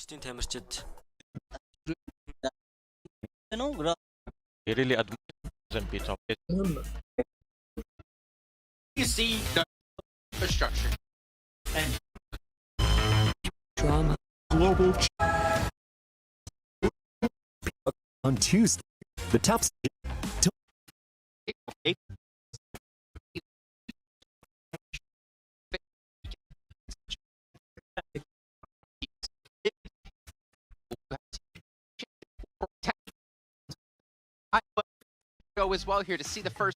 Justin Temested. Ano? He really admires and beats up it. You see the infrastructure and Drama. Global. On Tuesday, the top. go as well here to see the first.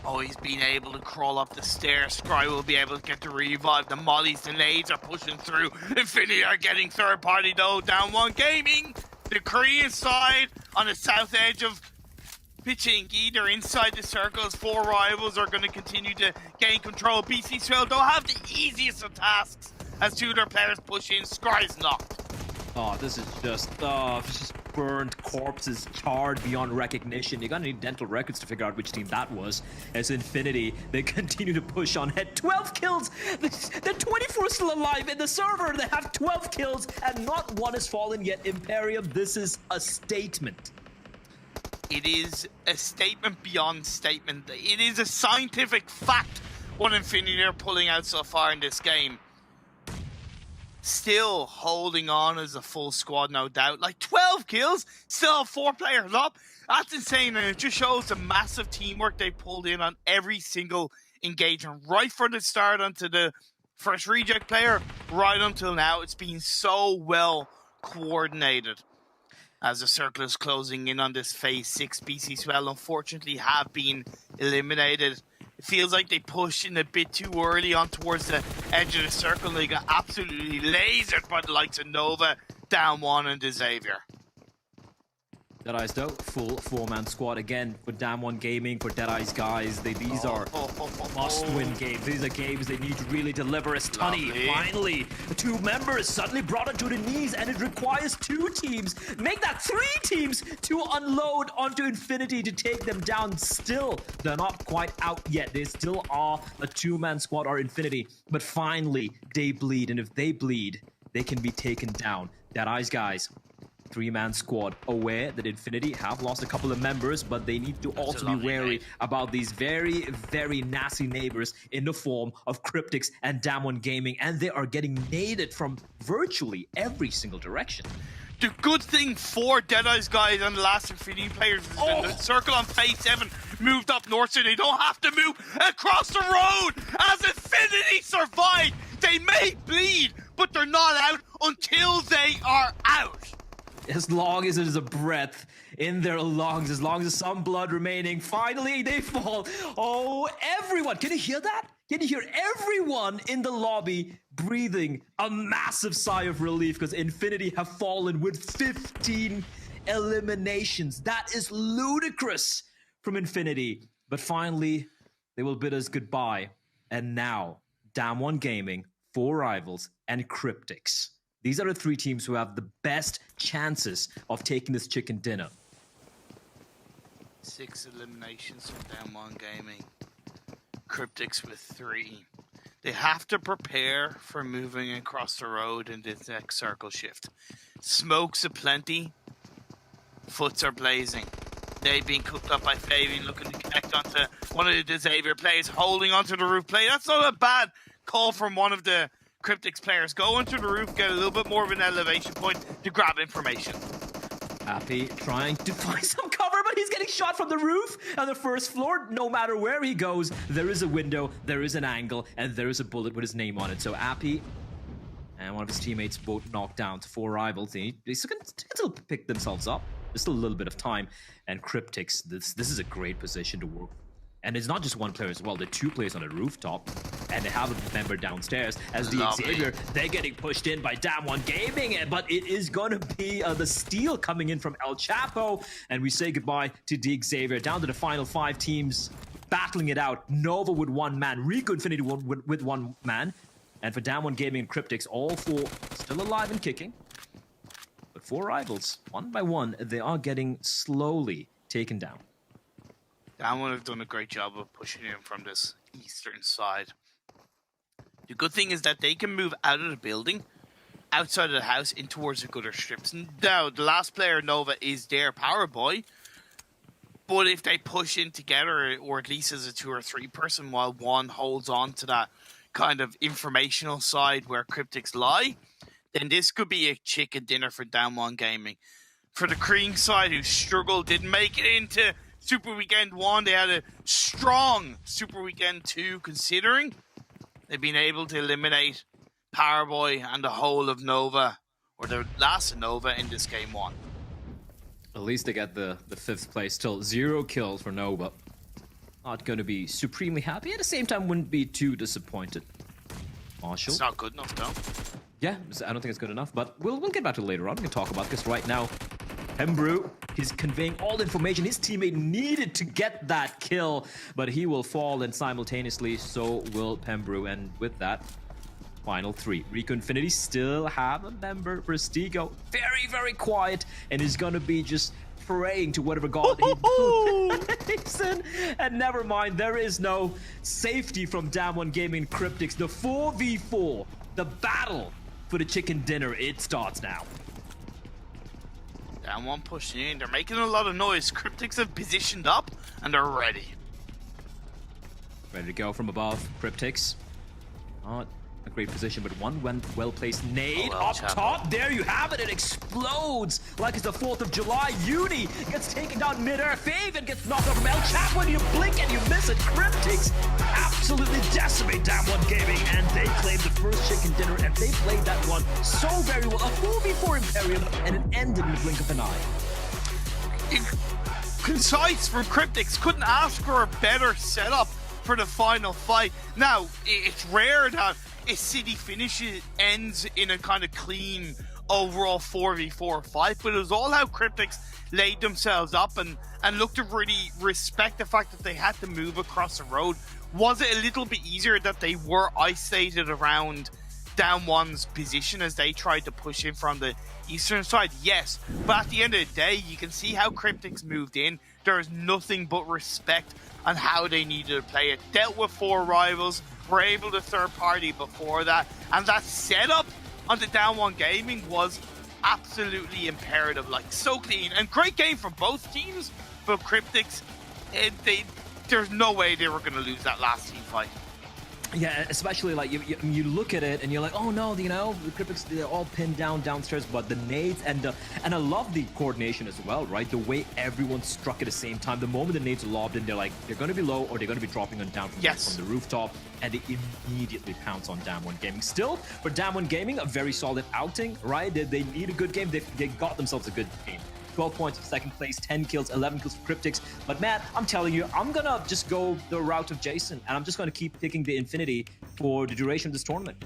Oh, he's been able to crawl up the stairs. Scry will be able to get the revive. The mollies, the nades are pushing through. Infinity are getting third party though. Down one gaming. The Korean side on the south edge of Pichinki. They're inside the circles. 4 rivals are going to continue to gain control. BC Swell don't have the easiest of tasks as 2 of their players push in. Scry's knocked. Oh, this is just burnt corpses, charred beyond recognition. You're gonna need dental records to figure out which team that was. As Infinity, they continue to push on ahead. 12 kills! They're 24 still alive in the server. They have 12 kills and not one has fallen yet. Imperium, this is a statement. It is a statement beyond statement. It is a scientific fact what Infinity are pulling out so far in this game. Still holding on as a full squad, no doubt. Like 12 kills, still 4 players up. That's insane, and it just shows the massive teamwork they pulled in on every single engagement. Right from the start onto the first reject player, right until now. It's been so well coordinated. As the circle is closing in on this phase 6, BC Swell unfortunately have been eliminated. It feels like they pushed in a bit too early on towards the edge of the circle. They got absolutely lasered by the likes of Nova, Down One, and Xavier. Deadeyes though, full 4-man squad again for Damn One Gaming, for Deadeyes guys. These are must-win games. These are games they need to really deliver. As Tunny, finally, the 2 members suddenly brought onto the knees, and it requires 2 teams, make that 3 teams, to unload onto Infinity to take them down. Still, they're not quite out yet. They still are a 2-man squad or Infinity, but finally, they bleed, and if they bleed, they can be taken down. Deadeyes guys, 3-man squad, aware that Infinity have lost a couple of members, but they need to also be wary about these very, very nasty neighbors in the form of Cryptics and Damn One Gaming, and they are getting naded from virtually every single direction. The good thing for Deadeyes guys and the last Infinity players is that the circle on phase 7 moved up north, so they don't have to move across the road. As Infinity survived, they may bleed, but they're not out until they are out. As long as there's a breath in their lungs, as long as there's some blood remaining, finally they fall. Oh, everyone, can you hear that? Can you hear everyone in the lobby breathing a massive sigh of relief because Infinity have fallen with 15 eliminations. That is ludicrous from Infinity. But finally, they will bid us goodbye. And now, Damn One Gaming, 4 rivals, and Cryptics. These are the 3 teams who have the best chances of taking this chicken dinner. 6 eliminations from Down One Gaming. Cryptics with 3. They have to prepare for moving across the road in this next circle shift. Smokes aplenty. Foots are blazing. They've been cooked up by Fabian, looking to connect onto one of the Xavier players, holding onto the roof play. That's not a bad call from one of the Cryptics players. Go onto the roof, get a little bit more of an elevation point to grab information. Happy trying to find some cover, but he's getting shot from the roof on the first floor. No matter where he goes, there is a window, there is an angle, and there is a bullet with his name on it. So Appy and one of his teammates both knocked down to 4 rivals. They still pick themselves up. There's still a little bit of time. And Cryptics, this is a great position to work. And it's not just 1 player as well. There are 2 players on the rooftop, and they have a member downstairs. As the Xavier, they're getting pushed in by Damn One Gaming, but it is going to be the steal coming in from El Chapo. And we say goodbye to the Xavier. Down to the final 5 teams, battling it out. Nova with 1 man, Rico Infinity with 1 man. And for Damn One Gaming and Cryptics, all 4 still alive and kicking. But 4 rivals, 1 by 1, they are getting slowly taken down. Down One have done a great job of pushing in from this eastern side. The good thing is that they can move out of the building outside of the house in towards the gutter strips. Now, the last player, Nova, is their power boy. But if they push in together, or at least as a 2 or 3 person, while one holds on to that kind of informational side where cryptics lie, then this could be a chicken dinner for Down One Gaming. For the Kreen side, who struggled, didn't make it into Super Weekend 1, they had a strong Super Weekend 2, considering they've been able to eliminate Powerboy and the whole of Nova, or the last of Nova, in this game 1. At least they get the 5th place. Still 0 kills for Nova. Not going to be supremely happy. At the same time, wouldn't be too disappointed. Marshall. It's not good enough, though. Yeah, I don't think it's good enough, but we'll get back to it later on. We can talk about this right now. Pembrew, he's conveying all the information. His teammate needed to get that kill, but he will fall, and simultaneously so will Pembrew. And with that, final 3. Rico Infinity still have a member. Prestigo, very, very quiet, and is gonna be just praying to whatever god he believes in. And never mind, there is no safety from Down One Gaming Cryptics. The 4v4, the battle for the chicken dinner, it starts now. Down One pushing in. They're making a lot of noise. Cryptics have positioned up, and they're ready. Ready to go from above. Cryptics. Not a great position, but one well-placed nade up top. There you have it. It explodes like it's the 4th of July. Uni gets taken down mid-air. Faven gets knocked off. Mel Chat, when you blink and you miss it. Cryptics absolutely decimate Down One Gaming, and they claim the first chicken dinner, and they played that one so very well. A 4v4 Imperium, and it ended in the blink of an eye. Concise from Cryptics. Couldn't ask for a better setup for the final fight. Now, it's rare that a city finish ends in a kind of clean overall 4v4 fight, but it was all how Cryptics laid themselves up and looked to really respect the fact that they had to move across the road. Was it a little bit easier that they were isolated around Down One's position as they tried to push in from the eastern side? Yes, but at the end of the day, you can see how Cryptics moved in. There is nothing but respect on how they needed to play it. Dealt with 4 rivals, were able to third party before that, and that setup on the Down One Gaming was absolutely imperative. Like, so clean and great game from both teams, but Cryptics, there's no way they were going to lose that last team fight. Yeah, especially like you look at it and you're like, oh no, you know, the Cryptics, they're all pinned down downstairs, but the nades and I love the coordination as well, right? The way everyone struck at the same time. The moment the nades are lobbed in, they're like, they're going to be low or they're going to be dropping on down from the rooftop, and they immediately pounce on Down One Gaming. Still, for Down One Gaming, a very solid outing, right? They need a good game. They got themselves a good game. 12 points for 2nd place, 10 kills, 11 kills for Cryptics. But man, I'm telling you, I'm gonna just go the route of Jason, and I'm just gonna keep picking the Infinity for the duration of this tournament.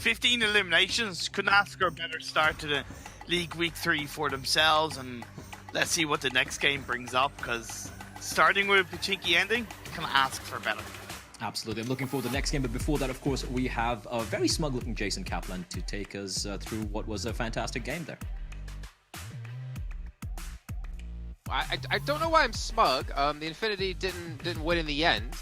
15 eliminations, couldn't ask for a better start to the League Week 3 for themselves, and let's see what the next game brings up, because starting with a Pachinki ending, can ask for better. Absolutely. I'm looking forward to the next game, but before that, of course, we have a very smug-looking Jason Kaplan to take us through what was a fantastic game there. I don't know why I'm smug. The Infinity didn't win in the end.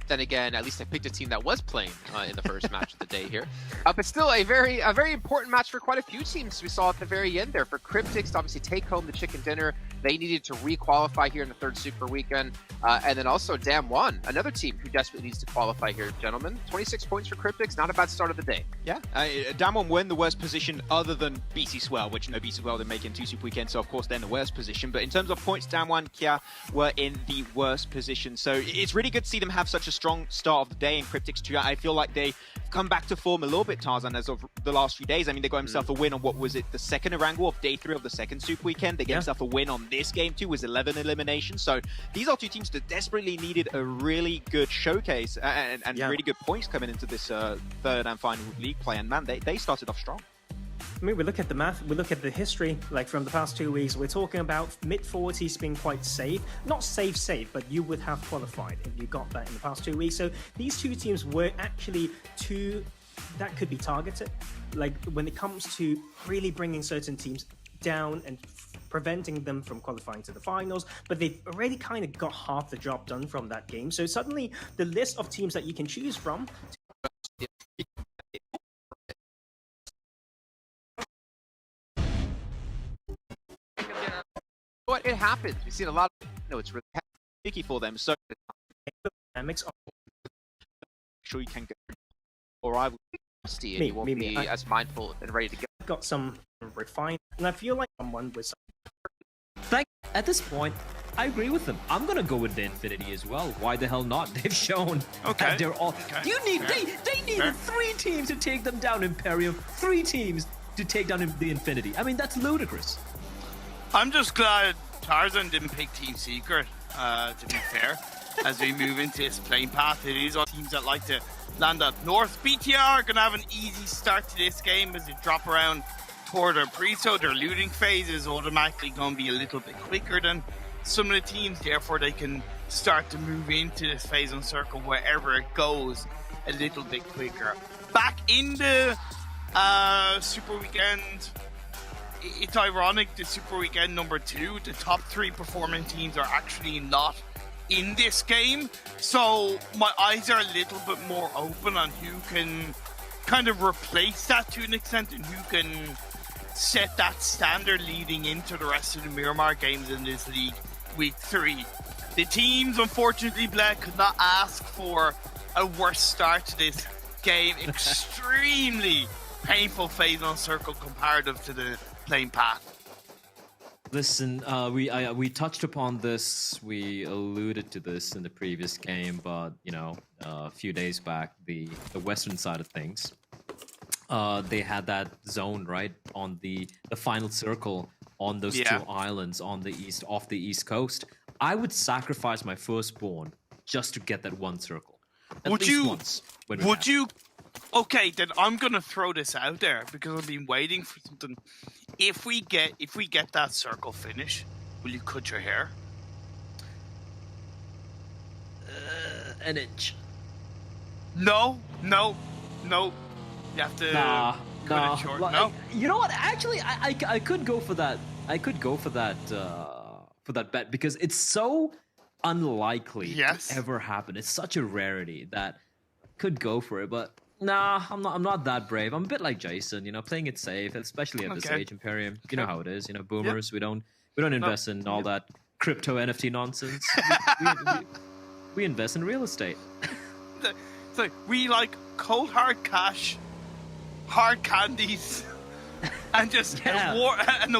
Then again, at least I picked a team that was playing in the first match of the day here. But still, a very important match for quite a few teams. We saw at the very end there for Cryptics to obviously take home the chicken dinner. They needed to re-qualify here in the 3rd Super Weekend. And then also Down One, another team who desperately needs to qualify here, gentlemen. 26 points for Cryptics, not a bad start of the day. Yeah, Down One were in the worst position other than BC Swell, which no, BC Swell didn't make it in 2 Super Weekends, so of course they're in the worst position. But in terms of points, Down One, Kia were in the worst position. So it's really good to see them have such a strong start of the day in Cryptics too. I feel like they've come back to form a little bit, Tarzan, as of the last few days. I mean, they got himself a win on, what was it, the 2nd Erangel of day 3 of the 2nd Super Weekend. They gave himself a win on this game too, was 11 eliminations. So these are 2 teams that desperately needed a really good showcase and really good points coming into this 3rd and final league play. And man, they started off strong. I mean, we look at the math, we look at the history, like from the past 2 weeks, we're talking about mid-40s being quite safe. Not safe, but you would have qualified if you got that in the past 2 weeks. So these 2 teams were actually 2 that could be targeted. Like when it comes to really bringing certain teams down and preventing them from qualifying to the finals, but they've already kind of got half the job done from that game. So suddenly the list of teams that you can choose from But it happens. We've seen a lot of, it's really Tricky for them. So Dynamics. sure you can go. Or I will. nasty, and Me, you won't me, be me. as mindful and ready to go. Got some refined, and I feel like someone with some At this point, I agree with them. I'm gonna go with the Infinity as well. Why the hell not? They've shown Okay. that they're all. Okay. You need Fair. they needed 3 teams to take them down, Imperium. 3 teams to take down the Infinity. I mean, that's ludicrous. I'm just glad Tarzan didn't pick Team Secret, to be fair. As we move into this playing path, it is on teams that like to land up north. BTR are going to have an easy start to this game as they drop around toward their pre-so. Their looting phase is automatically going to be a little bit quicker than some of the teams. Therefore, they can start to move into this phase on circle wherever it goes a little bit quicker. Back in the Super Weekend, it's ironic, the Super Weekend number 2, the top 3 performing teams are actually not in this game, so my eyes are a little bit more open on who can kind of replace that to an extent and who can set that standard leading into the rest of the Miramar games in this league week 3. The teams, unfortunately, Black, could not ask for a worse start to this game. Extremely painful phase on circle comparative to the playing path. Listen, we touched upon this. We alluded to this in the previous game, but a few days back, the western side of things, they had that zone right on the final circle on those 2 islands on the off the east coast. I would sacrifice my firstborn just to get that one circle. At least once. Would you? Okay, then I'm gonna throw this out there because I've been waiting for something. If we get that circle finish, will you cut your hair? An inch. No. You have to cut it short. No. You know what? Actually, I could go for that. I could go for that bet because it's so unlikely to ever happen. It's such a rarity that I could go for it, but. Nah, I'm not that brave. I'm a bit like Jason, playing it safe, especially at this age, Imperium. You know how it is, boomers. We don't invest in all that crypto NFT nonsense. We invest in real estate. So we like cold hard cash, hard candies, and just a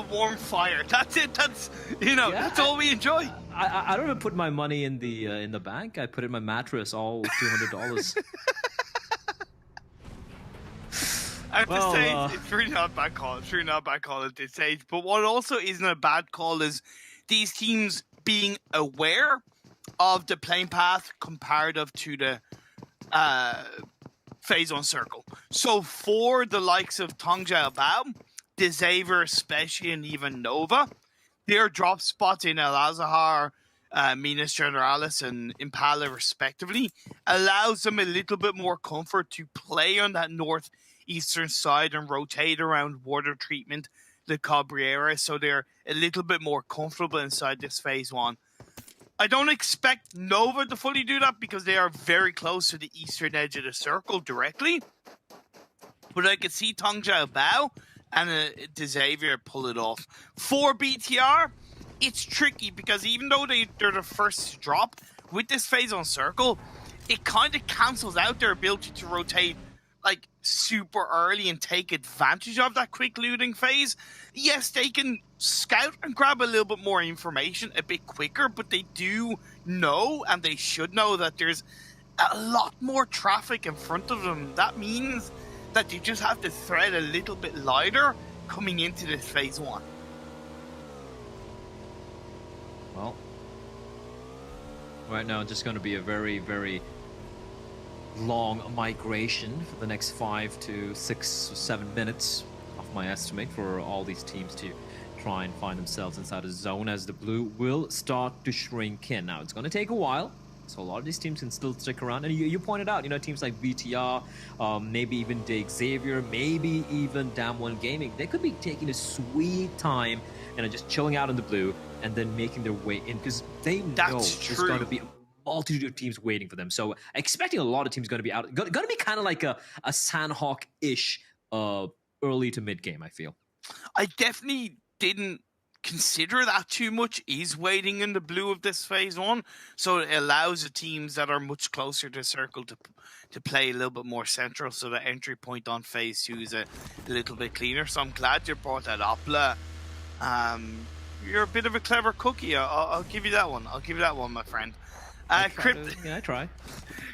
warm fire. That's it. That's that's all we enjoy. I don't even put my money in the bank. I put it in my mattress, all $200. At this stage, it's really not a bad call. It's really not a bad call at this stage. But what also isn't a bad call is these teams being aware of the playing path comparative to the phase on circle. So for the likes of Tongjiao Bao, the Xavier especially, and even Nova, their drop spots in El Azahar, Minas Generalis, and Impala respectively allows them a little bit more comfort to play on that northeastern side and rotate around water treatment, the Cabrera, so they're a little bit more comfortable inside this phase 1. I don't expect Nova to fully do that because they are very close to the eastern edge of the circle directly, but I could see Tongjiao Bao and the Xavier pull it off. For BTR, it's tricky because even though they're the first to drop, with this phase on circle, it kind of cancels out their ability to rotate like super early and take advantage of that quick looting phase. Yes, they can scout and grab a little bit more information a bit quicker, but they do know, and they should know, that there's a lot more traffic in front of them. That means that you just have to thread a little bit lighter coming into this phase 1. Well, right now it's just going to be a very, very long migration for the next 5 to 6 or 7 minutes, of my estimate, for all these teams to try and find themselves inside a zone as the blue will start to shrink in. Now, it's going to take a while, so a lot of these teams can still stick around. And you pointed out, teams like BTR, maybe even Dig Xavier, maybe even Damwon Gaming, they could be taking a sweet time and just chilling out in the blue and then making their way in because they know there's going to be a multitude of teams waiting for them. So expecting a lot of teams going to be out. Going to be kind of like a Sandhawk-ish early to mid game, I feel. I definitely didn't consider that too much. He's waiting in the blue of this phase 1, so it allows the teams that are much closer to circle to play a little bit more central, so the entry point on phase 2 is a little bit cleaner. So I'm glad you brought that up, La. You're a bit of a clever cookie. I'll give you that one. I'll give you that one, my friend. I try.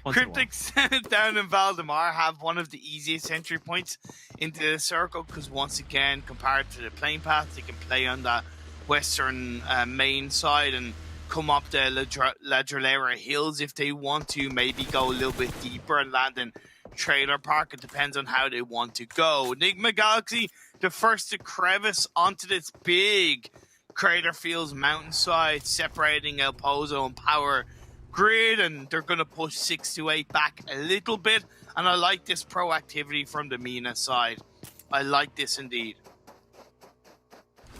Cryptics down in Valdemar have one of the easiest entry points into the circle because once again, compared to the plane path, they can play on that western main side and come up the La Drillera hills if they want to, maybe go a little bit deeper and land in Trailer Park. It depends on how they want to go. Enigma Galaxy, the first to crevice onto this big Crater Fields mountainside, separating El Pozo and Power Grid, and they're going to push 6 to 8 back a little bit, and I like this proactivity from the Mina side. I like this indeed.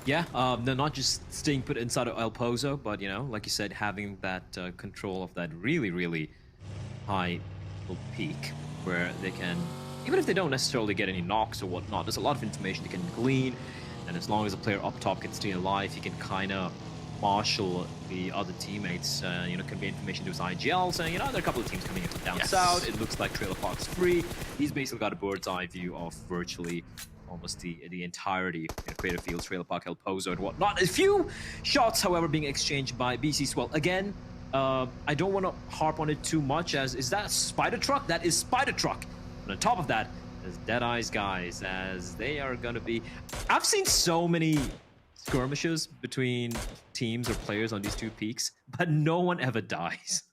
Yeah, they're not just staying put inside of El Pozo, but, you know, like you said, having that control of that really, really high peak where they can, even if they don't necessarily get any knocks or whatnot, there's a lot of information they can glean, and as long as the player up top can stay alive, he can kind of marshal the other teammates, you know, convey information to his IGL, saying, you know, there are a couple of teams coming in from down south, it looks like Trailer Park's free. He's basically got a bird's eye view of virtually almost the entirety, you know, Crater Fields, Trailer Park, El Pozo, and whatnot. A few shots, however, being exchanged by BC Swell. Again, I don't want to harp on it too much, as is that Spider Truck? That is Spider Truck. And on top of that, there's Dead Eyes guys, as they are going to be... I've seen so many skirmishes between teams or players on these two peaks, but no one ever dies.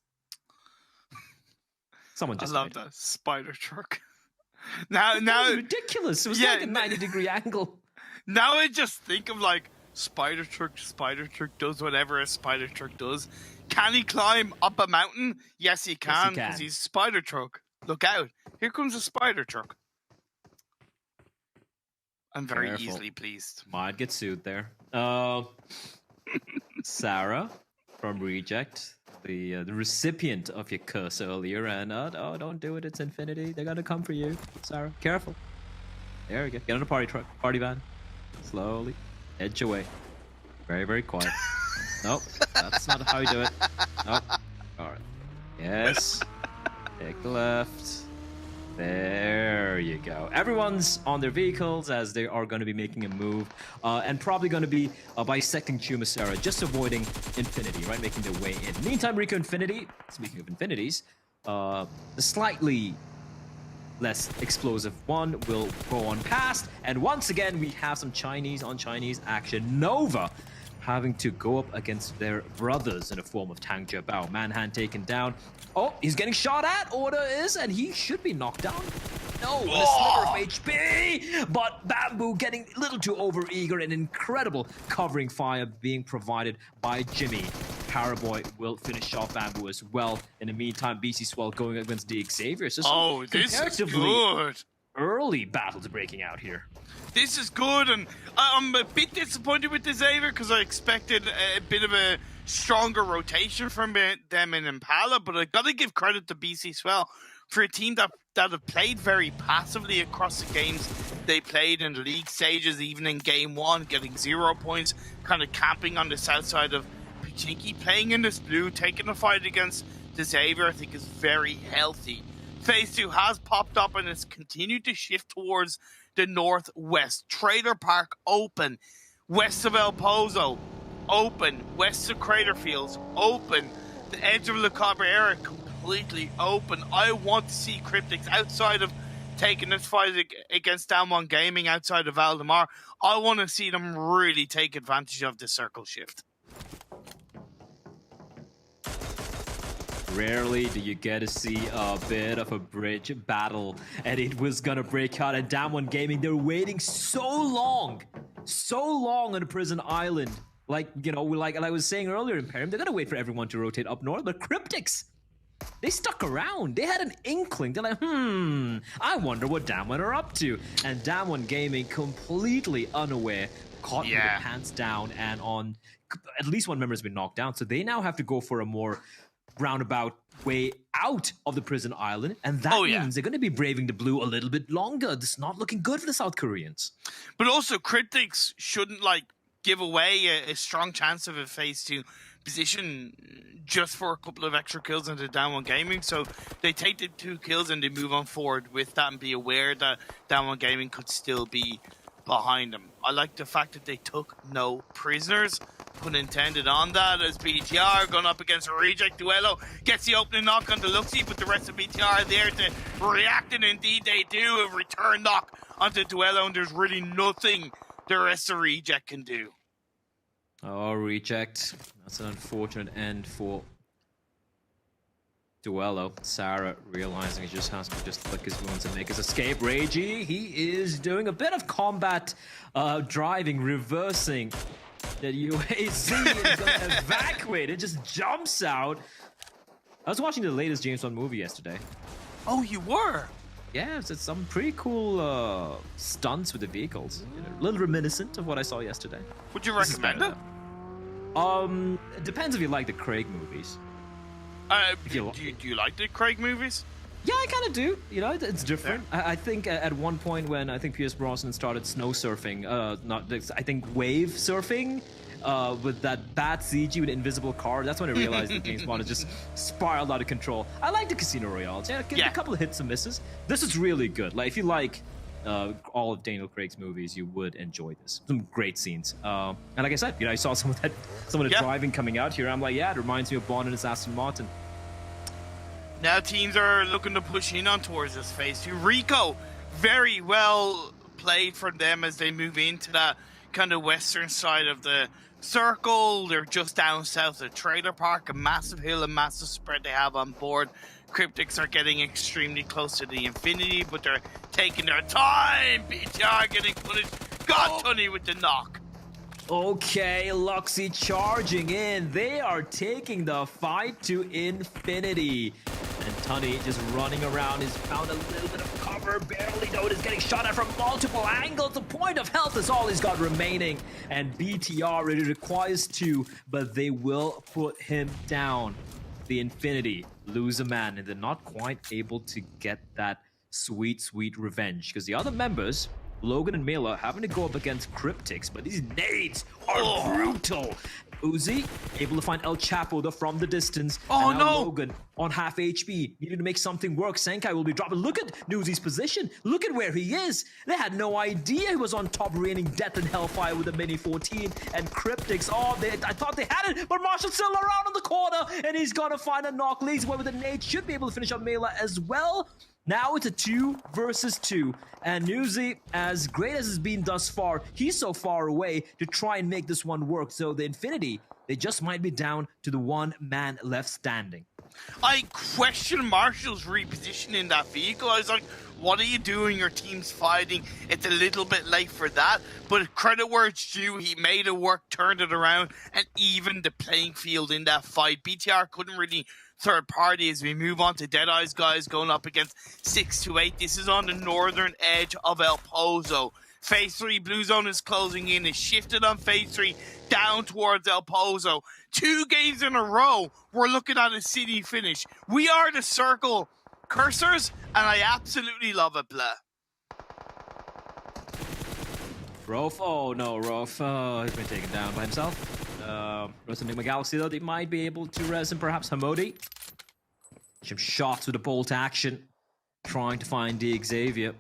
Someone just I love died. that Spider Truck. Now, That was ridiculous. It was like a 90-degree angle. Now I just think of like Spider Truck does whatever a Spider Truck does. Can he climb up a mountain? Yes, he can, because he's Spider Truck. Look out. Here comes a Spider Truck. I'm very easily pleased. Might get sued there. Sarah from Reject, the recipient of your curse earlier, and oh, don't do it. It's Infinity. They're gonna come for you, Sarah. Careful. There we go. Get on a party van. Slowly edge away. Very, very quiet. Nope, that's not how you do it. Nope. All right. Yes. Take the left. There you go. Everyone's on their vehicles as they are going to be making a move, and probably going to be bisecting Chumasera, just avoiding Infinity, right? Making their way in. Meantime, Rico Infinity, speaking of Infinities, the slightly less explosive one will go on past, and once again, we have some Chinese on Chinese action. Nova having to go up against their brothers in the form of Tang Jiabao. Manhand taken down. Oh, he's getting shot at, Order is, and he should be knocked down. No, with a sliver of HP, but Bamboo getting a little too overeager, and incredible covering fire being provided by Jimmy. Paraboy will finish off Bamboo as well. In the meantime, BC Swell going against the Xavier. So this is good. Early battles breaking out here. This is good, and I'm a bit disappointed with the Xavier because I expected a bit of a stronger rotation from them in Impala, but I gotta give credit to BC Swell for a team that have played very passively across the games they played in the league stages, even in game 1, getting 0 points, kind of camping on the south side of Pachinki, playing in this blue, taking a fight against the Xavier, I think is very healthy. Phase 2 has popped up and it's continued to shift towards the northwest. Trailer Park open, west of El Pozo open, west of Crater Fields open, the edge of La Cabrera completely open. I want to see Cryptics outside of taking this fight against Down One Gaming outside of Valdemar. I want to see them really take advantage of the circle shift. Rarely do you get to see a bit of a bridge battle, and it was gonna break out at Down One Gaming. They're waiting so long on the prison island. Like, you know, like I was saying earlier in Param, they're gonna wait for everyone to rotate up north, but Cryptics, they stuck around. They had an inkling. They're like, I wonder what Down One are up to. And Down One Gaming, completely unaware, caught with their pants down, and on at least one member has been knocked down. So they now have to go for a more roundabout way out of the prison island, and that means they're going to be braving the blue a little bit longer. This is not looking good for the South Koreans. But also, Cryptics shouldn't give away a strong chance of a phase 2 position just for a couple of extra kills into down one gaming. So they take the 2 kills and they move on forward with that and be aware that down one gaming could still be behind them. I like the fact that they took no prisoners, pun intended on that, as BTR going up against a reject. Duello gets the opening knock on the Luxie, but the rest of BTR are there to react, and indeed they do. A return knock onto Duello, and there's really nothing the rest of reject can do. Oh, reject. That's an unfortunate end for Duello. Sarah realizing he just has to just lick his wounds and make his escape. Reiji, he is doing a bit of combat driving, reversing the UAZ is going to evacuate. It just jumps out. I was watching the latest James Bond movie yesterday. Oh, you were? Yeah, it's some pretty cool stunts with the vehicles. You know, a little reminiscent of what I saw yesterday. Would you recommend it? It depends if you like the Craig movies. Do you like the Craig movies? Yeah, I kind of do. You know, it's different. I think at one point when I think Pierce Brosnan started snow surfing, I think wave surfing, with that bad CG with the invisible car, that's when I realized that James Bond has just spiraled out of control. I like the Casino Royales. Yeah, a couple of hits and misses. This is really good. Like, if you like all of Daniel Craig's movies, you would enjoy this. Some great scenes. And like I said, you know, I saw some of the driving coming out here. I'm like, yeah, it reminds me of Bond and his Aston Martin. Now teams are looking to push in on towards this phase 2. Rico, very well played for them as they move into that kind of western side of the circle. They're just down south of the trailer park, a massive hill, a massive spread they have on board. Cryptics are getting extremely close to the Infinity, but they're taking their time. BTR getting punished. Got Tunny with the knock. Okay, Luxie charging in. They are taking the fight to Infinity. And Tunny just running around. He's found a little bit of cover. Barely noticed, getting shot at from multiple angles. The point of health is all he's got remaining. And BTR, it requires 2, but they will put him down. The Infinity lose a man, and they're not quite able to get that sweet, sweet revenge. Because the other members, Logan and Mela, having to go up against Cryptics, but these nades are brutal. Uzi able to find El Chapo from the distance. Oh, and now no! Logan on half HP, needing to make something work. Senkai will be dropping. Look at Uzi's position. Look at where he is. They had no idea he was on top, raining death and hellfire with a mini 14. And Cryptics, I thought they had it, but Marshall's still around on the corner, and he's gonna find a knock. Leads away with a nade, should be able to finish up Mela as well. Now it's a 2 versus 2, and Uzi, as great as it's been thus far, he's so far away to try and make this one work. So the Infinity, they just might be down to the one man left standing. I question Marshall's repositioning in that vehicle. I was like, what are you doing? Your team's fighting. It's a little bit late for that, but credit where it's due. He made it work, turned it around, and even the playing field in that fight. BTR couldn't really third party as we move on to Deadeye's guys going up against 628. This is on the northern edge of El Pozo. Phase 3 Blue Zone is closing in. It's shifted on Phase 3 down towards El Pozo. 2 games in a row, we're looking at a city finish. We are the Circle cursors, and I absolutely love it, Blah. Rof, oh no, Rof, he's been taken down by himself. Rest of Enigma Galaxy, though, they might be able to res him, perhaps Hamodi. Some shots with a bolt action, trying to find the Xavier.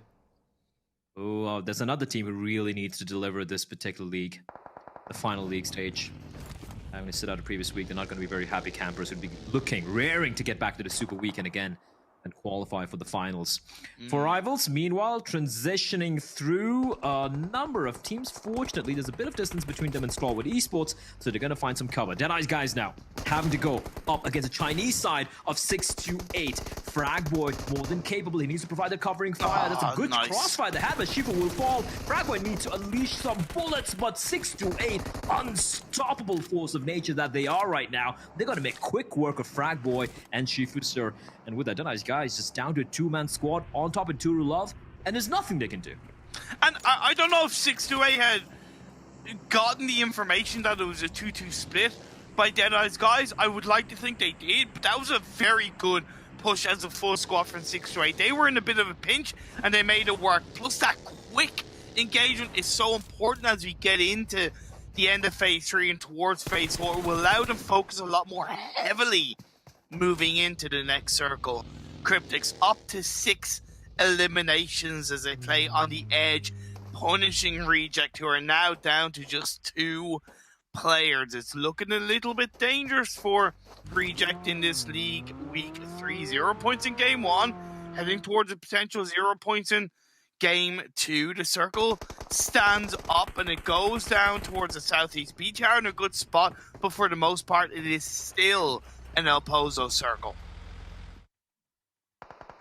Oh, there's another team who really needs to deliver this particular league, the final league stage. Having to sit out a previous week, they're not going to be very happy campers who'd be raring to get back to the Super Weekend again and qualify for the finals. For Rivals, meanwhile, transitioning through a number of teams. Fortunately, there's a bit of distance between them and Strawwood Esports, so they're going to find some cover. Deadeye's guys now having to go up against a Chinese side of 628. Fragboy, more than capable. He needs to provide the covering fire. That's a good crossfire they have, but Shifu will fall. Fragboy needs to unleash some bullets, but 628, unstoppable force of nature that they are right now. They're going to make quick work of Fragboy and Shifu, sir. And with that, Deadeye's guys just down to a 2-man squad on top of Turu Love, and there's nothing they can do. And I don't know if 628 had gotten the information that it was a 2-2 split by Deadeye's guys. I would like to think they did, but that was a very good push as a full squad from 628. They were in a bit of a pinch, and they made it work. Plus, that quick engagement is so important as we get into the end of phase 3 and towards phase 4 will allow them to focus a lot more heavily moving into the next circle. Cryptics up to 6 eliminations as they play on the edge, punishing Reject, who are now down to just 2 players. It's looking a little bit dangerous for Reject in this league. Week 3, 0 points in game 1, heading towards a potential 0 points in game 2. The circle stands up and it goes down towards the southeast. BTR in a good spot, but for the most part, it is still an El Pozo circle.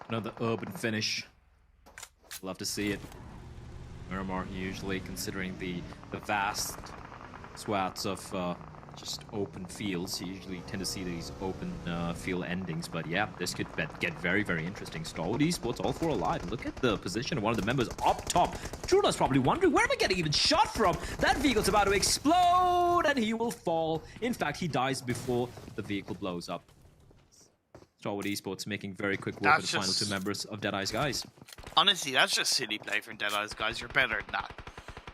Another urban finish. Love to see it. Miramar usually, considering the vast swaths of just open fields, you usually tend to see these open field endings. But yeah, this could get very, very interesting. Stalwart Esports, all 4 alive. Look at the position of one of the members up top. Trula's probably wondering, where am I getting even shot from? That vehicle's about to explode and he will fall. In fact, he dies before the vehicle blows up. Stalwart Esports making very quick work with the final 2 members of Deadeye's guys. Honestly, that's just silly play from Deadeye's guys. You're better than that.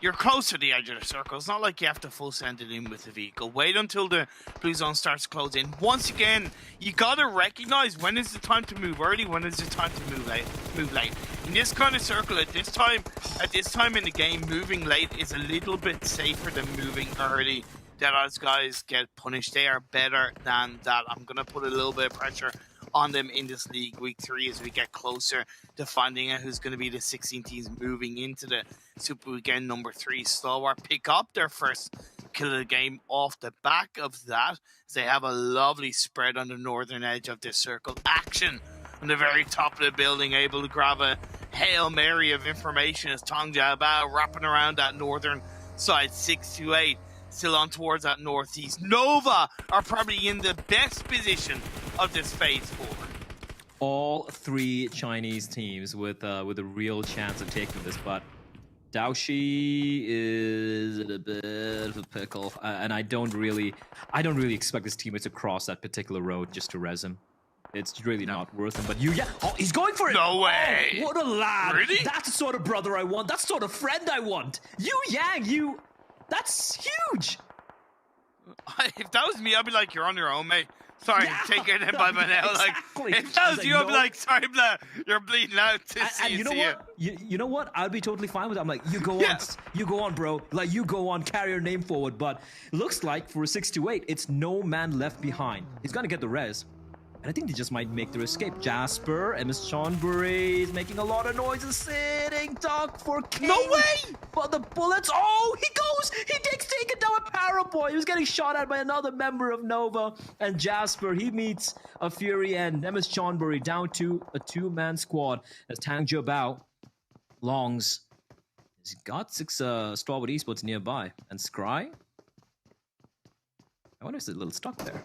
You're close to the edge of the circle. It's not like you have to full send it in with the vehicle. Wait until the blue zone starts to close in. Once again, you gotta recognize when is the time to move early, when is the time to move late. In this kind of circle, at this time in the game, moving late is a little bit safer than moving early. Deadeye's guys get punished. They are better than that. I'm gonna put a little bit of pressure on them in this league week 3 as we get closer to finding out who's going to be the 16 teams moving into the Super Weekend number 3. Stalwart pick up their first kill of the game off the back of that as they have a lovely spread on the northern edge of this circle. Action on the very top of the building, able to grab a Hail Mary of information as Tong Jiabao wrapping around that northern side. 6-8 still on towards that northeast. Nova are probably in the best position of this phase 4. All 3 Chinese teams with a real chance of taking this, but Daoshi is in a bit of a pickle, and I don't really expect his teammates to cross that particular road just to res him. It's really not worth him. But he's going for it. No way. Oh, what a lad! Really? That's the sort of brother I want. That's the sort of friend I want. Yang, that's huge. If that was me, I'd be like, "You're on your own, mate. Sorry, take it in by my nail." Exactly. Like, if that was you, I'd be like, "Sorry, blah, you're bleeding out." And you know what? You know what? I'd be totally fine with it. I'm like, you go on, bro. Like, you go on, carry your name forward. But it looks like for a 6-8, it's no man left behind. He's gonna get the res. And I think they just might make their escape. Jasper, MS Chonbury is making a lot of noise and sitting duck for King. No way! But the bullets, he takes taken down a Paraboy. He was getting shot at by another member of Nova. And Jasper, he meets a Fury end. MS Chonbury down to a 2-man squad as Tang Jiabao longs. He's got 6 Stalwart Esports nearby. And Scry? I wonder if he's a little stuck there.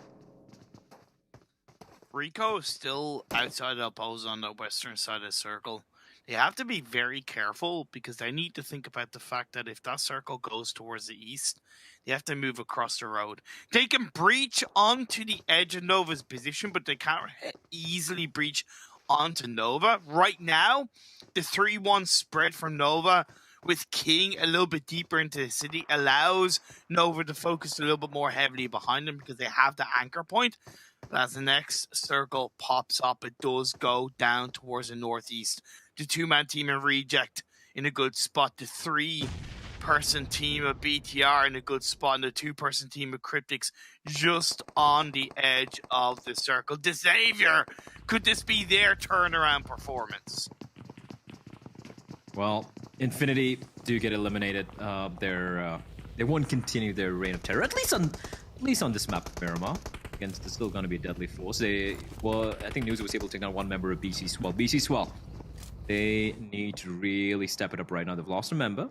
Rico is still outside El Pozo on the western side of the circle. They have to be very careful because they need to think about the fact that if that circle goes towards the east, they have to move across the road. They can breach onto the edge of Nova's position, but they can't easily breach onto Nova. Right now, the 3-1 spread from Nova with King a little bit deeper into the city allows Nova to focus a little bit more heavily behind them because they have the anchor point. But as the next circle pops up, it does go down towards the northeast. The 2-man team of Reject in a good spot. The 3-person team of BTR in a good spot. And the 2-person team of Cryptics just on the edge of the circle. The Savior! Could this be their turnaround performance? Well, Infinity do get eliminated. They won't continue their reign of terror, at least on this map, Miramar. Against, it's still going to be a deadly force. I think Newsy was able to take down 1 member of BC Swell. BC Swell, they need to really step it up right now. They've lost a member,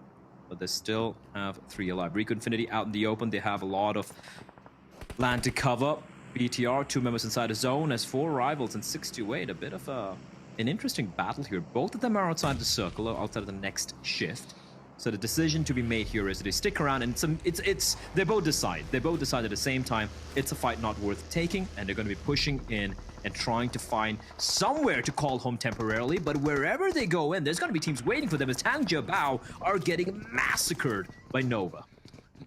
but they still have 3 alive. Rico Infinity out in the open. They have a lot of land to cover. BTR, 2 members inside the zone as 4 rivals and 6-8. A bit of an interesting battle here. Both of them are outside the circle, or outside of the next shift. So the decision to be made here is that they stick around and they both decide. They both decide at the same time it's a fight not worth taking, and they're going to be pushing in and trying to find somewhere to call home temporarily. But wherever they go in, there's going to be teams waiting for them as Tang Jiabao are getting massacred by Nova.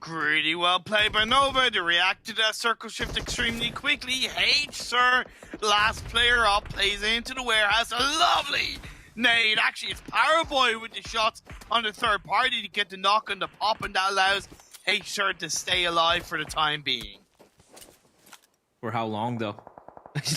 Pretty well played by Nova to react to that circle shift extremely quickly. H, sir, last player up, plays into the warehouse. A lovely nade. Actually, it's Powerboy with the shots on the third party to get the knock on the pop, and that allows H, sir, to stay alive for the time being. For how long, though?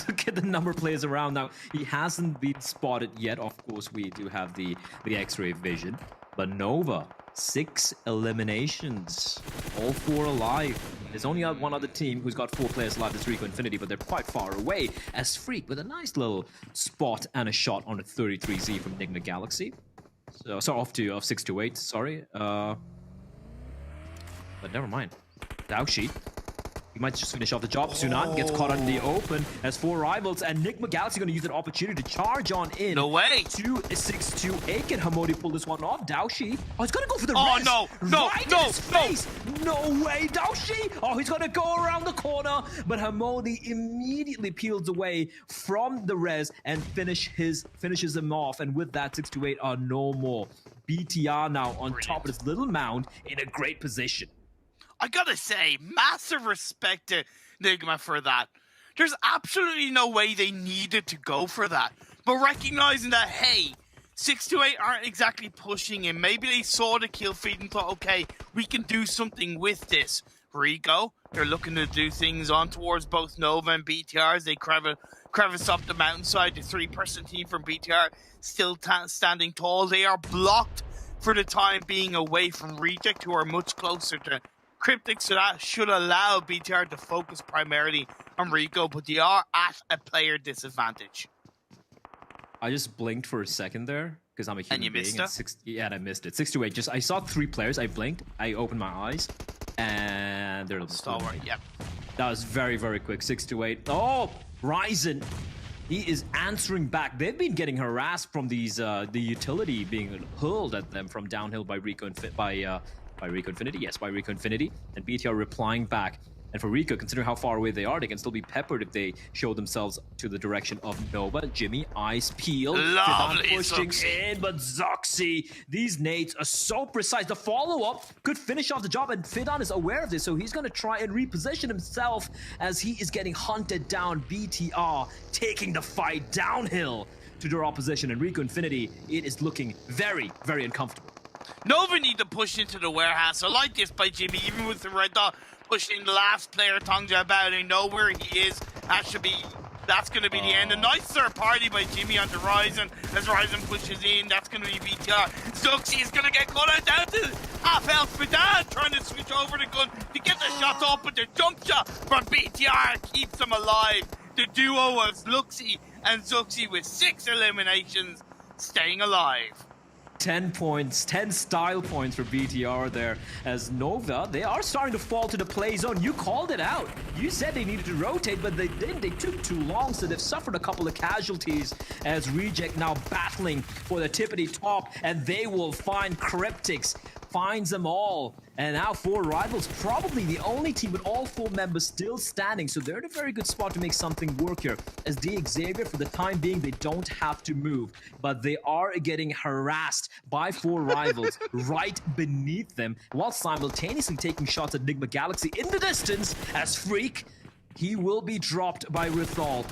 Look at the number of players around now. He hasn't been spotted yet. Of course, we do have the X-ray vision. But Nova, 6 eliminations. All 4 alive. There's only one other team who's got 4 players alive. That's Rico Infinity, but they're quite far away. As Freak with a nice little spot and a shot on a 33Z from Enigma Galaxy. So off 6 to 8, sorry. But never mind. Daoshi. He might just finish off the job. Sunan gets caught out in the open as 4 rivals, and Enigma Galaxy going to use that opportunity to charge on in. No way. 2-6-2-8. Can Hamodi pull this one off? Daoshi. Oh, he's going to go for the res. No, right in his face. No way, Daoshi. Oh, he's going to go around the corner, but Hamodi immediately peels away from the res and finishes him off. And with that, 6-8 are no more. BTR now on top of this little mound in a great position. I gotta say, massive respect to Enigma for that. There's absolutely no way they needed to go for that. But recognizing that, hey, 6-8 aren't exactly pushing him. Maybe they saw the kill feed and thought, okay, we can do something with this. Rico, they're looking to do things on towards both Nova and BTR as they crevice up the mountainside. The 3-person team from BTR still standing tall. They are blocked for the time being away from Reject, who are much closer to Cryptic, so that should allow BTR to focus primarily on Rico, but they are at a player disadvantage. I just blinked for a second there because I'm a human and you being. Missed it? Yeah, and I missed it. 6-8. I saw 3 players. I blinked. I opened my eyes, and they're Stalwart. Yep. That was very, very quick. 6-8. Oh, Ryzen. He is answering back. They've been getting harassed from these the utility being hurled at them from downhill by Rico and by Rico Infinity, yes, by Rico Infinity, and BTR replying back. And for Rico, considering how far away they are, they can still be peppered if they show themselves to the direction of Nova. Jimmy, eyes peeled. Lovely, pushing Zoxy. in, but Zoxy, these nades are so precise. The follow-up could finish off the job, and Fidan is aware of this, so he's going to try and reposition himself as he is getting hunted down. BTR taking the fight downhill to their opposition, and Rico Infinity, it is looking very, very uncomfortable. Nova need to push into the warehouse. I like this by Jimmy, even with the red dot pushing the last player, Tongja, about. They know where he is. That's going to be the end. A nice third party by Jimmy onto Ryzen. As Ryzen pushes in, that's going to be BTR. Zuxi is going to get caught out down to half health. Fidan trying to switch over the gun to get the shot off, but the jump shot from BTR keeps them alive. The duo of Luxi and Zuxi with 6 eliminations staying alive. 10 points, 10 style points for BTR there. As Nova, they are starting to fall to the play zone. You called it out. You said they needed to rotate, but they didn't. They took too long, so they've suffered a couple of casualties as Reject now battling for the tippity top, and they will find Cryptics. Finds them all. And now 4 rivals, probably the only team with all 4 members still standing. So they're in a very good spot to make something work here. As the Xavier, for the time being, they don't have to move. But they are getting harassed by 4 rivals right beneath them, while simultaneously taking shots at Enigma Galaxy in the distance. As Freak, he will be dropped by Rithal.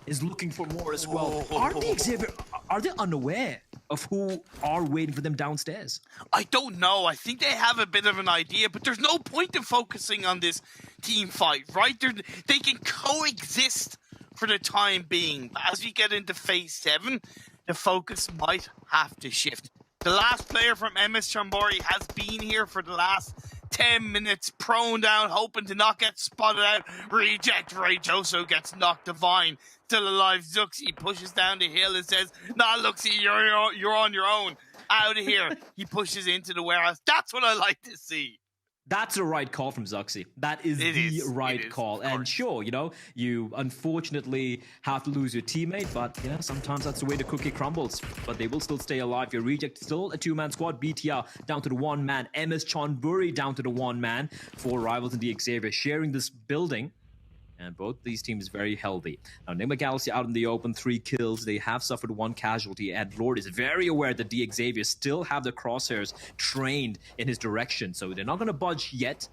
Is looking for more as well. Are the Xavier, are they unaware of who are waiting for them downstairs? I don't know. I think they have a bit of an idea, but there's no point in focusing on this team fight, right? They can coexist for the time being. But as we get into phase 7, the focus might have to shift. The last player from MS Chambori has been here for the last 10 minutes, prone down, hoping to not get spotted out. Reject. Rage also gets knocked. Divine still alive. Zuxi pushes down the hill and says, nah, Luxi, you're on your own. Out of here. He pushes into the warehouse. That's what I like to see. That's a right call from Zuxi. That is the right call. And sure, you know, you unfortunately have to lose your teammate, but yeah, sometimes that's the way the cookie crumbles. But they will still stay alive. Your Reject still a 2-man squad. BTR down to the 1-man. MS Chonburi down to the 1-man. 4 rivals in the Xavier sharing this building. And both these teams very healthy. Now, Enigma Galaxy out in the open, 3 kills. They have suffered 1 casualty, and Lord is very aware that the Xavier still have the crosshairs trained in his direction, so they're not going to budge yet.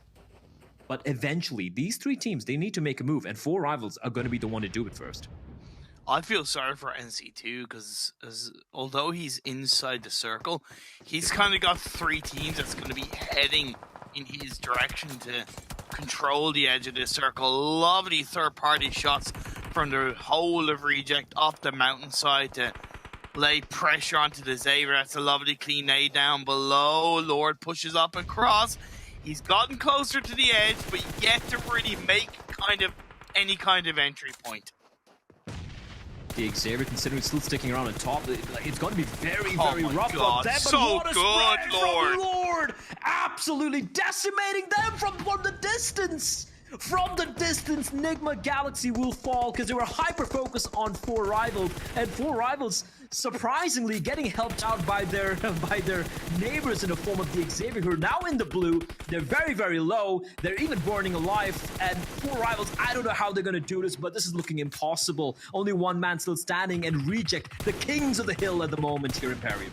But eventually, these 3 teams, they need to make a move, and 4 Rivals are going to be the one to do it first. I feel sorry for NC2 because although he's inside the circle, he's kind of got 3 teams that's going to be heading in his direction to control the edge of the circle. Lovely third-party shots from the whole of Reject up the mountainside to lay pressure onto the Xavier. That's a lovely clean nade down below. Lord pushes up and cross. He's gotten closer to the edge, but yet to really make any kind of entry point. The Xavier, considering still sticking around on top, it's going to be very, Oh very my rough God, up there. But so what a good, spread Lord. from Lord! Absolutely decimating them from the distance! From the distance, Enigma Galaxy will fall because they were hyper-focused on 4 Rivals, and 4 Rivals surprisingly getting helped out by their neighbors in the form of the Xavier, who are now in the blue. They're very, very low. They're even burning alive, and 4 Rivals, I don't know how they're going to do this, but this is looking impossible. Only 1 man still standing, and Reject, the kings of the hill at the moment here in Imperium.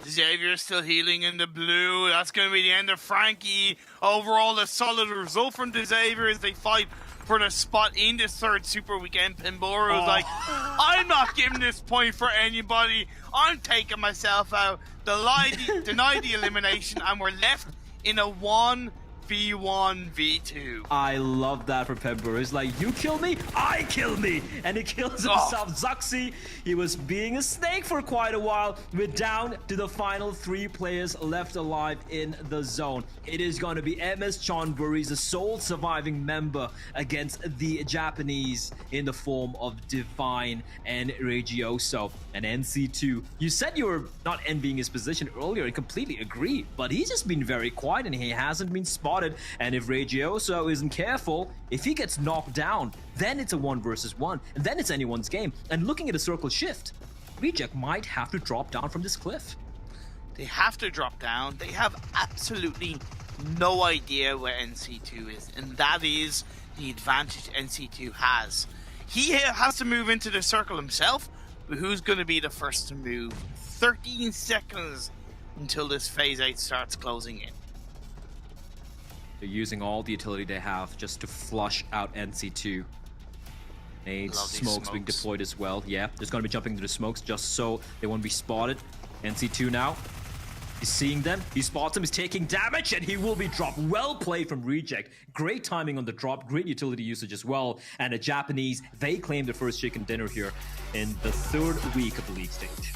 Xavier still healing in the blue. That's going to be the end of Frankie. Overall, a solid result from the Xavier as they fight for the spot in the 3rd Super Weekend. Pinboro is like, I'm not giving this point for anybody. I'm taking myself out. Deny the elimination, and we're left in a 1v1v2. I love that from Pember. It's like, you kill me, I kill me. And he kills himself. Zuxi, he was being a snake for quite a while. We're down to the final 3 players left alive in the zone. It is going to be MS Chonburi, the sole surviving member, against the Japanese in the form of Divine and Regioso. And NC2, you said you were not envying his position earlier, and completely agree, but he's just been very quiet and he hasn't been spotted. And if Regioso isn't careful, if he gets knocked down, then it's a 1 versus 1, and then it's anyone's game. And looking at a circle shift, Reject might have to drop down from this cliff. They have to drop down. They have absolutely no idea where NC2 is, and that is the advantage NC2 has. He has to move into the circle himself, but who's going to be the first to move? 13 seconds until this phase 8 starts closing in. They're using all the utility they have just to flush out NC2. Nades, smokes being deployed as well. Yeah, there's going to be jumping into the smokes just so they won't be spotted. NC2 now. He's seeing them. He spots them. He's taking damage, and he will be dropped. Well played from Reject. Great timing on the drop. Great utility usage as well. And the Japanese, they claim the first chicken dinner here in the 3rd week of the league stage.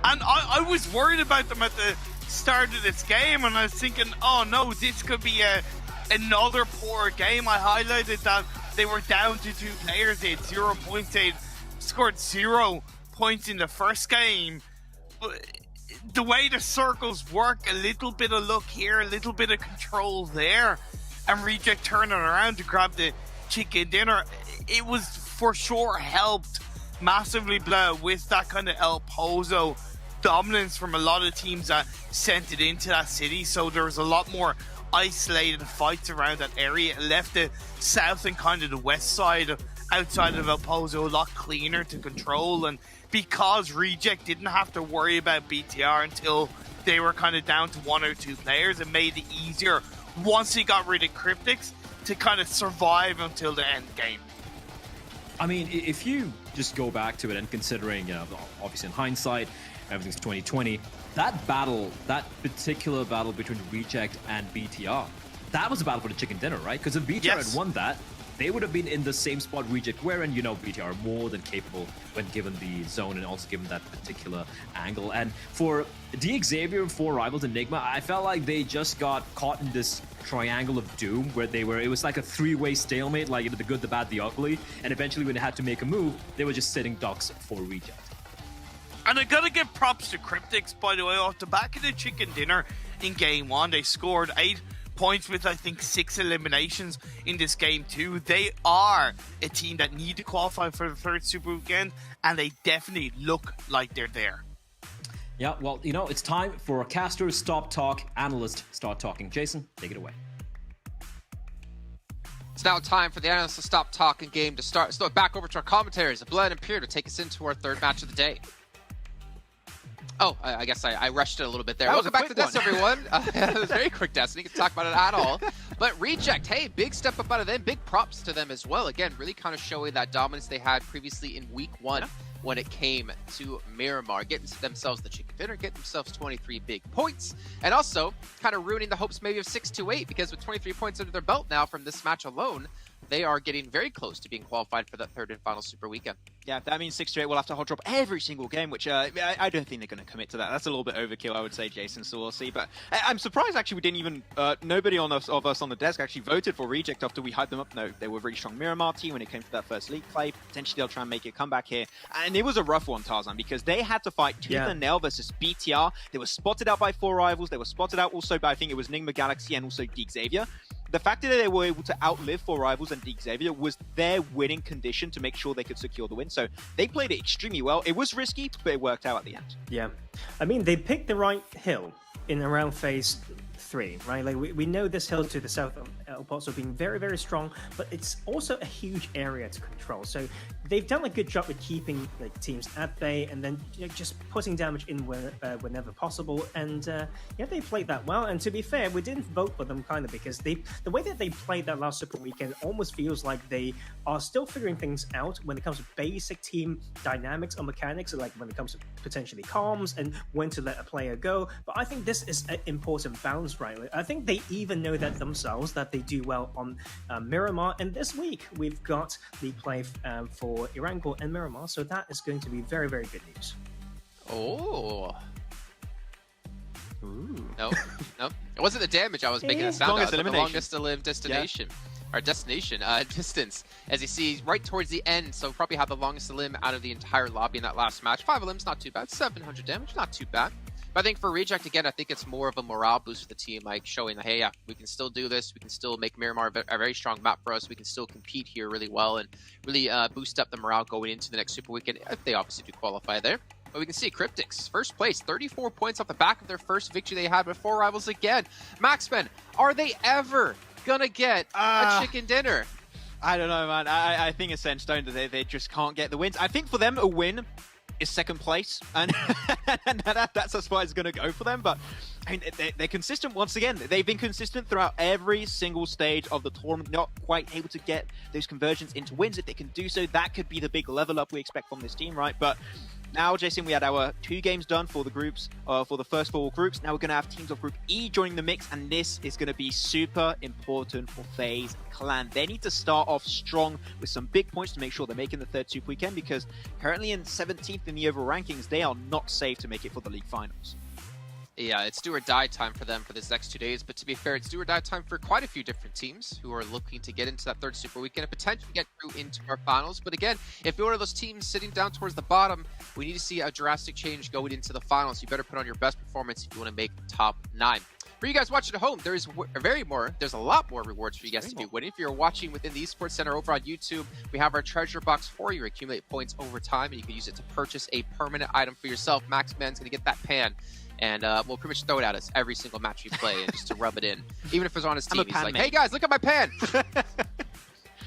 And I was worried about them at the start of this game, and I was thinking, oh no, this could be another poor game. I highlighted that they were down to 2 players. They had 0 points. They scored 0 points in the first game. But the way the circles work, a little bit of luck here, a little bit of control there, and Reject turning around to grab the chicken dinner, it was for sure helped massively with that kind of El Pozo dominance from a lot of teams that sent it into that city. So there was a lot more isolated fights around that area. It left the south and kind of the west side outside of El Pozo a lot cleaner to control, and because Reject didn't have to worry about BTR until they were kind of down to 1 or 2 players, it made it easier once he got rid of Cryptics to kind of survive until the end game. I mean, if you just go back to it and considering, obviously in hindsight, everything's 2020, that particular battle between Reject and BTR, that was a battle for the chicken dinner, right? Because if BTR had won that, they would have been in the same spot Reject were, and BTR are more than capable when given the zone and also given that particular angle. And for the Xavier, 4 Rivals, Enigma, I felt like they just got caught in this triangle of doom where it was like a 3-way stalemate, like the good, the bad, the ugly, and eventually when they had to make a move, they were just sitting ducks for Reject. And I gotta give props to Cryptics, by the way, off the back of the chicken dinner in game 1. They scored 8 points with, I think, 6 eliminations in this game too. They are a team that need to qualify for the 3rd Super Weekend, and they definitely look like they're there. Yeah, well, it's time for casters stop talk, analysts start talking. Jason, take it away. It's now time for the analysts to stop talking game to start. So back over to our commentators, Bled and Pierre, to take us into our third match of the day. Oh, I guess I rushed it a little bit there. Welcome back to this, everyone. It was very quick, Destiny. You can talk about it at all. But Reject, hey, big step up out of them. Big props to them as well. Again, really kind of showing that dominance they had previously in week 1 when it came to Miramar. Getting themselves the chicken dinner, getting themselves 23 big points. And also kind of ruining the hopes maybe of 6-8, because with 23 points under their belt now from this match alone, they are getting very close to being qualified for that third and final Super Weekend. Yeah, that means 6-8 will have to hot drop every single game, which I don't think they're going to commit to that. That's a little bit overkill, I would say, Jason, so we'll see. But I'm surprised, actually, we didn't even... nobody of us on the desk actually voted for Reject after we hyped them up. No, they were a very strong Miramar team when it came to that first league play. Potentially, they'll try and make a comeback here. And it was a rough one, Tarzan, because they had to fight tooth and nail versus BTR. They were spotted out by 4 rivals. They were spotted out also by, I think it was Nigma Galaxy and also Deek Xavier. The fact that they were able to outlive 4 rivals and Deek Xavier was their winning condition to make sure they could secure the win. So they played it extremely well. It was risky, but it worked out at the end. Yeah. I mean, they picked the right hill in around phase 3, right? Like we know this hill to the south of El Paso being very, very strong, but it's also a huge area to control. So they've done a good job with keeping like teams at bay and then just putting damage in whenever possible. And yeah, they played that well. And to be fair, we didn't vote for them kind of because the way that they played that last Super Weekend almost feels like they are still figuring things out when it comes to basic team dynamics or mechanics, like when it comes to potentially comms and when to let a player go. But I think this is an important balance, right? I think they even know that themselves, that they do well on Miramar. And this week, we've got the play for Erangel and Miramar. So that is going to be very, very good news. Oh. Ooh. No. It wasn't the damage I was making a sound out. The longest to live destination. Our destination, distance. As you see, right towards the end, so probably have the longest to live out of the entire lobby in that last match. 5 limbs, not too bad. 700 damage, not too bad. But I think for Reject, again, I think it's more of a morale boost for the team, like showing that, hey, yeah, we can still do this. We can still make Miramar a very strong map for us. We can still compete here really well and really boost up the morale going into the next Super Weekend, if they obviously do qualify there. But we can see Cryptics, first place, 34 points off the back of their first victory they had with 4 rivals again. Maxman, are they ever gonna get a chicken dinner? I don't know, man. I think it's set in stone that they just can't get the wins. I think for them, a win is second place, and that's as far as it's going to go for them. But I mean, they're consistent once again. They've been consistent throughout every single stage of the tournament, not quite able to get those conversions into wins. If they can do so, that could be the big level up we expect from this team, right? But now, Jason, we had our 2 games done for the groups, for the first 4 groups. Now we're going to have teams of Group E joining the mix, and this is going to be super important for FaZe Clan. They need to start off strong with some big points to make sure they're making the third Super Weekend, because currently in 17th in the overall rankings, they are not safe to make it for the league finals. Yeah, it's do or die time for them for this next 2 days. But to be fair, it's do or die time for quite a few different teams who are looking to get into that third Super Weekend and potentially get through into our finals. But again, if you're one of those teams sitting down towards the bottom, we need to see a drastic change going into the finals. You better put on your best performance if you want to make the top 9. For you guys watching at home, there's a lot more rewards for you guys to be winning. If you're watching within the Esports Center over on YouTube, we have our treasure box for you. Accumulate points over time, and you can use it to purchase a permanent item for yourself. Maxman's going to get that pan. And we'll pretty much throw it at us every single match we play, and just to rub it in. Even if it's on his team, he's like, hey guys, look at my pan!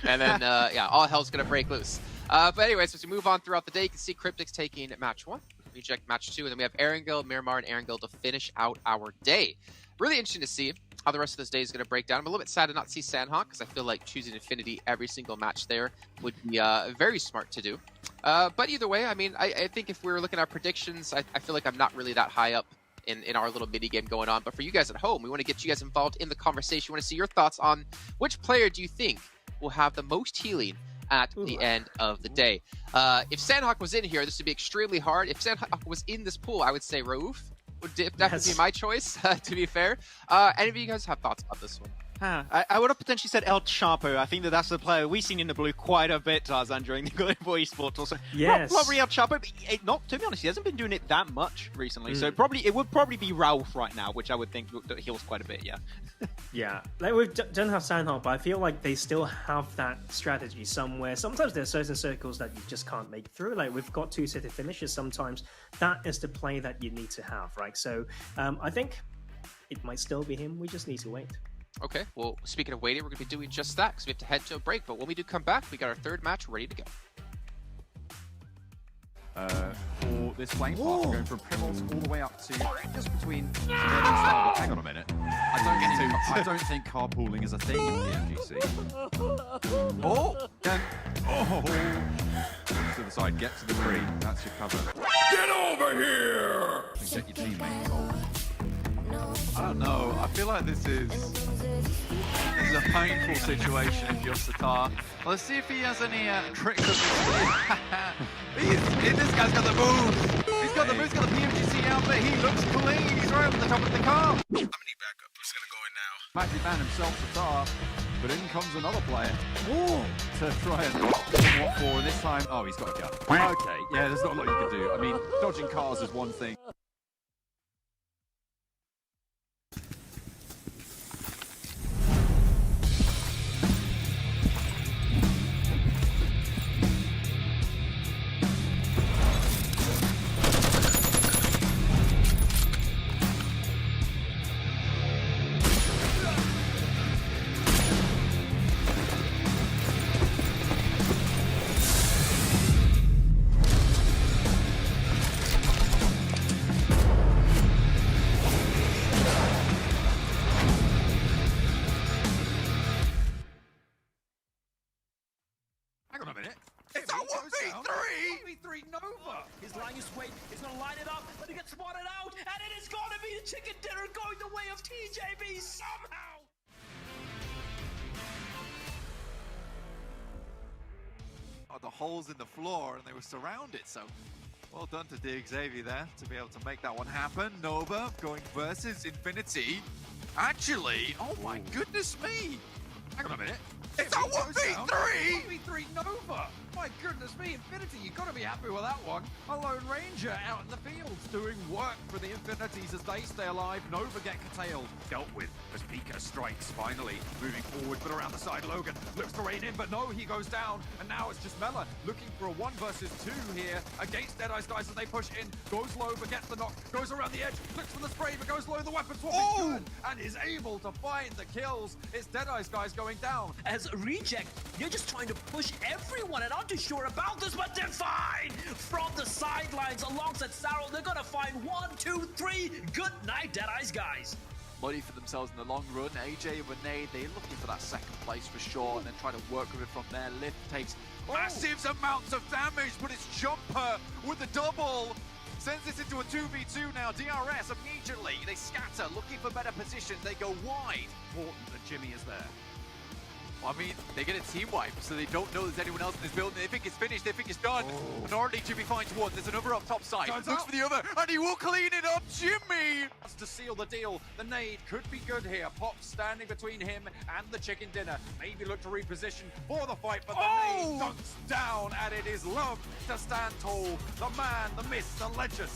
And then, yeah, all hell's gonna break loose. But anyways, as we move on throughout the day, you can see Cryptics taking match 1, Reject match 2, and then we have Erangel, Miramar, and Erangel to finish out our day. Really interesting to see how the rest of this day is going to break down. I'm a little bit sad to not see Sandhawk, because I feel like choosing Infinity every single match there would be very smart to do. But either way, I mean, I think if we were looking at our predictions, I feel like I'm not really that high up in our little mini game going on. But for you guys at home, we want to get you guys involved in the conversation. We want to see your thoughts on which player do you think will have the most healing at the end of the day. If Sandhawk was in here, this would be extremely hard. If Sandhawk was in this pool, I would say Rauf would definitely be my choice, to be fair. Any of you guys have thoughts about this one? I would have potentially said El Chapo. I think that's the player we've seen in the blue quite a bit, Tarzan, during the Global Esports also. Yes. Probably El Chapo, but not, to be honest, he hasn't been doing it that much recently. So it would probably be Rauf right now, which I would think heals quite a bit, yeah. Yeah, like we don't have Sandhawk, but I feel like they still have that strategy somewhere. Sometimes there are certain circles that you just can't make through. Like we've got 2 city finishes. Sometimes that is the play that you need to have, right? So I think it might still be him. We just need to wait. Okay, well, speaking of waiting, we're going to be doing just that because we have to head to a break. But when we do come back, we got our third match ready to go. For this flame path, we're going from Primals all the way up to just between Civilian Star. Hang on a minute. I don't think carpooling is a thing in PMGC. Oh! Then, oh! To the side, get to the tree. That's your cover. Get over here! And get your teammate involved. I don't know. I feel like this is a painful situation if you're Satar. Let's see if he has any tricks up his sleeve. This guy's got the moves. He's got the moves, got the PMGC outfit. He looks clean. He's right up at the top of the car. How many backup? Who's going to go in now? Magic Man himself, Satar. But in comes another player. Ooh. To try and what for, and this time, oh, he's got a gun. Okay, yeah, there's not a lot you can do. I mean, dodging cars is one thing. Hang on a minute. It's a 1v3! 1v3 Nova! He's lying his weight, he's gonna line it up, but he gets spotted out, and it is gonna be the chicken dinner going the way of TJB somehow! Oh, the holes in the floor and they were surrounded, so well done to Dig Xavier there to be able to make that one happen. Nova going versus Infinity. Actually, oh my goodness me! Hang on a minute. It's a 1v3! 1v3 Nova! My goodness me, Infinity, you've got to be happy with that one. A Lone Ranger out in the fields doing work for the Infinities as they stay alive. Nova get curtailed. Dealt with as Pika strikes finally. Moving forward, but around the side, Logan looks to rain in, but no, he goes down. And now it's just Mela looking for a 1 versus 2 here against Deadeye's guys as they push in. Goes low, but gets the knock. Goes around the edge, looks for the spray, but goes low. The weapon swapping good and is able to find the kills. It's Deadeye's guys going down. As a reject, you're just trying to push everyone, and I'm too sure about this, but they're fine! From the sidelines alongside Sarrel, they're gonna find 1, 2, 3. Good night, Deadeye's guys. Money for themselves in the long run. AJ and Renee, they're looking for that second place for sure, and then try to work with it from there. Lift takes massive amounts of damage, but it's Jumper with the double. Sends this into a 2v2 now. DRS immediately, they scatter, looking for better positions. They go wide. Important that Jimmy is there. I mean, they get a team wipe, so they don't know there's anyone else in this building. They think it's finished, they think it's done. And already Jimmy finds one. There's another up top side. Looks for the other, and he will clean it up. Jimmy! That's to seal the deal. The nade could be good here. Pop standing between him and the chicken dinner. Maybe look to reposition for the fight, but the nade dunks down, and it is Love to stand tall. The man, the myth, the legend.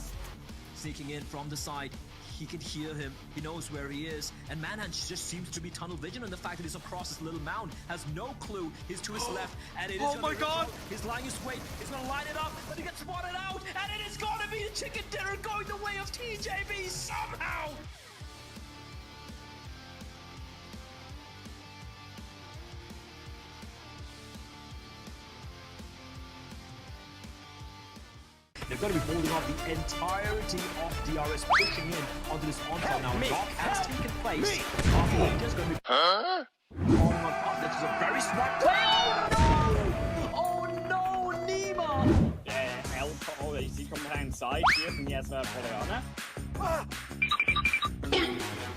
Sneaking in from the side. He can hear him, he knows where he is, and Manhunt just seems to be tunnel vision, and the fact that he's across this little mound has no clue. He's to his left, and it is oh my god! He's lying his weight, he's gonna line it up, but he gets spotted out, and it is gonna be the chicken dinner going the way of TJB somehow! They're going to be holding off the entirety of DRS, pushing in onto this onslaught now. Knock has taken place. Rangers going to be falling on top. This is a very smart play. Oh no! Oh no, Nima! Oh, he's from behind side here, and he has Poliana.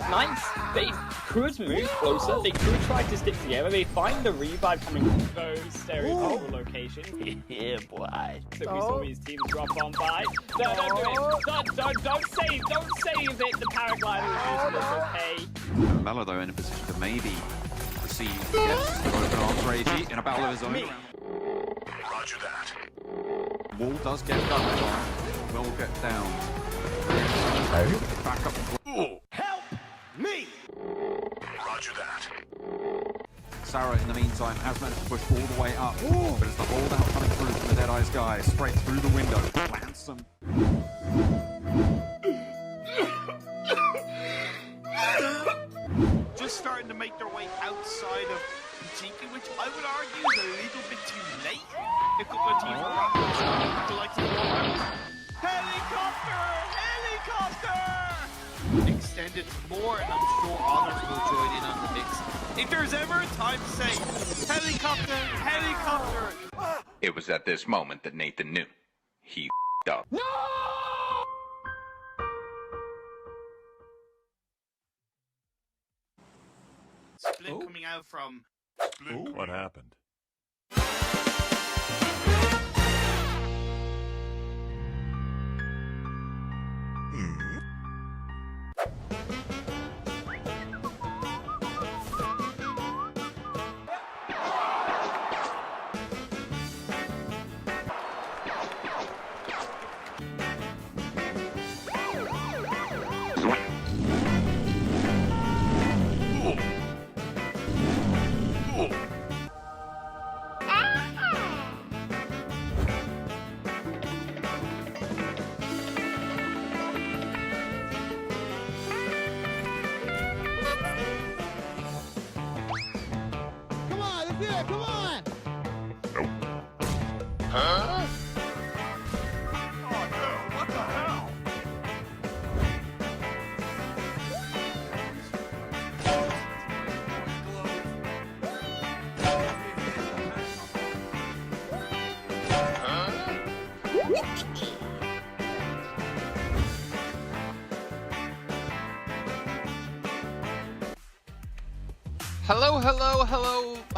Nice. They could move closer. They could try to stick together. They find the revive coming from very stereotypical location. Yeah, boy. So we saw his team drop on by. No, don't do it. Don't save. Don't save it. The paraglider is useless. Okay. Mela, though, in a position to maybe receive broken arms Reggie in a battle of his own. Roger that. Wall does get done. Will get down. Back up. Help me! Roger that. Sarah, in the meantime, has managed to push all the way up. But it's the holdout coming through from the Deadeye's guys. Straight through the window. Plants some. Just starting trying to make their way outside of Tiki, which I would argue is a little bit too late. A couple of teams were the likes of Helicopter! Helicopter! Extended more, and I'm sure others will join in on the mix. If there's ever a time to say, Helicopter! Helicopter! It was at this moment that Nathan knew. He up. No! Split coming out from Split. What happened?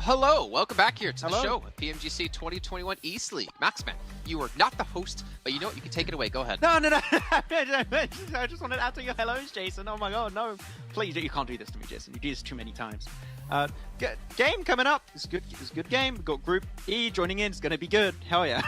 Hello. Welcome back here to the show, PMGC 2021 East League. Maxman, you are not the host, but you know what? You can take it away. Go ahead. No. I just wanted to add to your hellos, Jason. Oh my god, no. Please, you can't do this to me, Jason. You do this too many times. Game coming up. It's good. It's a good game. We've got Group E joining in. It's going to be good. Hell yeah.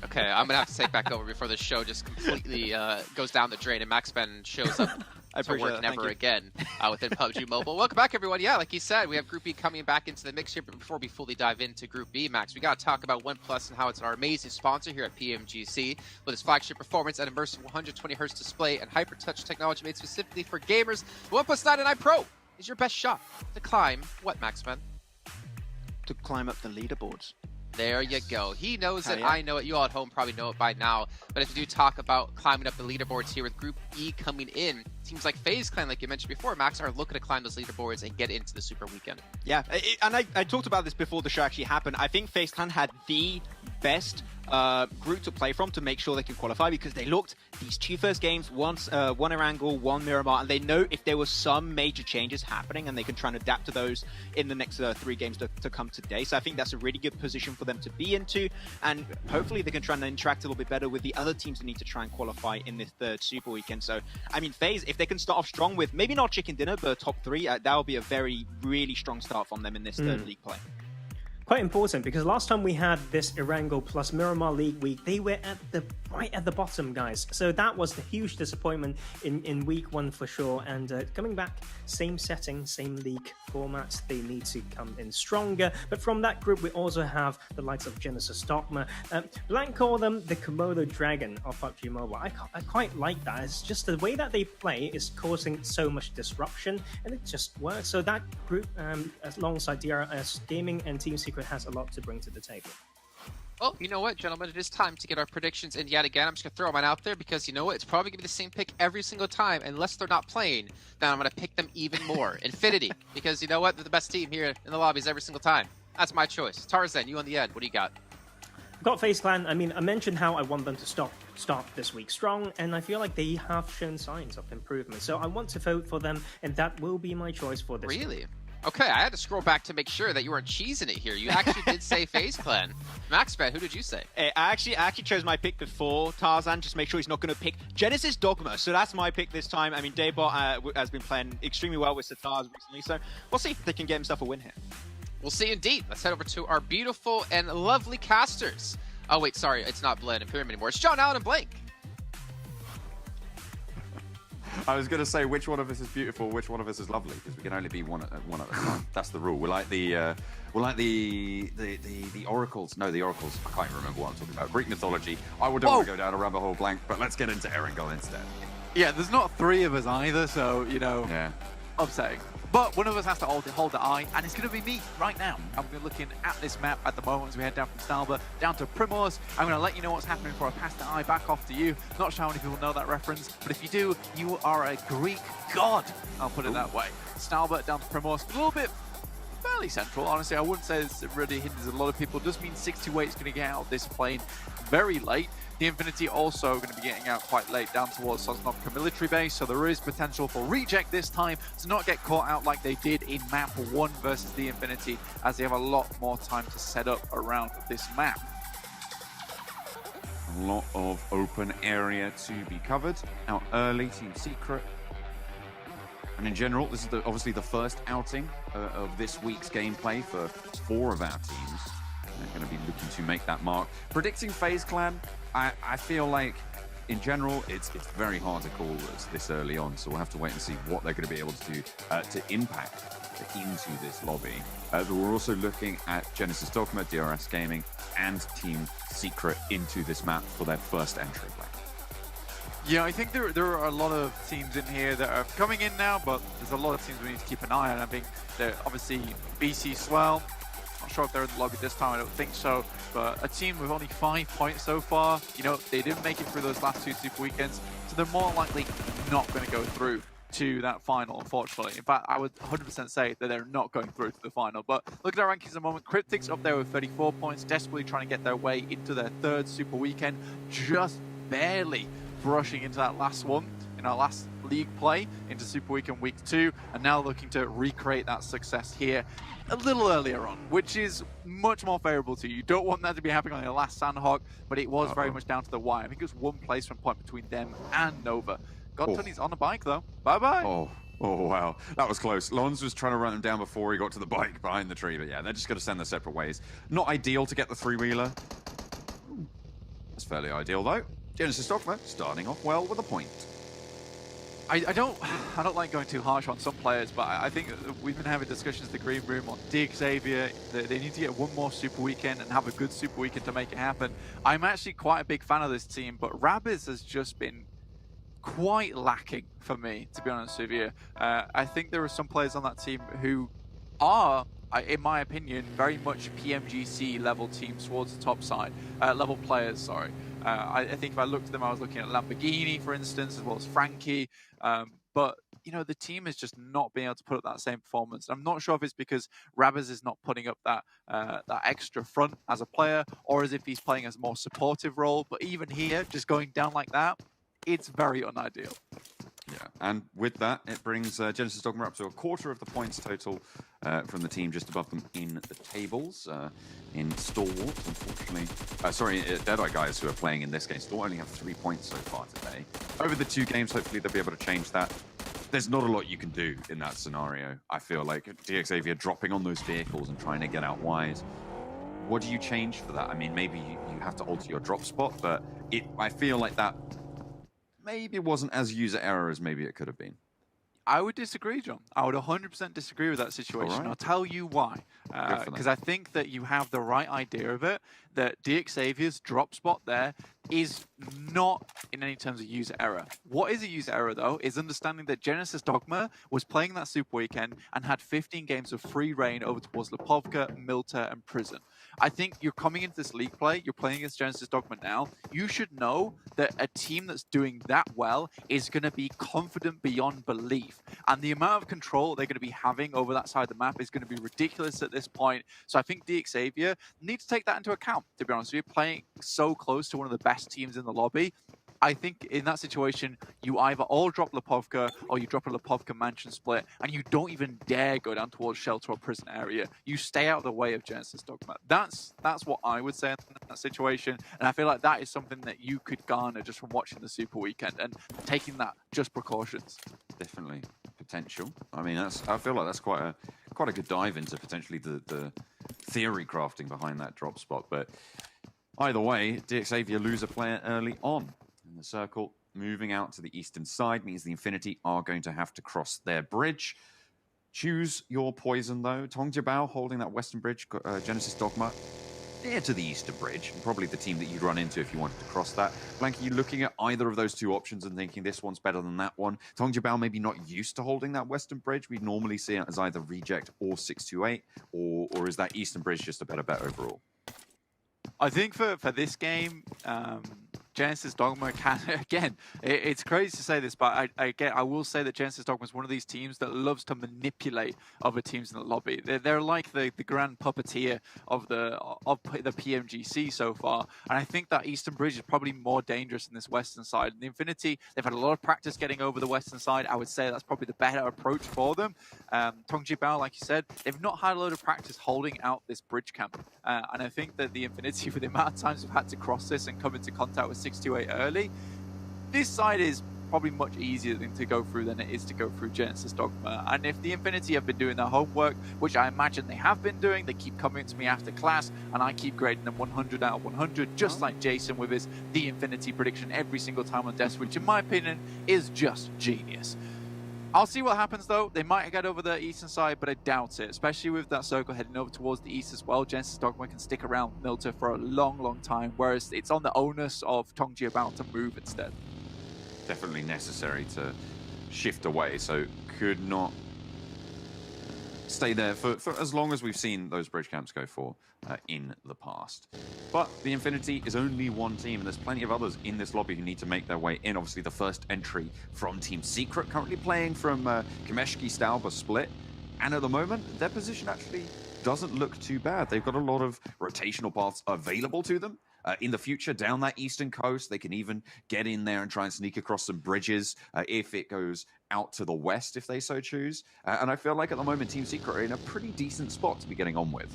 Okay, I'm going to have to take back over before the show just completely goes down the drain and Maxman shows up. To work never again within PUBG Mobile. Welcome back, everyone. Yeah, like you said, we have Group B coming back into the mix here. But before we fully dive into Group B, Max, we got to talk about OnePlus and how it's our amazing sponsor here at PMGC with its flagship performance and immersive 120Hz display and hyper touch technology made specifically for gamers. The OnePlus 9 Pro is your best shot to climb what, Maxman? To climb up the leaderboards. There you go. He knows it. Yeah. I know it. You all at home probably know it by now. But if we do talk about climbing up the leaderboards here with Group E coming in, teams like FaZe Clan, like you mentioned before, Max, are looking to climb those leaderboards and get into the Super Weekend. Yeah, and I talked about this before the show actually happened. I think FaZe Clan had the best group to play from to make sure they can qualify because they looked these two first games, one Erangel, one Miramar, and they know if there was some major changes happening and they can try and adapt to those in the next 3 games to come today. So I think that's a really good position for them to be into, and hopefully they can try and interact a little bit better with the other teams that need to try and qualify in this third Super Weekend. So, I mean, FaZe, if they can start off strong with maybe not chicken dinner, but top 3, that will be a really strong start from them in this third league play. Quite important because last time we had this Erangel plus Miramar League week, they were right at the bottom, guys. So that was the huge disappointment in week 1 for sure. And coming back, same setting, same league format. They need to come in stronger. But from that group, we also have the likes of Genesis Dogma. Blank call them the Komodo Dragon of PUBG Mobile. I quite like that. It's just the way that they play is causing so much disruption, and it just works. So that group, alongside DRS Gaming and Team Secret, has a lot to bring to the table. Well, you know what, gentlemen? It is time to get our predictions in yet again. I'm just going to throw mine out there because, you know what? It's probably going to be the same pick every single time. Unless they're not playing, then I'm going to pick them even more. Infinity, because you know what? They're the best team here in the lobbies every single time. That's my choice. Tarzan, you on the end. What do you got? I've got FaZe Clan. I mean, I mentioned how I want them to start this week strong, and I feel like they have shown signs of improvement. So I want to vote for them, and that will be my choice for this Really? week. Okay, I had to scroll back to make sure that you weren't cheesing it here. You actually did say FaZe Clan. Maxman, who did you say? I actually chose my pick before Tarzan, just to make sure he's not going to pick Genesis Dogma. So that's my pick this time. I mean, Daybot has been playing extremely well with Satars recently, so we'll see if they can get himself a win here. We'll see indeed. Let's head over to our beautiful and lovely casters. Oh, wait, sorry. It's not Blend and Pyramid anymore. It's John Allen and Blake. I was going to say which one of us is beautiful, which one of us is lovely, because we can only be one at a time. That's the rule. We're like the oracles. No, the oracles. I can't even remember what I'm talking about. Greek mythology. I don't want to go down a rabbit hole blank, but let's get into Erangel instead. Yeah, there's not 3 of us either, so, you know, Yeah. upsetting. But one of us has to hold the eye, and it's going to be me right now. I'm going to be looking at this map at the moment as we head down from Stalba down to Primos. I'm going to let you know what's happening before I pass the eye back off to you. Not sure how many people know that reference, but if you do, you are a Greek god. I'll put it that way. Stalba down to Primos, a little bit fairly central. Honestly, I wouldn't say it really hinders a lot of people. It does mean 628 is going to get out of this plane very late. The Infinity also going to be getting out quite late down towards Sosnovka military base, so there is potential for reject this time to not get caught out like they did in map 1 versus the Infinity, as they have a lot more time to set up around this map. A lot of open area to be covered. Out early, Team Secret. And in general, this is obviously the first outing of this week's gameplay for 4 of our teams. They're going to be looking to make that mark. Predicting FaZe Clan, I feel like, in general, it's very hard to call this early on, so we'll have to wait and see what they're going to be able to do to impact into this lobby. But we're also looking at Genesis Dogma, DRS Gaming, and Team Secret into this map for their first entry play. Yeah, I think there are a lot of teams in here that are coming in now, but there's a lot of teams we need to keep an eye on. I think they're obviously BC Swell. Not sure if they're in the lobby this time, I don't think so. But a team with only 5 points so far, you know, they didn't make it through those last 2 Super Weekends, so they're more likely not going to go through to that final, unfortunately. In fact, I would 100% say that they're not going through to the final. But look at our rankings at the moment. Cryptic's up there with 34 points, desperately trying to get their way into their 3rd Super Weekend, just barely brushing into that last one in our last league play into Super Weekend Week 2, and now looking to recreate that success here a little earlier on, which is much more favorable to you. You don't want that to be happening on your last Sandhawk, but it was very much down to the wire. I think it was 1 placement point between them and Nova. Godtunny's on the bike though. Bye-bye. Oh, wow. That was close. Lons was trying to run him down before he got to the bike behind the tree, but yeah, they're just going to send their separate ways. Not ideal to get the 3-wheeler. That's fairly ideal though. Genesis Dogma starting off well with a point. I don't like going too harsh on some players, but I think we've been having discussions in the green room on Xavier. They need to get 1 more Super Weekend and have a good Super Weekend to make it happen. I'm actually quite a big fan of this team, but Rabbids has just been quite lacking for me, to be honest with you. I think there are some players on that team who are, in my opinion, very much PMGC level teams towards the top side, level players, sorry. I think if I looked at them, I was looking at Lamborghini, for instance, as well as Frankie. But, you know, the team is just not being able to put up that same performance. I'm not sure if it's because Rabbids is not putting up that extra front as a player, or as if he's playing as a more supportive role. But even here, just going down like that, it's very unideal. Yeah, and with that, it brings Genesis Dogma up to 1/4 of the points total from the team just above them in the tables. In Stalwart, unfortunately. Deadeye guys who are playing in this game still only have 3 points so far today. Over the 2 games, hopefully they'll be able to change that. There's not a lot you can do in that scenario. I feel like Xavier dropping on those vehicles and trying to get out wide. What do you change for that? I mean, maybe you have to alter your drop spot, but I feel like that maybe it wasn't as user error as maybe it could have been. I would disagree, John. I would 100% disagree with that situation. Right. I'll tell you why. Because I think that you have the right idea of it, that Xavier's drop spot there is not in any terms of user error. What is a user error, though, is understanding that Genesis Dogma was playing that Super Weekend and had 15 games of free reign over towards Lipovka, Milta, and Prison. I think you're coming into this league play, you're playing against Genesis Dogma now, you should know that a team that's doing that well is going to be confident beyond belief. And the amount of control they're going to be having over that side of the map is going to be ridiculous at this point. So I think Xavier need to take that into account, to be honest with you. Playing so close to one of the best teams in the lobby, I think in that situation, you either all drop Lipovka or you drop a Lipovka mansion split, and you don't even dare go down towards shelter or prison area. You stay out of the way of Genesis Dogma. That's what I would say in that situation, and I feel like that is something that you could garner just from watching the Super Weekend and taking that just precautions. Definitely potential. I mean, I feel like that's quite a good dive into potentially the theory crafting behind that drop spot. But either way, Xavier lose a player early on. In the circle, moving out to the eastern side means the Infinity are going to have to cross their bridge. Choose your poison, though. Tongjabao holding that western bridge. Genesis Dogma near to the Eastern Bridge, and probably the team that you'd run into if you wanted to cross that. Blank, are you looking at either of those two options and thinking this one's better than that one? Tongjibao maybe not used to holding that Western Bridge. We'd normally see it as either Reject or 628, or is that Eastern Bridge just a better bet overall? I think for this game, Genesis Dogma can, again, it's crazy to say this, but I will say that Genesis Dogma is one of these teams that loves to manipulate other teams in the lobby. They're like the grand puppeteer of the PMGC so far, and I think that Eastern Bridge is probably more dangerous in this Western side. And the Infinity, they've had a lot of practice getting over the Western side. I would say that's probably the better approach for them. Tongjibao, like you said, they've not had a lot of practice holding out this bridge camp, and I think that the Infinity, with the amount of times they've had to cross this and come into contact with 628 early, this side is probably much easier to go through than it is to go through Genesis Dogma. And if the Infinity have been doing their homework, which I imagine they have been doing, they keep coming to me after class and I keep grading them 100 out of 100, just like Jason with his The Infinity prediction every single time on Death, which in my opinion is just genius. I'll see what happens though. They might get over the eastern side, but I doubt it, especially with that circle heading over towards the east as well. Genesis Dogma can stick around Milter for a long time, whereas it's on the onus of Tongjibao to move instead. Definitely necessary to shift away, so could not stay there for as long as we've seen those bridge camps go for in the past. But the Infinity is only one team, and there's plenty of others in this lobby who need to make their way in. Obviously, the first entry from Team Secret, currently playing from Kameshki Stalba split, and at the moment, their position actually doesn't look too bad. They've got a lot of rotational paths available to them. In the future, down that eastern coast, they can even get in there and try and sneak across some bridges if it goes out to the west, if they so choose. And I feel like at the moment, Team Secret are in a pretty decent spot to be getting on with.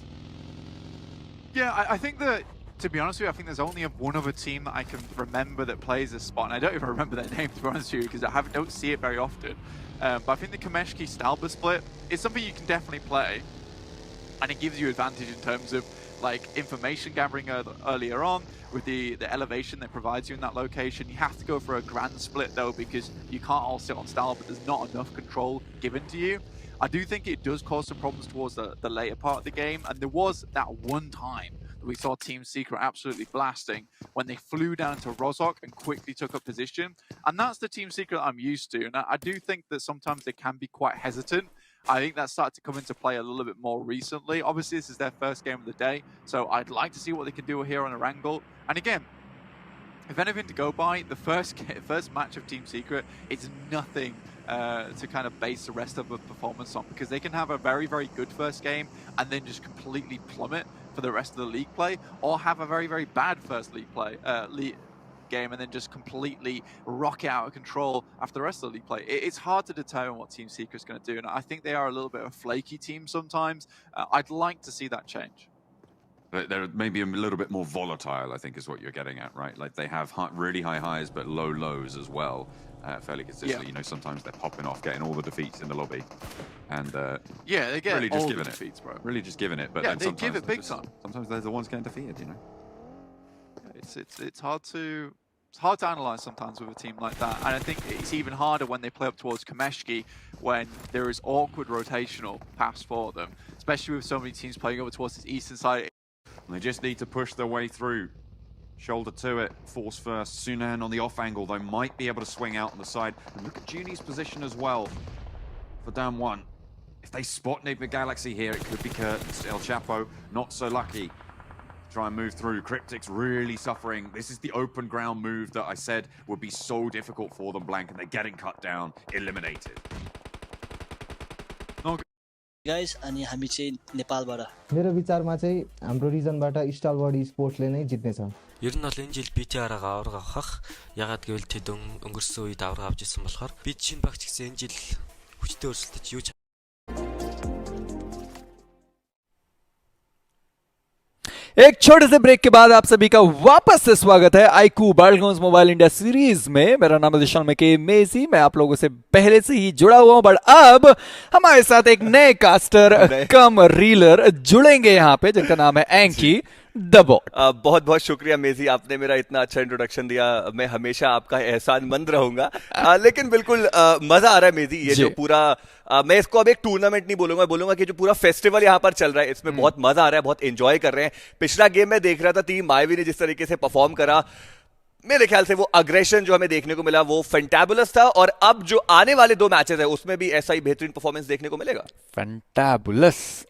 Yeah, I think that, to be honest with you, I think there's only one other team that I can remember that plays this spot, and I don't even remember their name, to be honest with you, because I don't see it very often. But I think the Kameshki Stalba split is something you can definitely play, and it gives you advantage in terms of like information gathering earlier on with the elevation that provides you in that location. You have to go for a grand split though, because you can't all sit on Stalba, but there's not enough control given to you. I do think it does cause some problems towards the later part of the game, and there was that one time that we saw Team Secret absolutely blasting when they flew down to Rozhok and quickly took up position, and that's the Team Secret I'm used to, and I do think that sometimes they can be quite hesitant. I think that started to come into play a little bit more recently. Obviously, this is their first game of the day, so I'd like to see what they can do here on Erangel. And again, if anything to go by, the first match of Team Secret, it's nothing to kind of base the rest of the performance on, because they can have a very good first game and then just completely plummet for the rest of the league play, or have a very bad first league play game and then just completely rock it out of control after the rest of the league play. It's hard to determine what Team Secret's going to do, and I think they are a little bit of a flaky team sometimes. I'd like to see that change. They're maybe a little bit more volatile, I think, is what you're getting at, right? Like they have really high highs but low lows as well, fairly consistently. Yeah. You know, sometimes they're popping off, getting all the defeats in the lobby, and yeah, they get really just all giving the defeats, bro. Really just giving it, but yeah, then they sometimes give it big time. Sometimes they're the ones getting defeated, you know. It's hard to analyze sometimes with a team like that, and I think it's even harder when they play up towards Kameshki, when there is awkward rotational paths for them, especially with so many teams playing over towards this eastern side. And they just need to push their way through. Shoulder to it, force first. Sunan on the off angle, though, might be able to swing out on the side. And look at Junie's position as well for down one. If they spot Nigma Galaxy here, it could be curtains. El Chapo, not so lucky. Try and move through. Cryptic's really suffering. This is the open ground move that I said would be so difficult for them, Blank, and they're getting cut down, eliminated. Guys, अनि हामी चाहिँ नेपालबाट मेरो विचारमा चाहिँ हाम्रो रिजनबाट स्टालबडी स्पोर्ट्सले नै जित्नेछ. Ер нь бол энэ жил BTR-ага авраг авах. Ягаад гэвэл тэд өнгөрсөн үед авраг авч ирсэн болохоор бид шинэ багч гэсэн энэ жил хүчтэй өрсөлдөж юу. एक छोटे से ब्रेक के बाद आप सभी का वापस से स्वागत है आईकू बार्डगॉन्स मोबाइल इंडिया सीरीज में. मेरा नाम है दिशान मेसी. मैं आप लोगों से पहले से ही जुड़ा हुआ हूं, बट अब हमारे साथ एक नए कास्टर कम रीलर जुड़ेंगे यहाँ पे, जिनका नाम है एंकी. The bot. बहुत बहुत शुक्रिया मेजी, आपने मेरा इतना अच्छा इंट्रोडक्शन दिया। मैं हमेशा आपका एहसानमंद रहूंगा। लेकिन बिल्कुल मजा आ रहा है मेजी, ये जो पूरा मैं इसको अब एक टूर्नामेंट नहीं बोलूंगा, बोलूंगा कि जो पूरा फेस्टिवल यहाँ पर चल रहा है इसमें बहुत मजा आ रहा है, बहुत एंजॉय कर रहे हैं। पिछला गेम मैं देख रहा था, टीम मायावी ने जिस तरीके से परफॉर्म करा, मेरे ख्याल से वो अग्रेशन जो हमें देखने को मिला वो फैंटाबुलस था। और अब जो आने वाले 2 मैचेस है उसमें भी ऐसा ही बेहतरीन परफॉर्मेंस देखने को मिलेगा। फैंटाबुलस।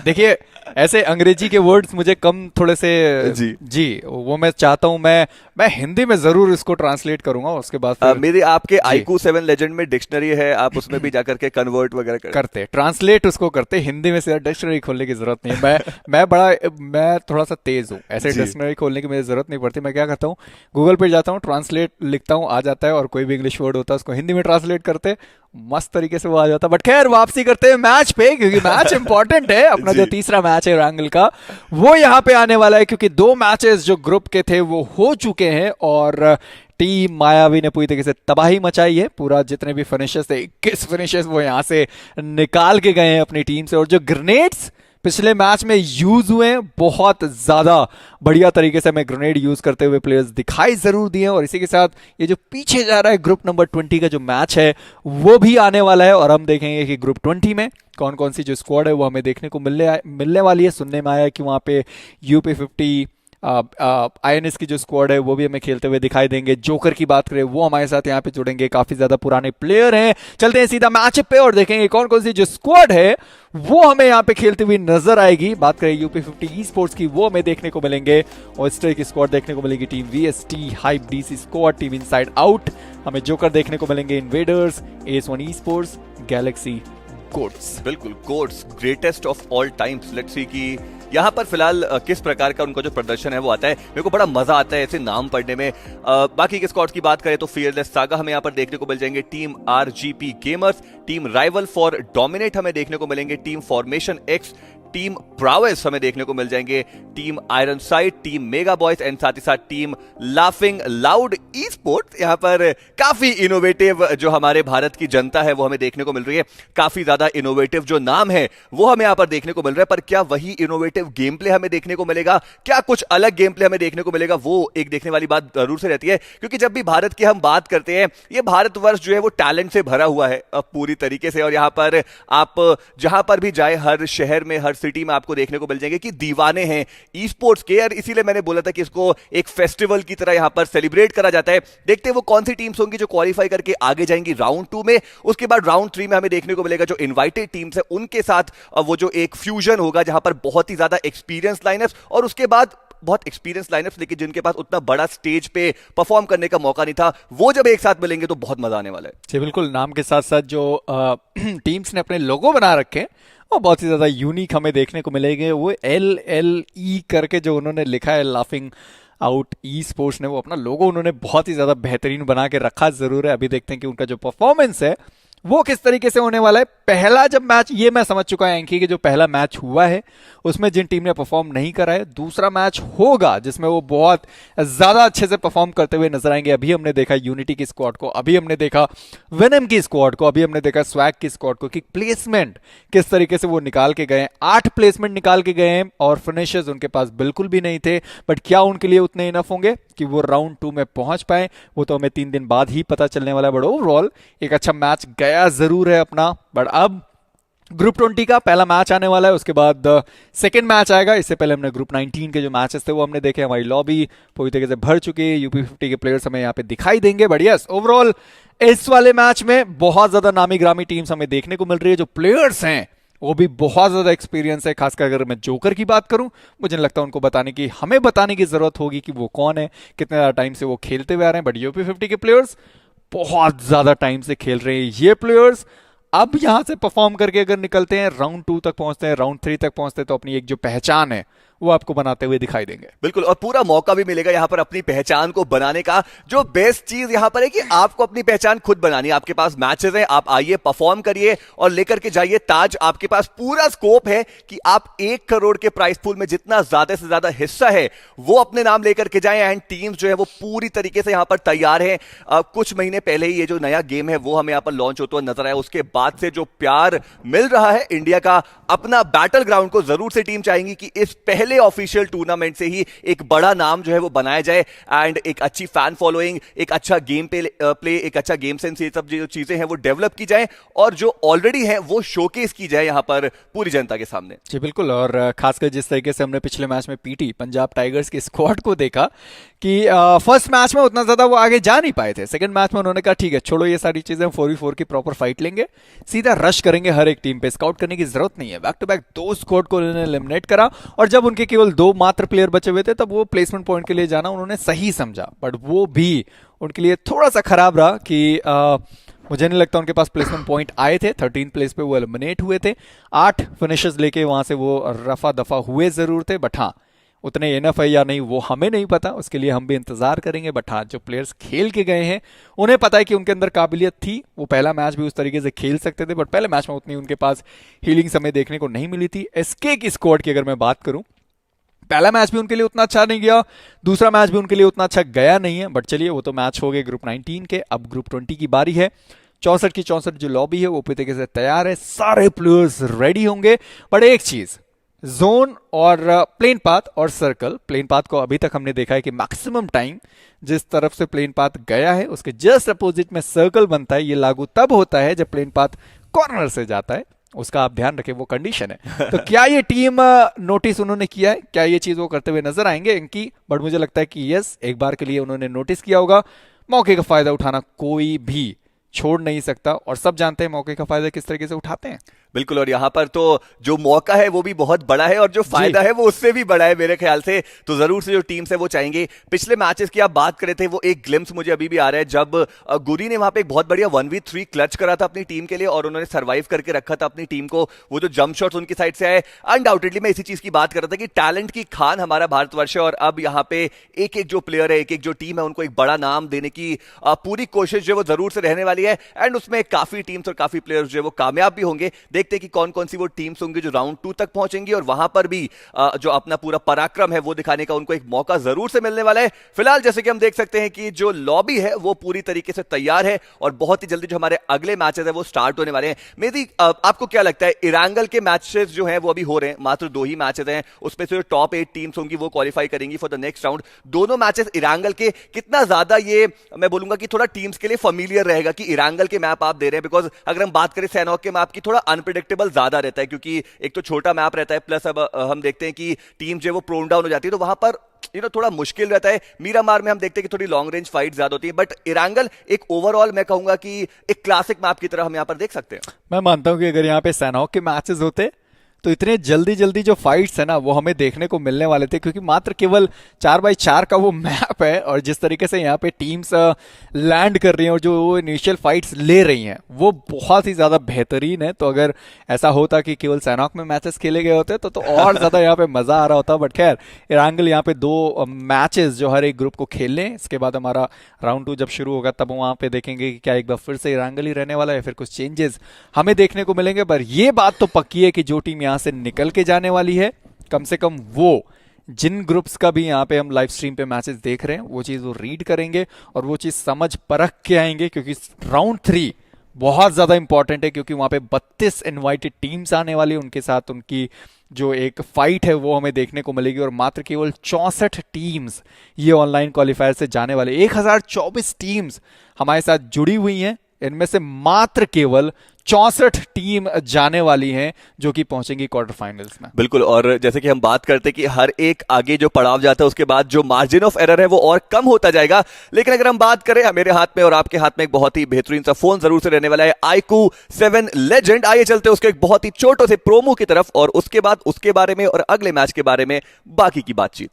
देखिए, ऐसे अंग्रेजी के वर्ड्स मुझे कम थोड़े से जी वो मैं चाहता हूं, मैं हिंदी में जरूर इसको ट्रांसलेट करूंगा। उसके बाद मेरे आपके IQ 7 लेजेंड में डिक्शनरी है, आप उसमें भी जाकर के कन्वर्ट वगैरह करते ट्रांसलेट उसको करते हिंदी में से। डिक्शनरी खोलने की जरूरत नहीं है, मैं थोड़ा सा तेज हूँ, ऐसे डिक्शनरी खोलने की मुझे जरूरत नहीं पड़ती। मैं क्या करता हूँ, गूगल पे जाता हूँ, ट्रांसलेट लिखता हूँ, आ जाता है, और कोई भी इंग्लिश वर्ड होता है उसको हिंदी में ट्रांसलेट करते, मस्त तरीके से वो आ जाता। बट खैर वापसी करते हैं मैच पे, क्योंकि मैच इंपॉर्टेंट है। अपना जो तीसरा मैच है रैंगल का, वो यहाँ पे आने वाला है, क्योंकि 2 मैचेस जो ग्रुप के थे वो हो चुके हैं, और टीम मायावी ने पूरी तरीके से तबाही मचाई है। पूरा जितने भी फिनिशर्स थे, 21 फिनिशर्स वो यहाँ से निकाल के गए हैं अपनी टीम से। और जो ग्रेनेड्स पिछले मैच में यूज हुए हैं, बहुत ज्यादा बढ़िया तरीके से हमें ग्रेनेड यूज करते हुए प्लेयर्स दिखाई जरूर दिए हैं। और इसी के साथ ये जो पीछे जा रहा है ग्रुप नंबर 20 का जो मैच है वो भी आने वाला है, और हम देखेंगे कि ग्रुप 20 में कौन कौन सी जो स्क्वाड है वो हमें देखने को मिलने वाली है। सुनने में आया कि वहां पे UP50 INS की जो स्क्वाड है वो भी हमें खेलते हुए दिखाई देंगे। जोकर की बात करें वो हमारे साथ यहाँ पे जुड़ेंगे, काफी ज्यादा पुराने प्लेयर हैं। चलते हैं सीधा मैच पे और देखेंगे कौन कौन सी जो स्क्वाड है वो हमें यहाँ पे खेलती हुई नजर आएगी। बात करें UP50 esports की, वो हमें देखने को मिलेंगे। और स्टे की स्क्वाड देखने को मिलेगी team VST hype DC squad, team inside out हमें जोकर देखने को मिलेंगे, invaders, AS1 esports, galaxy, goats. बिल्कुल goats, greatest of all times. Let's see कि यहाँ पर फिलहाल किस प्रकार का उनका जो प्रदर्शन है वो आता है। मेरे को बड़ा मजा आता है ऐसे नाम पढ़ने में। बाकी के स्क्वाड्स की बात करें तो फियरलेस सागा हमें यहाँ पर देखने को मिल जाएंगे, team RGP gamers, team rival for dominate हमें देखने को मिलेंगे, टीम फॉर्मेशन X, टीम प्रावेस हमें देखने को मिल जाएंगे, team iron side, team mega boys, and साथ ही साथ टीम लाफिंग लाउड esports। यहाँ पर काफी इनोवेटिव जो हमारे भारत की जनता है वो हमें देखने को मिल रही है। काफी ज्यादा इनोवेटिव जो नाम है वो हमें यहाँ पर देखने को मिल रहा है। पर क्या वही इनोवेटिव गेम प्ले हमें देखने को मिलेगा, क्या कुछ अलग गेम प्ले हमें देखने को मिलेगा, वो एक देखने वाली बात जरूर से रहती है। क्योंकि जब भी भारत की हम बात करते हैं, ये भारतवर्ष जो है वो टैलेंट से भरा हुआ है पूरी तरीके से। और यहाँ पर आप जहां पर भी जाए, हर शहर में, हर सिटी में आपको देखने को मिल जाएंगे कि दीवाने हैं ई स्पोर्ट्स के। और इसीलिए मैंने बोला था कि इसको एक फेस्टिवल की तरह यहां पर सेलिब्रेट करा जाता है। देखते हैं वो कौन सी टीम्स होंगी जो क्वालिफाई करके आगे जाएंगी राउंड 2 में। उसके बाद राउंड 3 में हमें देखने को मिलेगा जो इनवाइटेड टीम्स है उनके साथ वो जो एक फ्यूजन होगा, जहां पर बहुत ही ज्यादा एक्सपीरियंस लाइनअप्स, और उसके बाद बहुत एक्सपीरियंस लाइनअप्स लेकिन जिनके पास उतना बड़ा स्टेज पे परफॉर्म करने का मौका नहीं था, वो जब एक साथ मिलेंगे तो बहुत मजा आने वाला है। जी बिल्कुल, नाम के साथ साथ जो टीम्स ने अपने लोगो बना रखे हैं वो बहुत ही ज्यादा यूनिक हमें देखने को मिलेंगे। वो LLE करके जो उन्होंने लिखा है, लाफिंग आउट esports ने, वो अपना लोगो उन्होंने बहुत ही ज्यादा बेहतरीन बना के रखा जरूर है। अभी देखते हैं कि उनका जो परफॉर्मेंस है वो किस तरीके से होने वाला है। पहला जब मैच, ये मैं समझ चुका है एंकी कि जो पहला मैच हुआ है उसमें जिन टीम ने परफॉर्म नहीं करा है, दूसरा मैच होगा जिसमें वो बहुत ज्यादा अच्छे से परफॉर्म करते हुए नजर आएंगे। अभी हमने देखा यूनिटी की स्क्वाड को, अभी हमने देखा वेनम की स्क्वाड को, अभी हमने देखा स्वैग की स्क्वाड को, कि प्लेसमेंट किस तरीके से वो निकाल के गए। 8 प्लेसमेंट निकाल के गए हैं और फिनिशर्स उनके पास बिल्कुल भी नहीं थे। बट क्या उनके लिए उतने इनफ होंगे कि वो राउंड 2 में पहुंच पाए, वो तो हमें 3 दिन बाद ही पता चलने वाला है। बट ओवरऑल एक अच्छा मैच गया जरूर है अपना। बट अब ग्रुप 20 का पहला मैच आने वाला है, उसके बाद सेकंड मैच आएगा। इससे पहले हमने ग्रुप 19 के जो मैचेस थे वो हमने देखे। हमारी लॉबी पूरी तरीके से भर चुकी है, UP50 के प्लेयर्स हमें यहाँ पे दिखाई देंगे। बट यस, ओवरऑल इस वाले मैच में बहुत ज्यादा नामी ग्रामी टीम्स हमें देखने को मिल रही है। जो प्लेयर्स हैं वो भी बहुत ज्यादा एक्सपीरियंस है। खासकर अगर मैं जोकर की बात करूं, मुझे नहीं लगता उनको हमें बताने की जरूरत होगी कि वो कौन है, कितने ज्यादा टाइम से वो खेलते हुए आ रहे हैं। बट UP50 के प्लेयर्स बहुत ज्यादा टाइम से खेल रहे हैं। ये प्लेयर्स अब यहां से परफॉर्म करके अगर निकलते हैं, राउंड 2 तक पहुंचते हैं, राउंड 3 तक पहुंचते हैं, तो अपनी एक जो पहचान है वो आपको बनाते हुए दिखाई देंगे। बिल्कुल, और पूरा मौका भी मिलेगा यहाँ पर अपनी पहचान को बनाने का। जो बेस्ट चीज यहाँ पर है कि आपको अपनी पहचान खुद बनानी है। आपके पास मैचेस हैं, आप आइए, परफॉर्म करिए और लेकर के जाइए ताज। आपके पास पूरा स्कोप है कि आप 1 करोड़ के प्राइस पूल में जितना ज्यादा से ज्यादा हिस्सा है वो अपने नाम लेकर के जाएं। एंड टीम्स जो है वो पूरी तरीके से यहाँ पर तैयार है। कुछ महीने पहले ही ये जो नया गेम है वो हमें यहाँ पर लॉन्च होता हुआ नजर आया। उसके बाद से जो प्यार मिल रहा है इंडिया का अपना बैटल ग्राउंड को, जरूर से टीम चाहेंगी कि इस पहले पहले ऑफिशियल टूर्नामेंट से ही एक बड़ा नाम जो है वो बनाया जाए एंड एक अच्छी फैन फॉलोइंग, एक अच्छा गेम प्ले, एक अच्छा गेम सेंस, ये सब जो चीजें हैं वो डेवलप की जाए और जो ऑलरेडी है वो शोकेस की जाए यहाँ पर पूरी जनता के सामने। जी बिल्कुल, और खासकर जिस तरीके से हमने पिछले मैच में पीटी पंजाब टाइगर्स के स्क्वाड को देखा कि फर्स्ट मैच में उतना ज्यादा वो आगे जा नहीं पाए थे, सेकंड मैच में उन्होंने कहा ठीक है छोड़ो ये सारी चीजें, 4v4 की प्रॉपर फाइट लेंगे, सीधा रश करेंगे हर एक टीम पे, स्काउट करने की जरूरत नहीं है। बैक टू बैक 2 स्क्वाड को उन्होंने एलिमिनेट करा और जब उनके केवल 2 मात्र प्लेयर बचे हुए थे तब वो प्लेसमेंट पॉइंट के लिए जाना उन्होंने सही समझा, बट वो भी उनके लिए थोड़ा सा खराब रहा कि मुझे नहीं लगता उनके पास प्लेसमेंट पॉइंट आए थे। 13 प्लेस पे वो एलिमिनेट हुए थे, 8 फिनिशर्स लेके वहां से वो रफा दफा हुए जरूर थे, बट हाँ उतने एनफ है या नहीं वो हमें नहीं पता, उसके लिए हम भी इंतजार करेंगे। बट हाँ जो प्लेयर्स खेल के गए हैं उन्हें पता है कि उनके अंदर काबिलियत थी, वो पहला मैच भी उस तरीके से खेल सकते थे, बट पहले मैच में उतनी उनके पास हीलिंग समय देखने को नहीं मिली थी। एसके की स्क्वाड की अगर मैं बात करूं, पहला मैच भी उनके लिए उतना अच्छा नहीं गया, दूसरा मैच भी उनके लिए उतना अच्छा गया नहीं है, बट चलिए वो तो मैच हो गए ग्रुप 19 के, अब ग्रुप 20 की बारी है। 64 की 64 जो लॉबी है वो पूरी तरीके से तैयार है, सारे प्लेयर्स रेडी होंगे, बट एक चीज जोन और प्लेन पाथ और सर्कल, प्लेन पाथ को अभी तक हमने देखा है कि मैक्सिमम टाइम जिस तरफ से प्लेन पाथ गया है उसके जस्ट अपोजिट में सर्कल बनता है, ये लागू तब होता है जब प्लेन पाथ कॉर्नर से जाता है, उसका आप ध्यान रखें, वो कंडीशन है। तो क्या ये टीम नोटिस उन्होंने किया है, क्या ये चीज वो करते हुए नजर आएंगे इनकी, बट मुझे लगता है कि यस एक बार के लिए उन्होंने नोटिस किया होगा। मौके का फायदा उठाना कोई भी छोड़ नहीं सकता और सब जानते हैं मौके का फायदा किस तरीके से उठाते हैं। बिल्कुल, और यहाँ पर तो जो मौका है वो भी बहुत बड़ा है और जो फायदा है वो उससे भी बड़ा है मेरे ख्याल से, तो जरूर से जो टीम्स है वो चाहेंगे। पिछले मैचेस की आप बात करे थे, वो एक ग्लिम्स मुझे अभी भी आ रहा है जब गुरी ने वहां पे एक बहुत बढ़िया 1v3 क्लच करा था अपनी टीम के लिए और उन्होंने सर्वाइव करके रखा था अपनी टीम को, वो जो जंप शॉट्स उनकी साइड से आए, अनडाउटेडली मैं इसी चीज की बात कर रहा था कि टैलेंट की खान हमारा भारतवर्ष है और अब यहाँ पे एक एक जो प्लेयर है, एक एक जो टीम है उनको एक बड़ा नाम देने की पूरी कोशिश जो वो जरूर से रहने वाली है एंड उसमें काफी टीम्स और काफी प्लेयर्स जो है वो कामयाब भी होंगे। देखते हैं कि कौन कौन सी वो टीम्स होंगी जो राउंड 2 तक पहुंचेंगी और वहां पर भी जो अपना पूरा पराक्रम है वो दिखाने का उनको एक मौका जरूर से मिलने वाला है। फिलहाल जैसे कि हम देख सकते हैं कि जो लॉबी है वो पूरी तरीके से तैयार है और बहुत ही जल्दी जो हमारे अगले मैचेस है वो स्टार्ट होने वाले हैं। मेरी आपको क्या लगता है, इरांगल के मैचेस जो हैं वो अभी हो रहे हैं, मात्र 2 ही मैचेस हैं, उसमें से जो टॉप 8 टीम्स होंगी वो क्वालिफाई करेंगी फॉर द नेक्स्ट राउंड। दोनों मैचेस इरांगल के, कितना ज्यादा ये मैं बोलूंगा कि थोड़ा टीम्स के लिए फेमिलियर रहेगा कि इरांगल के मैप आप दे रहे हैं, बिकॉज अगर हम बात करें सैनॉक के मैप की थोड़ा अनप्रिडिक्टेबल ज्यादा रहता है क्योंकि एक तो छोटा मैप रहता है, प्लस अब हम देखते हैं कि टीम जो है वो प्रोन डाउन हो जाती है तो वहां पर थोड़ा मुश्किल रहता है। मीरामार में हम देखते हैं कि थोड़ी लॉन्ग रेंज फाइट ज्यादा होती है, बट इरांगल एक ओवरऑल मैं कहूंगा कि एक क्लासिक मैप की तरह हम यहां पर देख सकते हैं। मैं मानता हूं कि अगर यहां पे सैनॉक के मैचेस होते तो इतने जल्दी जो फाइट्स है ना वो हमें देखने को मिलने वाले थे, क्योंकि मात्र केवल 4x4 का वो मैप है और जिस तरीके से यहाँ पे टीम्स लैंड कर रही हैं और जो इनिशियल फाइट्स ले रही हैं वो बहुत ही ज्यादा बेहतरीन है। तो अगर ऐसा होता कि केवल सैनॉक में मैचेस खेले गए होते तो और ज्यादा यहाँ पे मजा आ रहा होता। बट खैर इरांगल यहाँ पे 2 मैचेस जो हर एक ग्रुप को खेल लें, इसके बाद हमारा राउंड 2 जब शुरू होगा तब वहां पे देखेंगे कि क्या एक बार फिर से इरांगल ही रहने वाला है, फिर कुछ चेंजेस हमें देखने को मिलेंगे। पर ये बात तो पक्की है कि जो टीम से निकल के जाने वाली है, कम से कम वो जिन ग्रुप्स का भी यहाँ पे हम लाइव स्ट्रीम पे मैचेस देख रहे हैं वो चीज वो रीड करेंगे और वो चीज समझ परख के आएंगे, क्योंकि राउंड 3 बहुत ज्यादा इंपॉर्टेंट है, क्योंकि वहां पे 32 इनवाइटेड टीम्स आने वाली है, उनके साथ उनकी जो एक फाइट है वो हमें देखने को मिलेगी और मात्र केवल 64 टीम्स ये ऑनलाइन क्वालिफायर से जाने वाले। 1024 टीम्स हमारे साथ जुड़ी हुई हैं, इनमें से मात्र केवल 64 टीम जाने वाली हैं जो कि पहुंचेंगी क्वार्टर फाइनल्स में। बिल्कुल, और जैसे कि हम बात करते हैं कि हर एक आगे जो पड़ाव जाता है उसके बाद जो मार्जिन ऑफ एरर है वो और कम होता जाएगा। लेकिन अगर हम बात करें, मेरे हाथ में और आपके हाथ में एक बहुत ही बेहतरीन सा फोन जरूर से रहने वाला है, iQOO 7 लेजेंड। आइए चलते हैं उसके एक बहुत ही छोटे से प्रोमो की तरफ और उसके बाद उसके बारे में और अगले मैच के बारे में बाकी की बातचीत।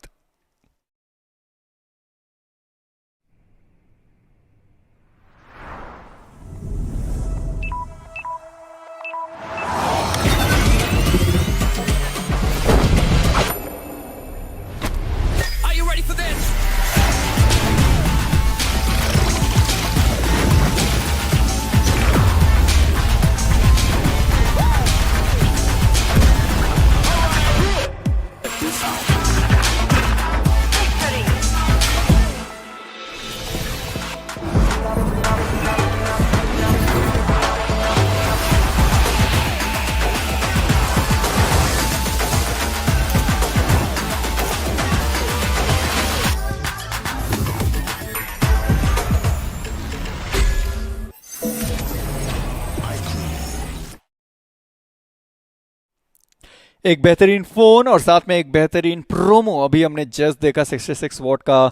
एक बेहतरीन फोन और साथ में एक बेहतरीन प्रोमो अभी हमने जस्ट देखा 66 वॉट का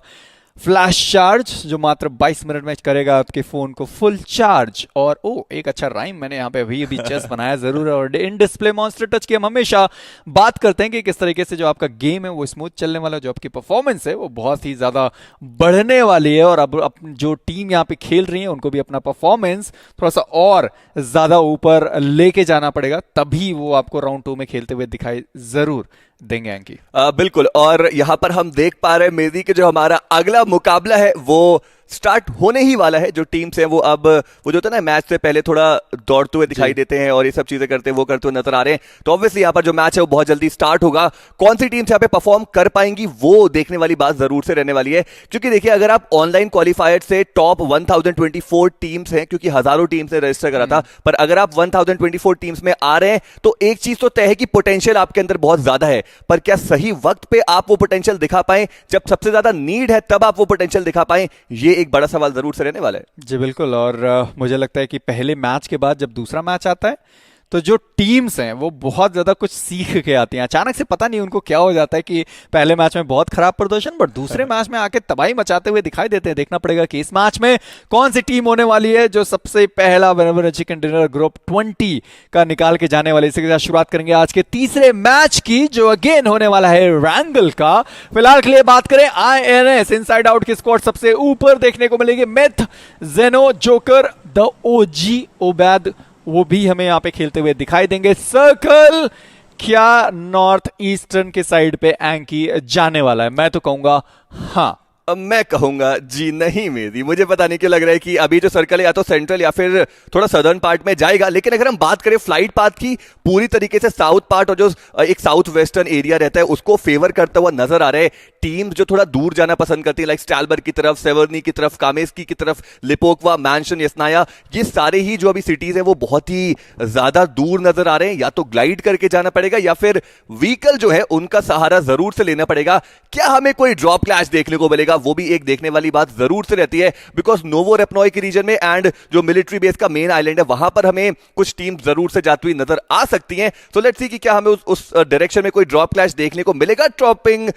फ्लैश चार्ज जो मात्र 22 मिनट में करेगा आपके फोन को फुल चार्ज। और एक अच्छा राइम मैंने यहाँ पे अभी जस्ट बनाया जरूर। और इन डिस्प्ले मॉन्स्टर टच की हम हमेशा बात करते हैं कि किस तरीके से जो आपका गेम है वो स्मूथ चलने वाला, जो आपकी परफॉर्मेंस है वो बहुत ही ज्यादा बढ़ने वाली है। और अब जो टीम यहाँ पे खेल रही है उनको भी अपना परफॉर्मेंस थोड़ा सा और ज्यादा ऊपर लेके जाना पड़ेगा, तभी वो आपको राउंड 2 में खेलते हुए दिखाई जरूर देंगे एंकी। बिल्कुल। और यहां पर हम देख पा रहे हैं मेजी के जो हमारा अगला मुकाबला है वो स्टार्ट होने ही वाला है। जो टीम्स हैं वो अब वो जो होता है ना मैच से पहले थोड़ा दौड़ते हुए दिखाई देते हैं और ये सब चीजें करते हैं, वो करते हुए नजर आ रहे हैं। तो ऑब्वियसली यहाँ पर जो मैच है वो बहुत जल्दी स्टार्ट होगा। कौन सी टीम्स यहाँ पे परफॉर्म कर पाएंगी वो देखने वाली बात जरूर से रहने वाली है, क्योंकि देखिए अगर आप ऑनलाइन क्वालिफायर से टॉप 1024 टीम्स हैं, क्योंकि हजारों टीम्स ने रजिस्टर करा था, पर अगर आप 1024 टीम्स में आ रहे हैं तो एक चीज तो तय है कि पोटेंशियल आपके अंदर बहुत ज्यादा है, पर क्या सही वक्त पे आप वो पोटेंशियल दिखा पाए, जब सबसे ज्यादा नीड है तब आप वो पोटेंशियल दिखा पाए, ये एक बड़ा सवाल जरूर से रहने वाला है। जी बिल्कुल। और मुझे लगता है कि पहले मैच के बाद जब दूसरा मैच आता है तो जो टीम्स हैं वो बहुत ज्यादा कुछ सीख के आती हैं। अचानक से पता नहीं उनको क्या हो जाता है कि पहले मैच में बहुत खराब प्रदर्शन, बट दूसरे मैच में आके तबाही मचाते हुए दिखाई देते हैं। देखना पड़ेगा कि इस मैच में कौन सी टीम होने वाली है जो सबसे पहला विनर चिकन डिनर ग्रुप 20 का निकाल के जाने वाली। इसी के साथ शुरुआत करेंगे आज के तीसरे मैच की, जो अगेन होने वाला है रैंगल का। फिलहाल के लिए बात करें INS इनसाइड आउट की स्क्वाड सबसे ऊपर देखने को मिलेगी। मिथ, जेनो, जोकर, द OG ओबैद, वो भी हमें यहाँ पे खेलते हुए दिखाई देंगे। सर्कल क्या नॉर्थ ईस्टर्न के साइड पे एंकी जाने वाला है? मैं तो कहूंगा हाँ। मैं कहूंगा जी नहीं मेरी, मुझे पता नहीं क्यों लग रहा है कि अभी जो सर्कल है या तो सेंट्रल या फिर थोड़ा सदर्न पार्ट में जाएगा। लेकिन अगर हम बात करें फ्लाइट पाथ की, पूरी तरीके से साउथ पार्ट और जो एक साउथ वेस्टर्न एरिया रहता है उसको फेवर करता हुआ नजर आ रहा है। टीम जो थोड़ा दूर जाना पसंद करती है, लाइक स्टैलबर की तरफ, सेवर्नी की तरफ, कामेस्की की तरफ, लिपोकवा, मैंशन, यसनाया, ये सारे ही जो अभी सिटीज है वो बहुत ही ज्यादा दूर नजर आ रहे हैं। या तो ग्लाइड करके जाना पड़ेगा या फिर व्हीकल जो है उनका सहारा जरूर से लेना पड़ेगा। क्या हमें कोई ड्रॉप क्लैश देखने को मिलेगा, वो भी एक देखने वाली बात जरूर से रहती है, बिकॉज नोवो रेपनॉय के रीजन में एंड जो मिलिट्री बेस का मेन आइलैंड है वहां पर हमें कुछ टीम जरूर से जाती हुई नजर आ सकती हैं। सो लेट्स सी कि क्या हमें उस डायरेक्शन में कोई ड्रॉप क्लैश देखने को मिलेगा। टॉकिंग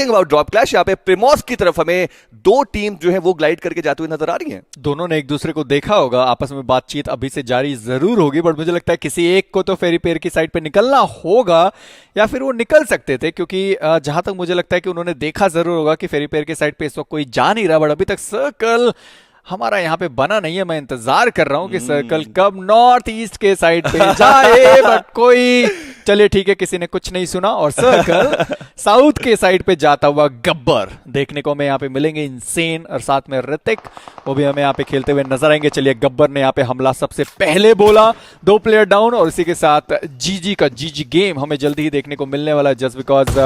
अबाउट ड्रॉप क्लैश, यहाँ पे प्रिमोस की तरफ हमें दो टीम जो है वो ग्लाइड करके जाती हुई नजर आ रही हैं। दोनों ने एक दूसरे को देखा होगा, आपस में बातचीत अभी से जारी जरूर होगी, बट मुझे लगता है किसी एक को तो फेरी पेयर की साइड पे निकलना होगा, या फिर वो निकल सकते थे, क्योंकि जहां तक मुझे लगता है कि उन्होंने देखा जरूर होगा कि फेरी पेयर के साइड पे इस वक्त कोई जा नहीं रहा, बट अभी तक सर्कल हमारा यहाँ पे बना नहीं है। मैं इंतजार कर रहा हूं कि सर्कल कब नॉर्थ ईस्ट के साइड पे जाए, बट कोई, चलिए ठीक है, किसी ने कुछ नहीं सुना और सर्कल साउथ के साइड पे जाता हुआ गब्बर देखने को हमें यहाँ पे मिलेंगे। इंसेन और साथ में ऋतिक, वो भी हमें यहाँ पे खेलते हुए नजर आएंगे। चलिए, गब्बर ने यहाँ पे हमला सबसे पहले बोला, 2 प्लेयर डाउन, और इसी के साथ जीजी का जीजी गेम हमें जल्दी ही देखने को मिलने वाला है। जस्ट बिकॉज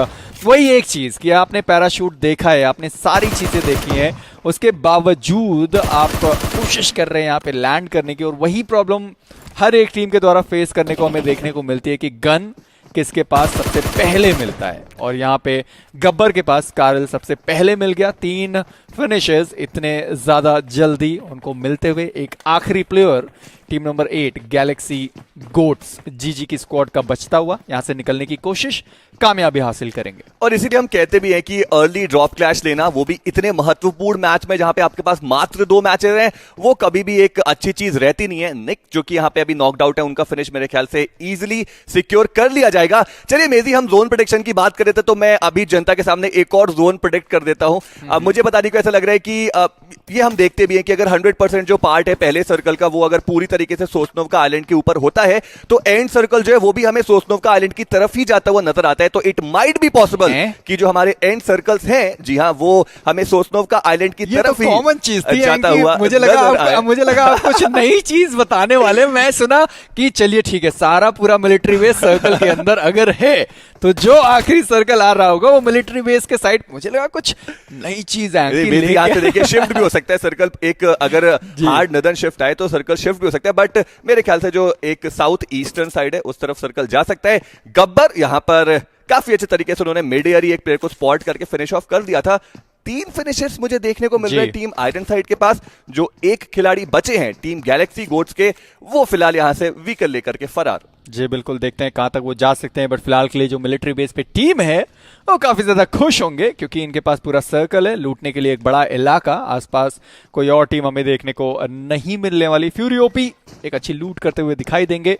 वही एक चीज कि आपने पैराशूट देखा है, आपने सारी चीजें देखी हैं, उसके बावजूद आप कोशिश कर रहे हैं यहाँ पे लैंड करने की, और वही प्रॉब्लम हर एक टीम के द्वारा फेस करने को हमें देखने को मिलती है कि गन किसके पास सबसे पहले मिलता है। और यहाँ पे गब्बर के पास कारल सबसे पहले मिल गया। 3 फिनिशेस इतने ज्यादा जल्दी उनको मिलते हुए, एक आखिरी player team number 8 Galaxy goats जीजी की स्क्वाड का बचता हुआ यहां से निकलने की कोशिश कामयाबी हासिल करेंगे। और इसीलिए हम कहते भी हैं कि अर्ली ड्रॉप क्लैश लेना, वो भी इतने महत्वपूर्ण मैच में जहां पे आपके पास मात्र 2 मैचेस हैं, वो कभी भी एक अच्छी चीज रहती नहीं है। निक जो कि यहां पे अभी नॉकड आउट है, उनका फिनिश मेरे ख्याल से इजीली सिक्योर कर लिया जाएगा। चलिए मेजी, हम जोन प्रेडिक्शन की बात कर रहे थे, तो मैं अभी जनता के सामने एक और जोन प्रेडिक्ट कर देता हूं। अब मुझे बताने को ऐसा लग रहा है कि ये हम देखते भी हैं कि अगर 100% जो पार्ट है पहले सर्कल का वो अगर पूरी तरीके से सोसनोव्का आइलैंड के ऊपर होता है, तो एंड सर्कल जो है वो भी हमें सोसनोव्का आइलैंड की तरफ ही जाता हुआ नजर आता है। तो इट माइट बी पॉसिबल कि जो हमारे एंड सर्कल्स हैं, जी हाँ, वो हमें सोसनोव्का आइलैंड की तरफ ही कॉमन चीज थी जाता हुआ मुझे लगा आप कुछ नई चीज बताने वाले। मैं सुना कि चलिए ठीक है, सारा पूरा मिलिट्री बेस सर्कल के अंदर अगर है, तो जो आखिरी सर्कल आ रहा होगा वो मिलिट्री बेस के साइड, मुझे लगा कुछ नई चीज है। मेरे हाथ से देखिए, शिफ्ट भी हो सकता है सर्कल, एक अगर हार्ड नदन शिफ्ट आए तो सर्कल शिफ्ट भी हो सकता है, बट मेरे ख्याल से जो एक साउथ ईस्टर्न साइड है उस तरफ सर्कल जा सकता है। गब्बर यहां पर काफी अच्छे तरीके से उन्होंने मिड एयर एक प्लेयर को स्पॉट करके फिनिश ऑफ कर दिया था। 3 फिनिशर्स मुझे देखने को मिल रहे हैं टीम आयरन साइड के पास। जो एक खिलाड़ी बचे हैं टीम गैलेक्सी गोट्स के, वो फिलहाल यहां से व्हीकल लेकर के फरार। जी बिल्कुल, देखते हैं कहाँ तक वो जा सकते हैं, बट फिलहाल के लिए जो मिलिट्री बेस पे टीम है वो काफी ज्यादा खुश होंगे क्योंकि इनके पास पूरा सर्कल है लूटने के लिए, एक बड़ा इलाका। आसपास कोई और टीम हमें देखने को नहीं मिलने वाली। फ्यूरी ओपी एक अच्छी लूट करते हुए दिखाई देंगे।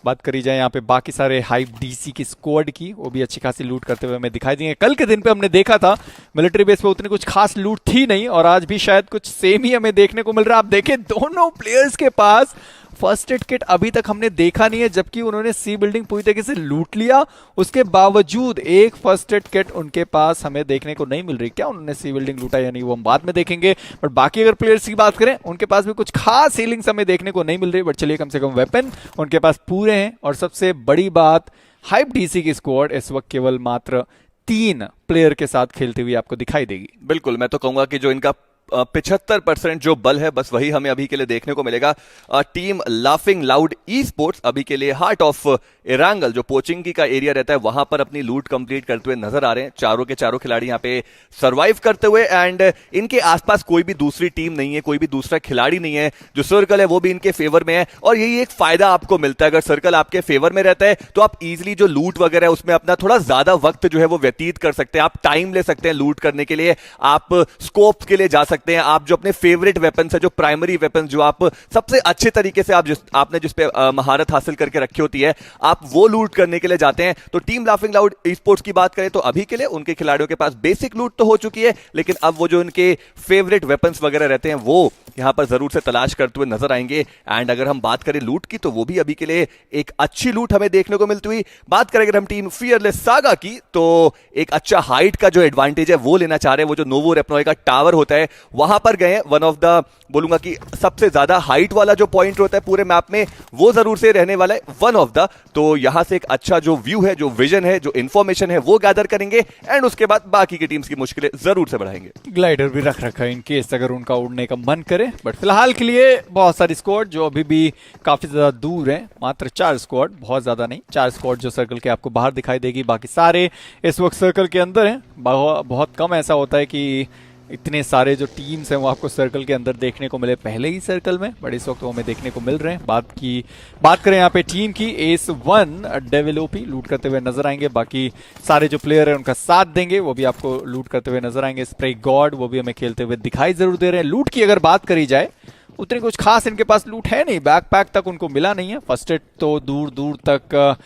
बात करी जाए यहाँ पे बाकी सारे हाइप डीसी की स्क्वाड की, वो भी अच्छी खासी लूट करते हुए हमें दिखाई देंगे। कल के दिन पे हमने देखा था मिलिट्री बेस पे उतनी कुछ खास लूट थी नहीं, और आज भी शायद कुछ सेम ही हमें देखने को मिल रहा है। आप देखें दोनों प्लेयर्स के पास फर्स्ट एड किट अभी तक हमने देखा नहीं है, जबकि उन्होंने सी बिल्डिंग पूरी तरीके से लूट लिया। उसके बावजूद एक फर्स्ट एड किट उनके पास हमें देखने को नहीं मिल रही। क्या उन्होंने सी बिल्डिंग लूटा या नहीं वो हम बाद में देखेंगे, बट बाकी अगर प्लेयर्स की बात करें उनके पास भी कुछ खास हीलिंग्स हमें देखने को नहीं मिल रही। बट चलिए, कम से कम वेपन उनके पास पूरे हैं। और सबसे बड़ी बात, हाइप डीसी की स्क्वाड इस वक्त केवल मात्र 3 प्लेयर के साथ खेलती हुई आपको दिखाई देगी। बिल्कुल, मैं तो कहूंगा कि जो इनका 75% जो बल है बस वही हमें अभी के लिए देखने को मिलेगा। Team laughing loud e sports अभी के लिए हार्ट ऑफ इरांगल जो पोचिंगी का एरिया रहता है वहां पर अपनी लूट कंप्लीट करते हुए नजर आ रहे हैं। चारों के चारों खिलाड़ी यहाँ पे सरवाइव करते हुए, एंड इनके आसपास कोई भी दूसरी टीम नहीं है, कोई भी दूसरा खिलाड़ी नहीं है। जो सर्कल है वो भी इनके फेवर में है, और यही एक फायदा आपको मिलता है। अगर सर्कल आपके फेवर में रहता है तो आप इजिली जो लूट वगैरह है उसमें अपना थोड़ा ज्यादा वक्त जो है वो व्यतीत कर सकते हैं। आप टाइम ले सकते हैं लूट करने के लिए, आप स्कोप के लिए जा सकते हैं, आप जो अपने फेवरेट वेपन्स है, जो प्राइमरी वेपन्स जो आप सबसे अच्छे तरीके से आपने जिस पे महारत हासिल करके रखी होती है, आप वो लूट करने के लिए जाते हैं। तो team laughing loud e sports की बात करें तो अभी के लिए उनके खिलाड़ियों के पास बेसिक लूट तो हो चुकी है, लेकिन अब वो जो उनके फेवरेट वेपन्स वगैरह रहते हैं वो यहां पर जरूर से तलाश करते हुए नजर आएंगे। एंड अगर हम बात करें लूट की तो वो भी अभी के लिए एक अच्छी लूट हमें देखने को मिलती हुई। बात करें अगर हम टीम फियरलेस सागा की तो एक अच्छा हाइट का जो एडवांटेज है वो लेना चाह रहे हैं। वो जो नोवो रेपनॉय का टावर होता है वहां पर गए हैं। वन ऑफ द बोलूंगा कि सबसे ज्यादा हाइट वाला जो पॉइंट होता है पूरे मैप में वो जरूर से रहने वाला है, वन ऑफ द। तो यहां से एक अच्छा जो व्यू है, जो विजन है, जो इंफॉर्मेशन है वो गैदर करेंगे, एंड उसके बाद बाकी की टीम्स की मुश्किलें जरूर से बढ़ाएंगे। ग्लाइडर भी रख रखा है इन केस अगर उनका उड़ने का मन करे, बट फिलहाल के लिए बहुत सारी स्क्वाड जो अभी भी काफी ज्यादा दूर है। मात्र 4 स्क्वाड, बहुत ज्यादा नहीं, 4 स्क्वाड जो सर्कल के आपको बाहर दिखाई देगी। बाकी सारे इस वक्त सर्कल के अंदर हैं। बहुत कम ऐसा होता है कि इतने सारे जो टीम्स हैं वो आपको सर्कल के अंदर देखने को मिले पहले ही सर्कल में, बट इस वक्त वो हमें देखने को मिल रहे हैं। बात करें यहाँ पे टीम की, एस 1 डेवलपी लूट करते हुए नजर आएंगे। बाकी सारे जो प्लेयर हैं उनका साथ देंगे, वो भी आपको लूट करते हुए नजर आएंगे। स्प्रे गॉड वो भी हमें खेलते हुए दिखाई जरूर दे रहे हैं। लूट की अगर बात करी जाए उतनी कुछ खास इनके पास लूट है नहीं, बैकपैक तक उनको मिला नहीं है। फर्स्ट एड तो दूर दूर तक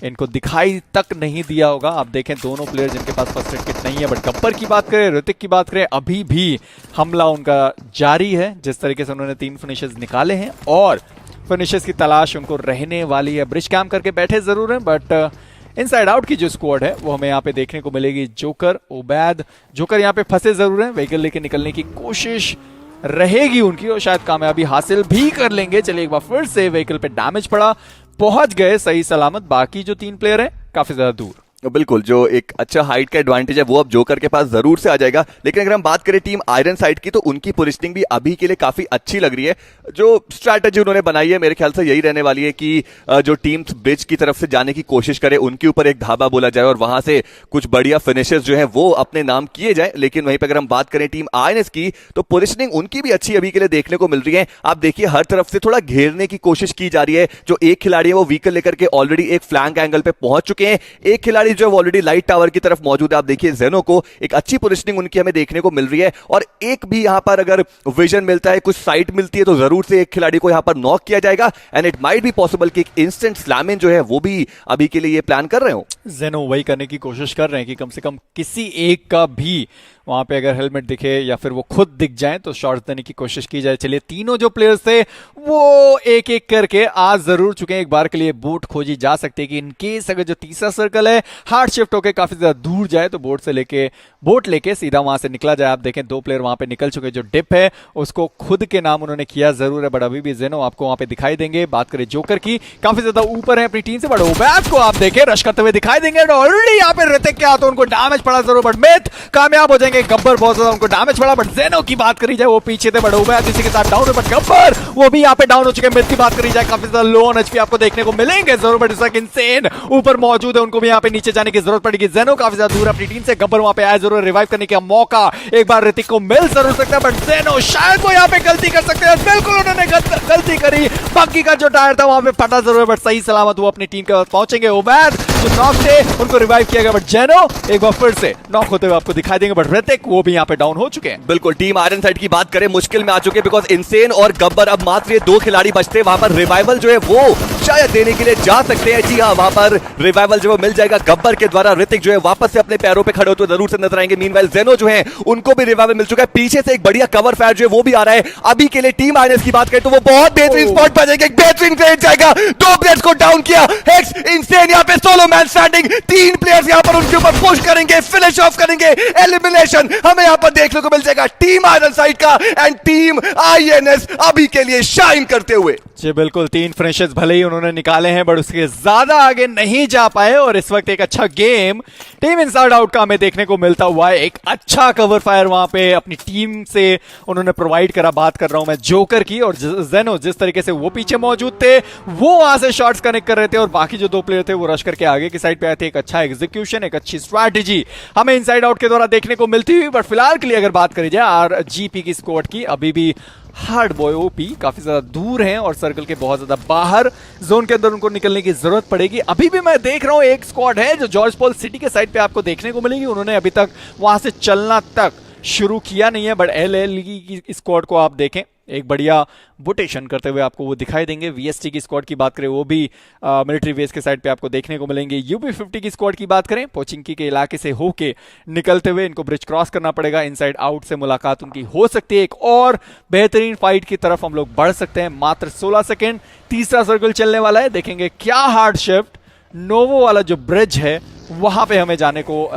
इनको दिखाई तक नहीं दिया होगा। आप देखें दोनों प्लेयर जिनके पास फर्स्ट एड किट नहीं है। बट गब्बर की बात करें, ऋतिक की बात करें, अभी भी हमला उनका जारी है। जिस तरीके से उन्होंने 3 फिनिशेस निकाले हैं और फिनिशेस की तलाश उनको रहने वाली है। ब्रिज कैम्प करके बैठे जरूर हैं, बट इनसाइड आउट की जो स्क्वाड है वो हमें यहाँ पे देखने को मिलेगी। जोकर, ओबैद, जोकर यहाँ पे फंसे जरूर हैं। व्हीकल लेके निकलने की कोशिश रहेगी उनकी और शायद कामयाबी हासिल भी कर लेंगे। चलिए, एक बार फिर से व्हीकल पे डैमेज पड़ा, पहुंच गए सही सलामत। बाकी जो 3 प्लेयर हैं काफी ज्यादा दूर। बिल्कुल, जो एक अच्छा हाइट का एडवांटेज है वो अब जोकर के पास जरूर से आ जाएगा। लेकिन अगर हम बात करें टीम आयरन साइड की तो उनकी पोजिशनिंग भी अभी के लिए काफी अच्छी लग रही है। जो स्ट्रैटेजी उन्होंने बनाई है मेरे ख्याल से यही रहने वाली है कि जो टीम्स ब्रिज की तरफ से जाने की कोशिश करे उनके ऊपर एक धाबा बोला जाए और वहां से कुछ बढ़िया फिनिशेस जो है वो अपने नाम किए जाए। लेकिन वहीं पर अगर हम बात करें टीम आईएनएस की तो पोजिशनिंग उनकी भी अच्छी अभी के लिए देखने को मिल रही है। आप देखिए हर तरफ से थोड़ा घेरने की कोशिश की जा रही है। जो एक खिलाड़ी है वो व्हीकल लेकर के ऑलरेडी एक फ्लैंक एंगल पे पहुंच चुके हैं। एक खिलाड़ी जो है ऑलरेडी लाइट टावर की तरफ मौजूद है। आप देखिए जेनो को एक अच्छी पोजीशनिंग उनकी हमें देखने को मिल रही है। और एक भी यहां पर अगर विजन मिलता है, कुछ साइट मिलती है तो जरूर से एक खिलाड़ी को यहां पर नॉक किया जाएगा। And it might be possible कि एक इंस्टेंट स्लैमिंग जो है वो भी अभी के लिए ये प्लान कर रहे हो। जेनो वही करने की कोशिश कर रहे हैं कि कम से कम किसी एक का भी वहां पे अगर हेलमेट दिखे या फिर वो खुद दिख जाए तो शॉट्स देने की कोशिश की जाए। चलिए, तीनों जो प्लेयर्स थे वो एक एक करके आ जरूर चुके हैं। एक बार के लिए बोट खोजी जा सकती है कि इनकेस अगर जो तीसरा सर्कल है हार्ड शिफ्ट होकर काफी ज्यादा दूर जाए तो बोट लेके सीधा वहां से निकला जाए। आप देखें 2 प्लेयर वहां पे निकल चुके। जो डिप है उसको खुद के नाम उन्होंने किया जरूर है, बट अभी भी जेनो आपको वहां पे दिखाई देंगे। बात करें जोकर की, काफी ज्यादा ऊपर है अपनी टीम से, बट ओबैद को आप देखें रश करते हुए दिखाई देंगे। ऑलरेडी यहाँ पे ऋतिक के हाथों उनको डैमेज पड़ा जरूर, बट मिथ कामयाब हो जाएंगे। गब्बर बहुत ज्यादा उनको डैमेज पड़ा, बट जेनो की बात करी जाए वो पीछे थे, बट ओबैद इसी के साथ डाउन है, बट गब्बर वो भी यहाँ पे डाउन हो चुके हैं। मिथ की बात करी जाए काफी ज्यादा लो ऑन एचपी आपको देखने को मिलेंगे जरूर, बट इस इंसेन ऊपर मौजूद है, उनको भी यहाँ पे नीचे पीछे जाने की जरूरत पड़ेगी। जेनो काफी ज्यादा दूर अपनी टीम से, गब्बर वहां पे आया जरूर रिवाइव करने का मौका एक बार ऋतिक को मिल जरूर सकता है, बट जेनो शायद वो यहाँ पे गलती कर सकते हैं। बिल्कुल उन्होंने गलती करी, बाकी का जो टायर था वहां पे फटा जरूर है, बट सही सलामत वो अपनी टीम के पास पहुंचेंगे। उमैद जो नॉक थे उनको रिवाइव किया गया, बट जेनो एक बार फिर से नॉक होते हुए आपको दिखाई देंगे, बट ऋतिक वो भी यहाँ पे डाउन हो चुके हैं। बिल्कुल टीम आयरन साइड की बात करें मुश्किल में आ चुके, बिकॉज इंसेन और गब्बर अब मात्र ये 2 खिलाड़ी बचते हैं। वहां पर रिवाइवल जो है वो शायद देने के लिए जा सकते हैं। जी हाँ, वहां पर रिवाइवल जो मिल जाएगा गब्बर के द्वारा। ऋतिक जो है वापस से अपने पैरों पे खड़े होते हुए जरूर से नजर आएंगे। मीनवाइल जेनो जो है उनको भी रिवाइवल मिल चुका है, पीछे से एक बढ़िया कवर फायर जो है वो भी आ रहा है। अभी के लिए टीम आयरन की बात करें तो वो बहुत बेहतरीन स्पॉट पर जाएगा, एक बेहतरीन प्लेयर जाएगा। 2 प्लेयर्स को डाउन किया, हेक्स इंसेन यहाँ पे सोलो मैन स्टैंडिंग, 3 प्लेयर्स यहाँ पर उनके ऊपर पुश करेंगे, फिनिश ऑफ करेंगे, एलिमिनेशन हमें यहाँ पर देखने को मिल जाएगा टीम आयरन साइड का। एंड टीम आईएनएस अभी के लिए शाइन करते हुए। जी बिल्कुल, 3 फिनिशेस भले ही उन्होंने निकाले हैं, बट उसके ज्यादा आगे नहीं जा पाए। और इस वक्त एक अच्छा गेम टीम इनसाइड आउट का हमें देखने को मिलता हुआ है। एक अच्छा कवर फायर वहां पे अपनी टीम से उन्होंने प्रोवाइड करा। बात कर रहा हूं मैं जोकर की, और जेनो जिस तरीके से वो पीछे मौजूद थे वो वहां से शॉट्स कनेक्ट कर रहे थे, और बाकी जो 2 प्लेयर थे वो रश करके आगे की साइड पे आए थे। एक अच्छा एग्जीक्यूशन, एक अच्छी स्ट्रैटेजी हमें इनसाइड आउट के द्वारा देखने को मिलती हुई। बट फिलहाल के लिए अगर बात करी जाए आरजीपी की स्क्वाड की, अभी भी हार्ड बॉय ओपी काफी ज्यादा दूर हैं और सर्कल के बहुत ज्यादा बाहर, जोन के अंदर उनको निकलने की जरूरत पड़ेगी। अभी भी मैं देख रहा हूं एक स्क्वाड है जो जॉर्ज पॉल सिटी के साइड पे आपको देखने को मिलेगी। उन्होंने अभी तक वहां से चलना तक शुरू किया नहीं है, बट एलएल की स्क्वाड को आप देखें, एक बढ़िया बुटेशन करते हुए आपको वो दिखाई देंगे। वीएसटी की स्क्वाड की बात करें वो भी मिलिट्री बेस के साइड पे आपको देखने को मिलेंगे। यूपी 50 की स्क्वाड की बात करें, पोचिंकी के इलाके से होके निकलते हुए इनको ब्रिज क्रॉस करना पड़ेगा। इनसाइड आउट से मुलाकात उनकी हो सकती है। एक और बेहतरीन फाइट की तरफ हम लोग बढ़ सकते हैं। मात्र 16 सेकेंड, तीसरा सर्कल चलने वाला है। देखेंगे क्या हार्ड शिफ्ट नोवो वाला जो ब्रिज है वहां पे हमें जाने को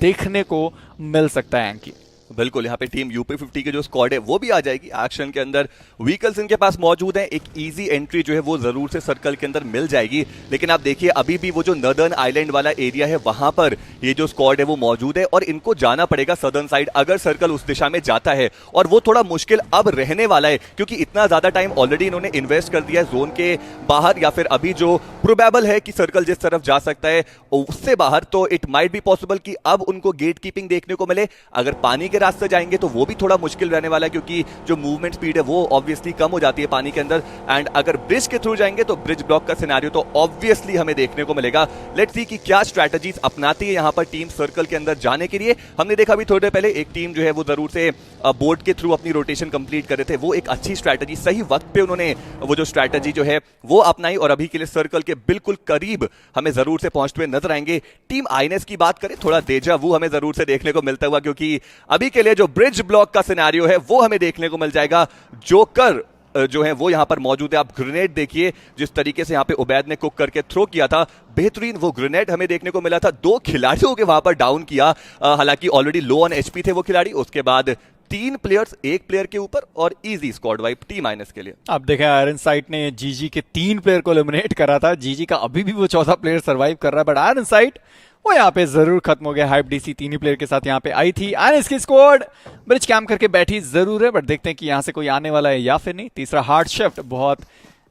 देखने को मिल सकता है। एंकी बिल्कुल, यहाँ पे टीम यूपी 50 की जो स्क्वाड है वो भी आ जाएगी एक्शन के अंदर। व्हीकल्स इनके पास मौजूद हैं, एक इजी एंट्री जो है वो जरूर से सर्कल के अंदर मिल जाएगी। लेकिन आप देखिए अभी भी वो जो नदर्न आइलैंड वाला एरिया है वहां पर ये जो स्क्वाड है वो मौजूद है, और इनको जाना पड़ेगा सदर्न साइड अगर सर्कल उस दिशा में जाता है। और वो थोड़ा मुश्किल अब रहने वाला है, क्योंकि इतना ज्यादा टाइम ऑलरेडी इन्होंने इन्वेस्ट कर दिया है जोन के बाहर, या फिर अभी जो प्रोबेबल है कि सर्कल जिस तरफ जा सकता है उससे बाहर। तो इट माइट बी पॉसिबल कि अब उनको गेट कीपिंग देखने को मिले। अगर पानी के रास्ते जाएंगे तो वो भी थोड़ा मुश्किल रहने वाला है, क्योंकि जो मूवमेंट स्पीड है वो ऑब्वियसली कम हो जाती है पानी के अंदर। एंड अगर ब्रिज के थ्रू जाएंगे तो ब्रिज ब्लॉक का सिनेरियो तो ऑब्वियसली हमें देखने को मिलेगा। लेट्स सी कि क्या स्ट्रैटेजीज अपनाती है यहाँ पर टीम सर्कल के अंदर जाने के लिए। हमने देखा अभी थोड़ी देर पहले एक टीम जो है वो जरूर से बोर्ड के थ्रू अपनी रोटेशन कंप्लीट कर रहे थे। वो एक अच्छी स्ट्रैटेजी, सही वक्त पे उन्होंने वो जो स्ट्रैटेजी जो है वो अपनाई, और अभी के लिए सर्कल के बिल्कुल करीब हमें जरूर से पहुंचते हुए नजर आएंगे। टीम आईएनएस की बात करें, थोड़ा डेजा वू हमें जरूर से देखने को मिलता हुआ, क्योंकि अभी के लिए जो ब्रिज ब्लॉक का सिनेरियो है वो हमें देखने को मिल जाएगा। जोकर जो है वो यहां पर मौजूद है। आप ग्रेनेड देखिए जिस तरीके से यहां पे उबैद ने कुक करके थ्रो किया था, बेहतरीन वो ग्रेनेड हमें देखने को मिला था। 2 खिलाड़ियों के वहां पर डाउन किया, हालांकि ऑलरेडी लो ऑन एचपी थे वो खिलाड़ी। उसके बाद 3 प्लेयर्स एक प्लेयर के ऊपर, और easy squad wipe team INS के लिए। अब देखें आयरन साइड ने जीजी के 3 प्लेयर को एलिमिनेट करा था। जीजी का अभी भी वो 14 प्लेयर सर्वाइव कर रहा है, बट आयरन साइड वो यहाँ पे जरूर खत्म हो गया। हाइप डीसी 3 ही प्लेयर के साथ यहाँ पे आई थी। आईएनएस की स्क्वाड ब्रिज कैम्प करके बैठी जरूर है, बट देखते हैं कि यहाँ से कोई आने वाला है या फिर नहीं। तीसरा हार्ड शिफ्ट बहुत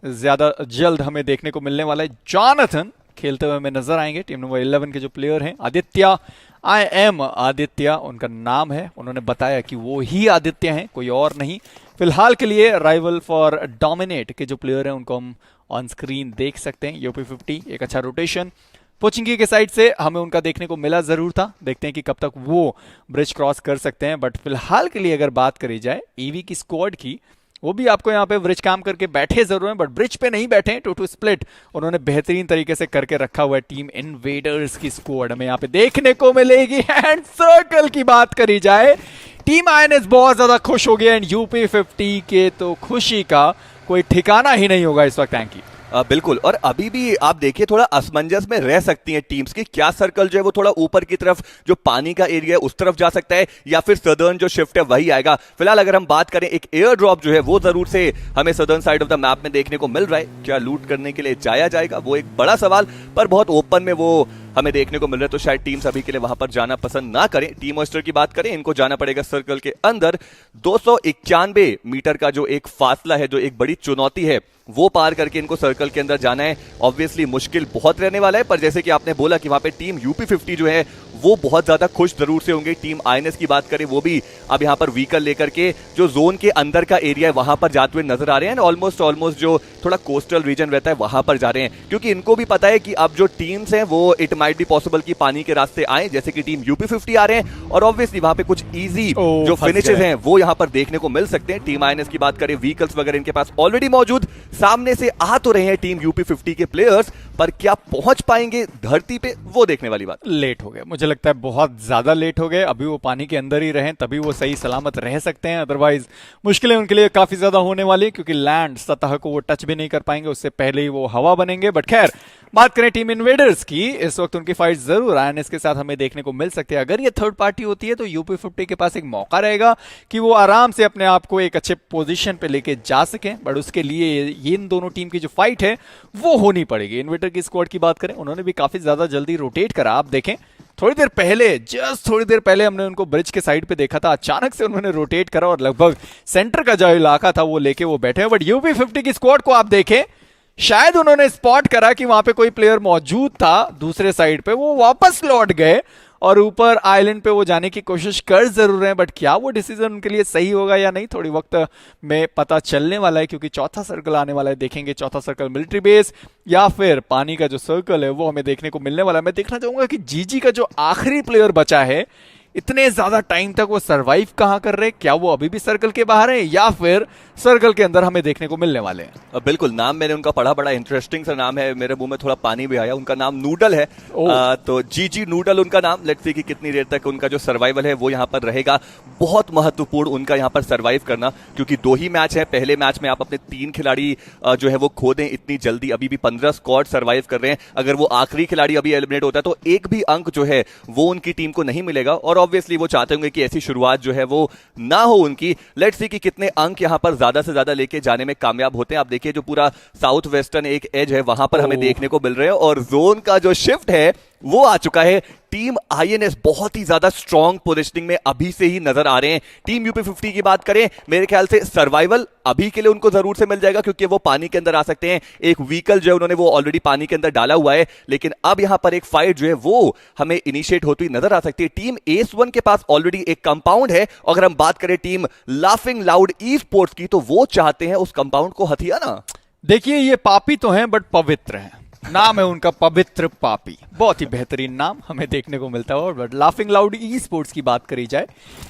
ज्यादा जल्द हमें देखने को मिलने वाला है। जॉनथन खेलते हुए हमें नजर आएंगे। टीम नंबर 11 के जो प्लेयर हैं आदित्य, आई एम आदित्य उनका नाम है। उन्होंने बताया कि वो ही आदित्य हैं, कोई और नहीं। फिलहाल के लिए राइवल फॉर डोमिनेट के जो प्लेयर हैं उनको हम ऑन स्क्रीन देख सकते हैं। यूपी 50 एक अच्छा रोटेशन पोचिंकी के साइड से हमें उनका देखने को मिला जरूर था। देखते हैं कि कब तक वो ब्रिज क्रॉस कर सकते हैं। बट फिलहाल के लिए अगर बात करी जाए ईवी की स्क्वाड की, वो भी आपको यहाँ पे ब्रिज काम करके बैठे जरूर हैं, बट ब्रिज पे नहीं बैठे। 2-2 स्प्लिट उन्होंने बेहतरीन तरीके से करके रखा हुआ है। टीम इन्वेडर्स की स्क्वाड हमें यहाँ पे देखने को मिलेगी। एंड सर्कल की बात करी जाए, टीम आईएनएस बहुत ज्यादा खुश हो गया। एंड यूपी 50 के तो खुशी का कोई ठिकाना ही नहीं होगा इस वक्त। Thank you. बिल्कुल, और अभी भी आप देखिए थोड़ा असमंजस में रह सकती हैं टीम्स की। क्या सर्कल जो है वो थोड़ा ऊपर की तरफ जो पानी का एरिया है उस तरफ जा सकता है, या फिर सदर्न जो शिफ्ट है वही आएगा। फिलहाल अगर हम बात करें, एक एयर ड्रॉप जो है वो जरूर से हमें southern side of the map में देखने को मिल रहा है। क्या लूट करने के लिए जाया जाएगा वो एक बड़ा सवाल, पर बहुत ओपन में वो हमें देखने को मिल रहा है, तो शायद टीम्स अभी के लिए वहां पर जाना पसंद ना करें। टीम ऑयस्टर की बात करें, इनको जाना पड़ेगा सर्कल के अंदर। 291 मीटर का जो एक फासला है, जो एक बड़ी चुनौती है, वो पार करके इनको सर्कल के अंदर जाना है। ऑब्वियसली मुश्किल बहुत रहने वाला है, पर जैसे कि आपने बोला कि वहां पे टीम यूपी50 जो है वो बहुत ज्यादा खुश जरूर से होंगे। टीम आईएनएस की बात करें, वो भी अब यहां पर व्हीकल लेकर के जो जोन के अंदर का एरिया है वहां पर जाते हुए नजर आ रहे हैं। ऑलमोस्ट जो थोड़ा कोस्टल रीजन रहता है वहां पर जा रहे हैं, क्योंकि इनको भी पता है कि अब जो टीम्स हैं वो इट माइट बी पॉसिबल कि पानी के रास्ते आए, जैसे कि टीम यूपी50 आ रहे हैं। और ऑब्वियसली वहां पे कुछ इजी जो फिनिशेस हैं वो यहां पर देखने को मिल सकते हैं। टीम आईएनएस की बात करें, व्हीकल्स वगैरह इनके पास ऑलरेडी मौजूद, सामने से आ तो रहे हैं टीम यूपी50 के प्लेयर्स, पर क्या पहुंच पाएंगे धरती पे, वो देखने वाली बात। लेट हो गए, मुझे लगता है बहुत ज्यादा लेट हो गए। अभी वो पानी के अंदर ही रहें तभी वो सही सलामत रह सकते हैं, अदरवाइज मुश्किलें उनके लिए काफी ज्यादा होने वाली है, क्योंकि लैंड सतह को वो टच भी नहीं कर पाएंगे, उससे पहले ही वो हवा बनेंगे। बट खैर, बात करें टीम इन्वेडर्स की, इस वक्त उनकी फाइट जरूर आईएनएस के साथ हमें देखने को मिल सकती है। अगर ये थर्ड पार्टी होती है तो यूपी50 के पास एक मौका रहेगा कि वो आराम से अपने आप को एक अच्छे पोजीशन पे लेके जा सकें, बट उसके लिए ये इन दोनों टीम की जो फाइट है वो होनी पड़ेगी। इन्वेटर की स्क्वाड की बात करें, उन्होंने भी काफी ज्यादा जल्दी रोटेट करा। आप देखें, थोड़ी देर पहले हमने उनको ब्रिज के साइड पे देखा था, अचानक से उन्होंने रोटेट करा और लगभग सेंटर का जो इलाका था वो लेके वो बैठे हैं। बट यूपी50 की स्क्वाड को आप देखें, शायद उन्होंने स्पॉट करा कि वहां पे कोई प्लेयर मौजूद था दूसरे साइड पे, वो वापस लौट गए और ऊपर आइलैंड पे वो जाने की कोशिश कर जरूर रहे हैं। बट क्या वो डिसीजन उनके लिए सही होगा या नहीं, थोड़ी वक्त में पता चलने वाला है, क्योंकि चौथा सर्कल आने वाला है। देखेंगे चौथा सर्कल मिलिट्री बेस या फिर पानी का जो सर्कल है वो हमें देखने को मिलने वाला है। मैं देखना चाहूंगा कि जीजी का जो आखिरी प्लेयर बचा है, इतने ज्यादा टाइम तक वो सरवाइव कहां कर रहे हैं, क्या वो अभी भी सर्कल के बाहर है या फिर सर्कल के अंदर हमें देखने को मिलने वाले हैं। बिल्कुल, नाम मैंने उनका पढ़ा, बड़ा इंटरेस्टिंग सा नाम है, मेरे मुंह में थोड़ा पानी भी आया। उनका नाम नूडल है, तो जीजी नूडल उनका नाम। लेट्स सी कि कितनी देर तक उनका जो सर्वाइवल है वो यहाँ पर रहेगा। बहुत महत्वपूर्ण उनका यहाँ पर सर्वाइव करना, क्योंकि 2 ही मैच है। पहले मैच में आप अपने 3 खिलाड़ी जो है वो खो दें इतनी जल्दी, अभी भी 15 स्क्वाड सर्वाइव कर रहे हैं। अगर वो आखिरी खिलाड़ी अभी एलिमिनेट होता है तो एक भी अंक जो है वो उनकी टीम को नहीं मिलेगा, और ऑब्वियसली वो चाहते होंगे कि ऐसी शुरुआत जो है वो ना हो उनकी। लेट्स सी कि कितने अंक यहाँ पर ज्यादा से ज्यादा लेके जाने में कामयाब होते हैं। आप देखिए, जो पूरा साउथ वेस्टर्न एक एज है वहां पर हमें देखने को मिल रहे हैं, और जोन का जो शिफ्ट है वो आ चुका है। टीम आईएनएस बहुत ही ज्यादा स्ट्रॉन्ग पोजीशनिंग में अभी से ही नजर आ रहे हैं। टीम यूपी50 की बात करें, मेरे ख्याल से सर्वाइवल अभी के लिए उनको जरूर से मिल जाएगा, क्योंकि वो पानी के अंदर आ सकते हैं। एक व्हीकल जो है उन्होंने वो ऑलरेडी पानी के अंदर डाला हुआ है, लेकिन अब यहां पर एक फाइट जो है वो हमें इनिशिएट होती नजर आ सकती है। टीम एस1 के पास ऑलरेडी एक कंपाउंड है। अगर हम बात करें team laughing loud e sports की, तो वो चाहते हैं उस कंपाउंड को हथियाना। देखिए, ये पापी तो हैं बट पवित्र हैं। नाम है उनका पवित्र पापी, बहुत ही बेहतरीन नाम हमें देखने को मिलता हुआ। But laughing loud e sports की बात करी जाए,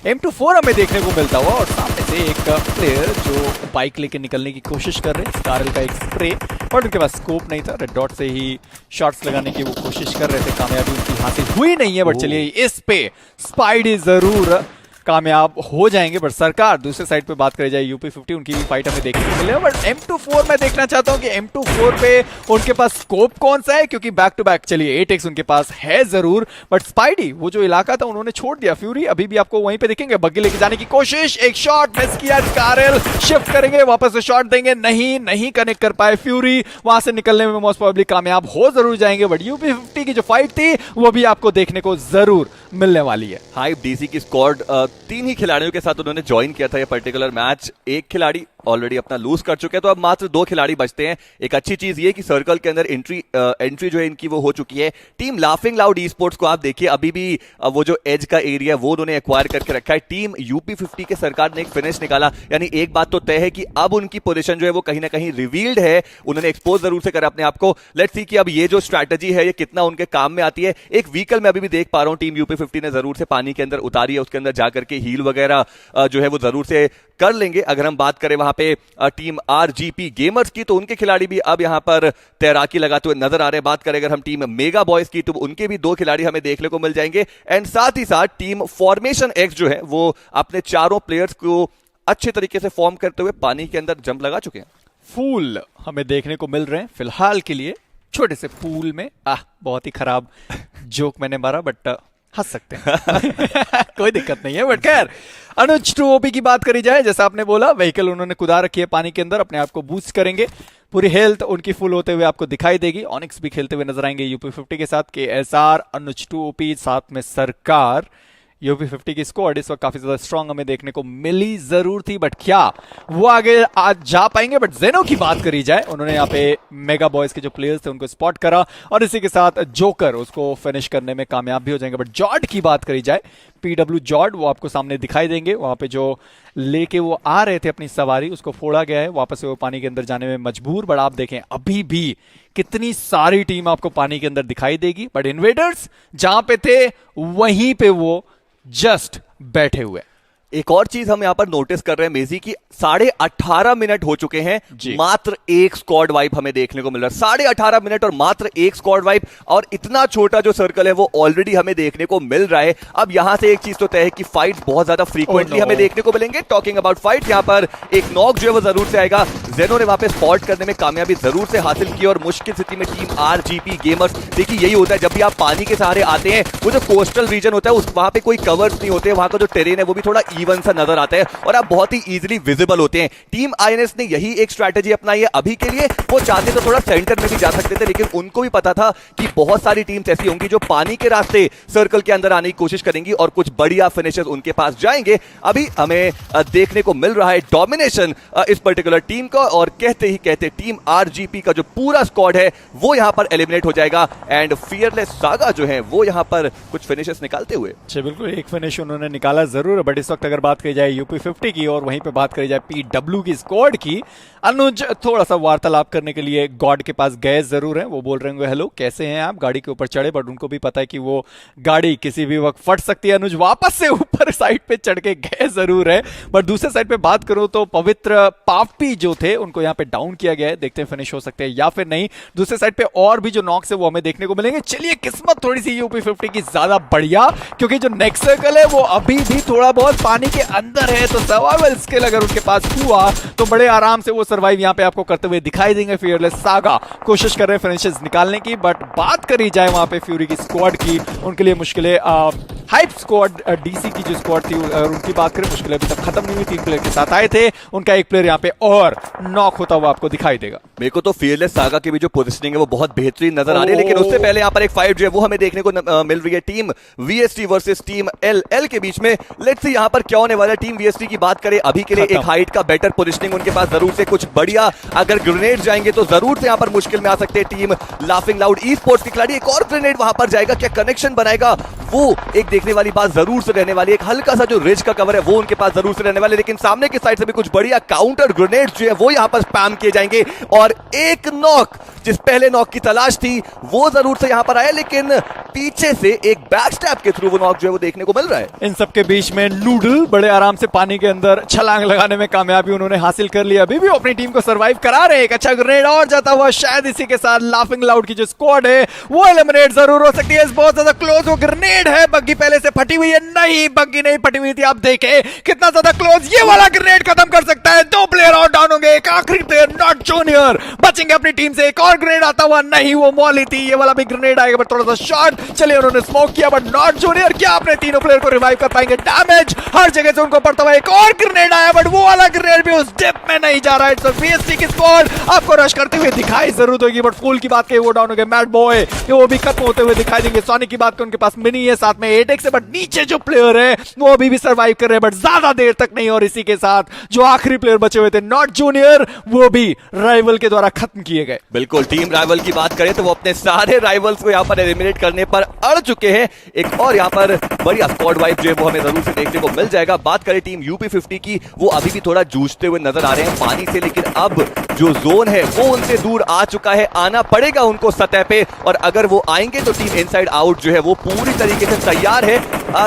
M24 हमें देखने को मिलता हुआ, और सामने से एक प्लेयर जो बाइक लेके निकलने की कोशिश कर रहे हैं। स्कारल का एक स्प्रे, बट उनके पास स्कोप नहीं था, रेड डॉट से ही शॉट्स लगाने की वो कोशिश कर रहे थे, कामयाबी उनकी हासिल हुई नहीं है। बट चलिए, इस पे स्पाइडी जरूर कामयाब हो जाएंगे। बट सरकार दूसरे साइड पे बात करी जाए, यूपी50 उनकी भी फाइट हमें देखने को मिलेगा। बट M24 मैं देखना चाहता हूं कि M24 पे उनके पास स्कोप कौन सा है, क्योंकि बैक टू बैक चलिए 8x उनके पास है जरूर, बट स्पाइडी वो जो इलाका था उन्होंने छोड़ दिया। फ्यूरी अभी भी आपको वहीं पे दिखेंगे, बग्गी लेके जाने की कोशिश, एक शॉट मिस किया। स्कारल शिफ्ट करेंगे, वापस से शॉट देंगे, नहीं कनेक्ट कर पाए। फ्यूरी वहां से निकलने में मोस्ट प्रोबेबली कामयाब हो जरूर जाएंगे। बट यूपी50 की जो फाइट थी वो भी आपको देखने को जरूर मिलने वाली है। हाइप डीसी की स्क्वाड 3 ही खिलाड़ियों के साथ उन्होंने ज्वाइन किया था ये पर्टिकुलर मैच। एक खिलाड़ी ऑलरेडी अपना लूज कर चुके हैं, तो अब मात्र 2 खिलाड़ी बचते हैं। एक अच्छी चीज ये कि सर्कल के अंदर एंट्री जो है इनकी वो हो चुकी है। Team laughing loud e sports को आप देखिए, अभी भी वो जो एज का एरिया वो उन्होंने एक्वायर करके रखा है। टीम यूपी50 के सरकार ने एक फिनिश निकाला, यानी एक बात तो तय है कि अब उनकी पोजीशन जो है वो कहीं ना कहीं रिवील्ड है। उन्होंने एक्सपोज जरूर से करा अपने आप को। लेट्स सी कि अब ये जो स्ट्रैटेजी है ये कितना उनके काम में आती है। एक व्हीकल में अभी भी देख पा रहा हूं टीम यूपी50 ने जरूर से पानी के अंदर उतारी है, उसके अंदर जाकर के हील वगैरह जो है वो जरूर से कर लेंगे। अगर हम बात करें वहां पे टीम आरजीपी गेमर्स की, तो उनके खिलाड़ी भी अब यहां पर तैराकी लगाते हुए नजर आ रहे हैं। बात करें अगर हम टीम मेगा बॉयज की, तो उनके भी 2 खिलाड़ी हमें देखने को मिल जाएंगे। एंड साथ ही साथ टीम फॉर्मेशन एक्स जो है वो अपने चारों प्लेयर्स को अच्छे तरीके से फॉर्म करते हुए पानी के अंदर जंप लगा चुके हैं। फूल हमें देखने को मिल रहे हैं फिलहाल के लिए, छोटे से पूल में। बहुत ही खराब जोक मैंने मारा, बट हंस सकते हैं कोई दिक्कत नहीं है। बट खैर अनुज 2OP की बात करी जाए, जैसा आपने बोला व्हीकल उन्होंने कुदा रखी है पानी के अंदर, अपने आप को बूस्ट करेंगे, पूरी हेल्थ उनकी फुल होते हुए आपको दिखाई देगी। ऑनिक्स भी खेलते हुए नजर आएंगे यूपी50 के साथ, KSR, अनुज 2OP, साथ में सरकार। यूपी50 की स्क्वाड इस वक्त काफी ज्यादा स्ट्रांग हमें देखने को मिली जरूर थी, बट क्या वो आगे आज जा पाएंगे? बट जेनो की बात करी जाए, उन्होंने यहाँ पे मेगा बॉयज के जो प्लेयर्स थे उनको स्पॉट करा और इसी के साथ जोकर उसको फिनिश करने में कामयाब भी हो जाएंगे। बट जॉर्ड की बात करी जाए, PW जॉर्ड वो आपको सामने दिखाई देंगे, वहां पे जो लेके वो आ रहे थे अपनी सवारी उसको फोड़ा गया है, वापस से वो पानी के अंदर जाने में मजबूर। बट आप देखें अभी भी कितनी सारी टीम आपको पानी के अंदर दिखाई देगी, बट इन्वेडर्स जहां पे थे वहीं पे वो जस्ट बैठे हुए। एक और चीज हम यहाँ पर नोटिस कर रहे हैं मेजी की 18.5 मिनट हो चुके हैं, मात्र एक स्क्वाड वाइप हमें देखने को मिल रहा है। 18.5 मिनट और मात्र एक स्क्वाड वाइप, और इतना छोटा जो सर्कल है वो ऑलरेडी हमें देखने को मिल रहा है। अब यहां से एक चीज तो तय है कि फाइट बहुत ज्यादा फ्रीक्वेंटली हमें देखने को मिलेंगे। टॉकिंग अबाउट फाइट, यहाँ पर एक नॉक जो है वो जरूर से आएगा। जेनो ने वहां पे स्पॉट करने में कामयाबी जरूर से हासिल की, और मुश्किल स्थिति में टीम RGP गेमर्स, देखिए यही होता है जब भी आप पानी के सहारे आते हैं, वो जो कोस्टल रीजन होता है उस वहां पे कोई कवर्स नहीं होते, वहां का जो टेरेन है वो भी थोड़ा इवन सा नजर आता है और आप बहुत ही इजीली विजिबल होते हैं। टीम INS ने यही एक स्ट्रैटेजी अपनाई है अभी के लिए। वो चाहते तो थोड़ा सेंटर में भी जा सकते थे, लेकिन उनको भी पता था कि बहुत सारी टीम्स ऐसी होंगी जो पानी के रास्ते सर्कल के अंदर आने की कोशिश करेंगी और कुछ बढ़िया फिनिशर्स उनके पास जाएंगे। अभी हमें देखने को मिल रहा है डोमिनेशन इस पर्टिकुलर टीम का, और कहते ही कहते टीम RGP का जो पूरा स्क्वाड है वो यहां पर एलिमिनेट हो जाएगा, एंड फियरलेस सागा जो है वो यहां पर कुछ फिनिशर्स निकालते हुए। बिल्कुल एक फिनिश उन्होंने निकाला जरूर है, बट इस वक्त अगर बात करी जाए यूपी50 की और वहीं पे बात करी जाए PW की स्क्वाड की, अनुज थोड़ा सा वार्तालाप करने के लिए गॉड के पास गए जरूर हैं। वो बोल रहे होंगे हेलो कैसे हैं आप, गाड़ी के ऊपर चढ़े, बट उनको भी पता है कि वो गाड़ी किसी भी वक्त फट सकती है। अनुज वापस से ऊपर साइड पे चढ़ के गए जरूर है, बट दूसरे साइड पे बात करूं तो पवित्र पापी जो थे उनको यहाँ पे डाउन किया गया है, देखते हैं फिनिश हो सकते हैं या फिर नहीं। दूसरे साइड पे और भी जो नॉक्स है वो हमें देखने को मिलेंगे। चलिए किस्मत थोड़ी सी यूपी50 की ज्यादा बढ़िया, क्योंकि जो नेक्स्ट सर्कल है वो अभी भी थोड़ा बहुत पानी के अंदर है, तो सर्वाइवल स्किल अगर उनके पास हुआ तो बड़े आराम से वो सर्वाइव यहाँ पे आपको करते हुए दिखाई देंगे। फियरलेस सागा कोशिश कर रहे हैं फिनिशेस निकालने की, बट बात करी जाए वहां पे फ्यूरी की स्क्वाड की, उनके लिए मुश्किलें हाइप स्क्वाड DC की जो स्क्वाड थी उनकी बात करें, मुश्किलें अभी तक खत्म नहीं हुई। 3 प्लेयर के साथ आए थे, उनका एक प्लेयर यहाँ पे और नॉक होता हुआ आपको दिखाई देगा। मेरे को तो फियरलेस सागा की भी जो पोजीशनिंग है वो बहुत बेहतरीन नजर आ रही है, लेकिन उससे पहले यहाँ पर एक फाइट जो है वो हमें देखने को मिल रही है team VST versus team LL के बीच में। लेट्स सी यहाँ पर क्या होने वाला है। टीम VST की बात करें, अभी के लिए एक हाइट का बेटर पोजीशनिंग उनके पास जरूर से, कुछ बढ़िया अगर ग्रेनेड जाएंगे तो जरूर से यहाँ पर मुश्किल में आ सकते हैं team laughing loud e sports के खिलाड़ी। एक और ग्रेनेड वहां पर जाएगा, क्या कनेक्शन बनाएगा, वो एक देखने वाली बात जरूर से रहने वाली है। एक हल्का सा जो रिज का कवर है वो उनके पास जरूर से रहने वाले, लेकिन सामने की साइड से भी कुछ बढ़िया काउंटर ग्रेनेड जो है वो यहां पर स्पैम किए जाएंगे, और एक नॉक जिस पहले नॉक की तलाश थी वो जरूर से यहां पर आया, लेकिन पीछे से एक बैकस्टैप के थ्रू वो नॉक जो है वो देखने को मिल रहा है। इन सबके बीच में नूडल बड़े आराम से पानी के अंदर छलांग लगाने में कामयाबी उन्होंने हासिल कर लिया, अभी भी अपनी टीम को सर्वाइव करा रहे हैं। एक अच्छा ग्रेनेड और जाता हुआ, शायद इसी के साथ लाफिंग लाउड की जो स्क्वाड है वो एलिमिनेट जरूर हो सकती है। बहुत ज्यादा क्लोज वो ग्रेनेड है, बग्गी पहले से फटी हुई है, नहीं बग्गी नहीं फटी हुई थी, आप देखें कितना ज्यादा क्लोज ये वाला ग्रेनेड खत्म कर सकता है। 2 प्लेयर और डाउन होंगे, एक आखिरी प्लेयर नॉट जूनियर बचेंगे अपनी टीम से। एक और ग्रेनेड आता हुआ, नहीं वो मॉली थी, ये वाला भी ग्रेनेड आएगा बट थोड़ा सा शॉर्ट। चलिए उन्होंने स्मोक किया, बट नॉट जूनियर क्या अपने तीनों प्लेयर को रिवाइव कर पाएंगे? डैमेज हर जगह से उनको पड़ता हुआ, एक और ग्रेनेड आया बट वो वाला ग्रेनेड भी उस डिप में नहीं जा रहा है। तो VST की स्क्वाड आपको रश करते हुए दिखाई जरूर होगी, बट फूल की बात कही वो डाउन हो गए। मैड बॉय वो भी खत्म होते हुए दिखाई देंगे। सोनिक की बात करें, उनके पास मिनी है, साथ में 8x है, बट नीचे जो प्लेयर है वो अभी भी सर्वाइव कर रहे हैं, बट ज्यादा देर तक नहीं। और इसी के साथ जो आखिरी प्लेयर बचे हुए थे नॉट जूनियर, वो भी राइवल के द्वारा खत्म किए गए। बिल्कुल, टीम राइवल की बात करें तो वो अपने सारे राइवल्स को यहाँ पर एलिमिनेट करने पर अड़ चुके हैं। एक और यहाँ पर बढ़िया स्क्वाड वाइप जो है वो हमें जरूर से देखने को मिल जाएगा। बात करें टीम यूपी50 की, वो अभी भी थोड़ा जूझते हुए नजर आ रहे हैं पानी से, लेकिन अब जो जोन है वो उनसे दूर आ चुका है, आना पड़ेगा उनको सतह पे, और अगर वो आएंगे तो टीम इनसाइड आउट जो है वो पूरी तरीके से तैयार है।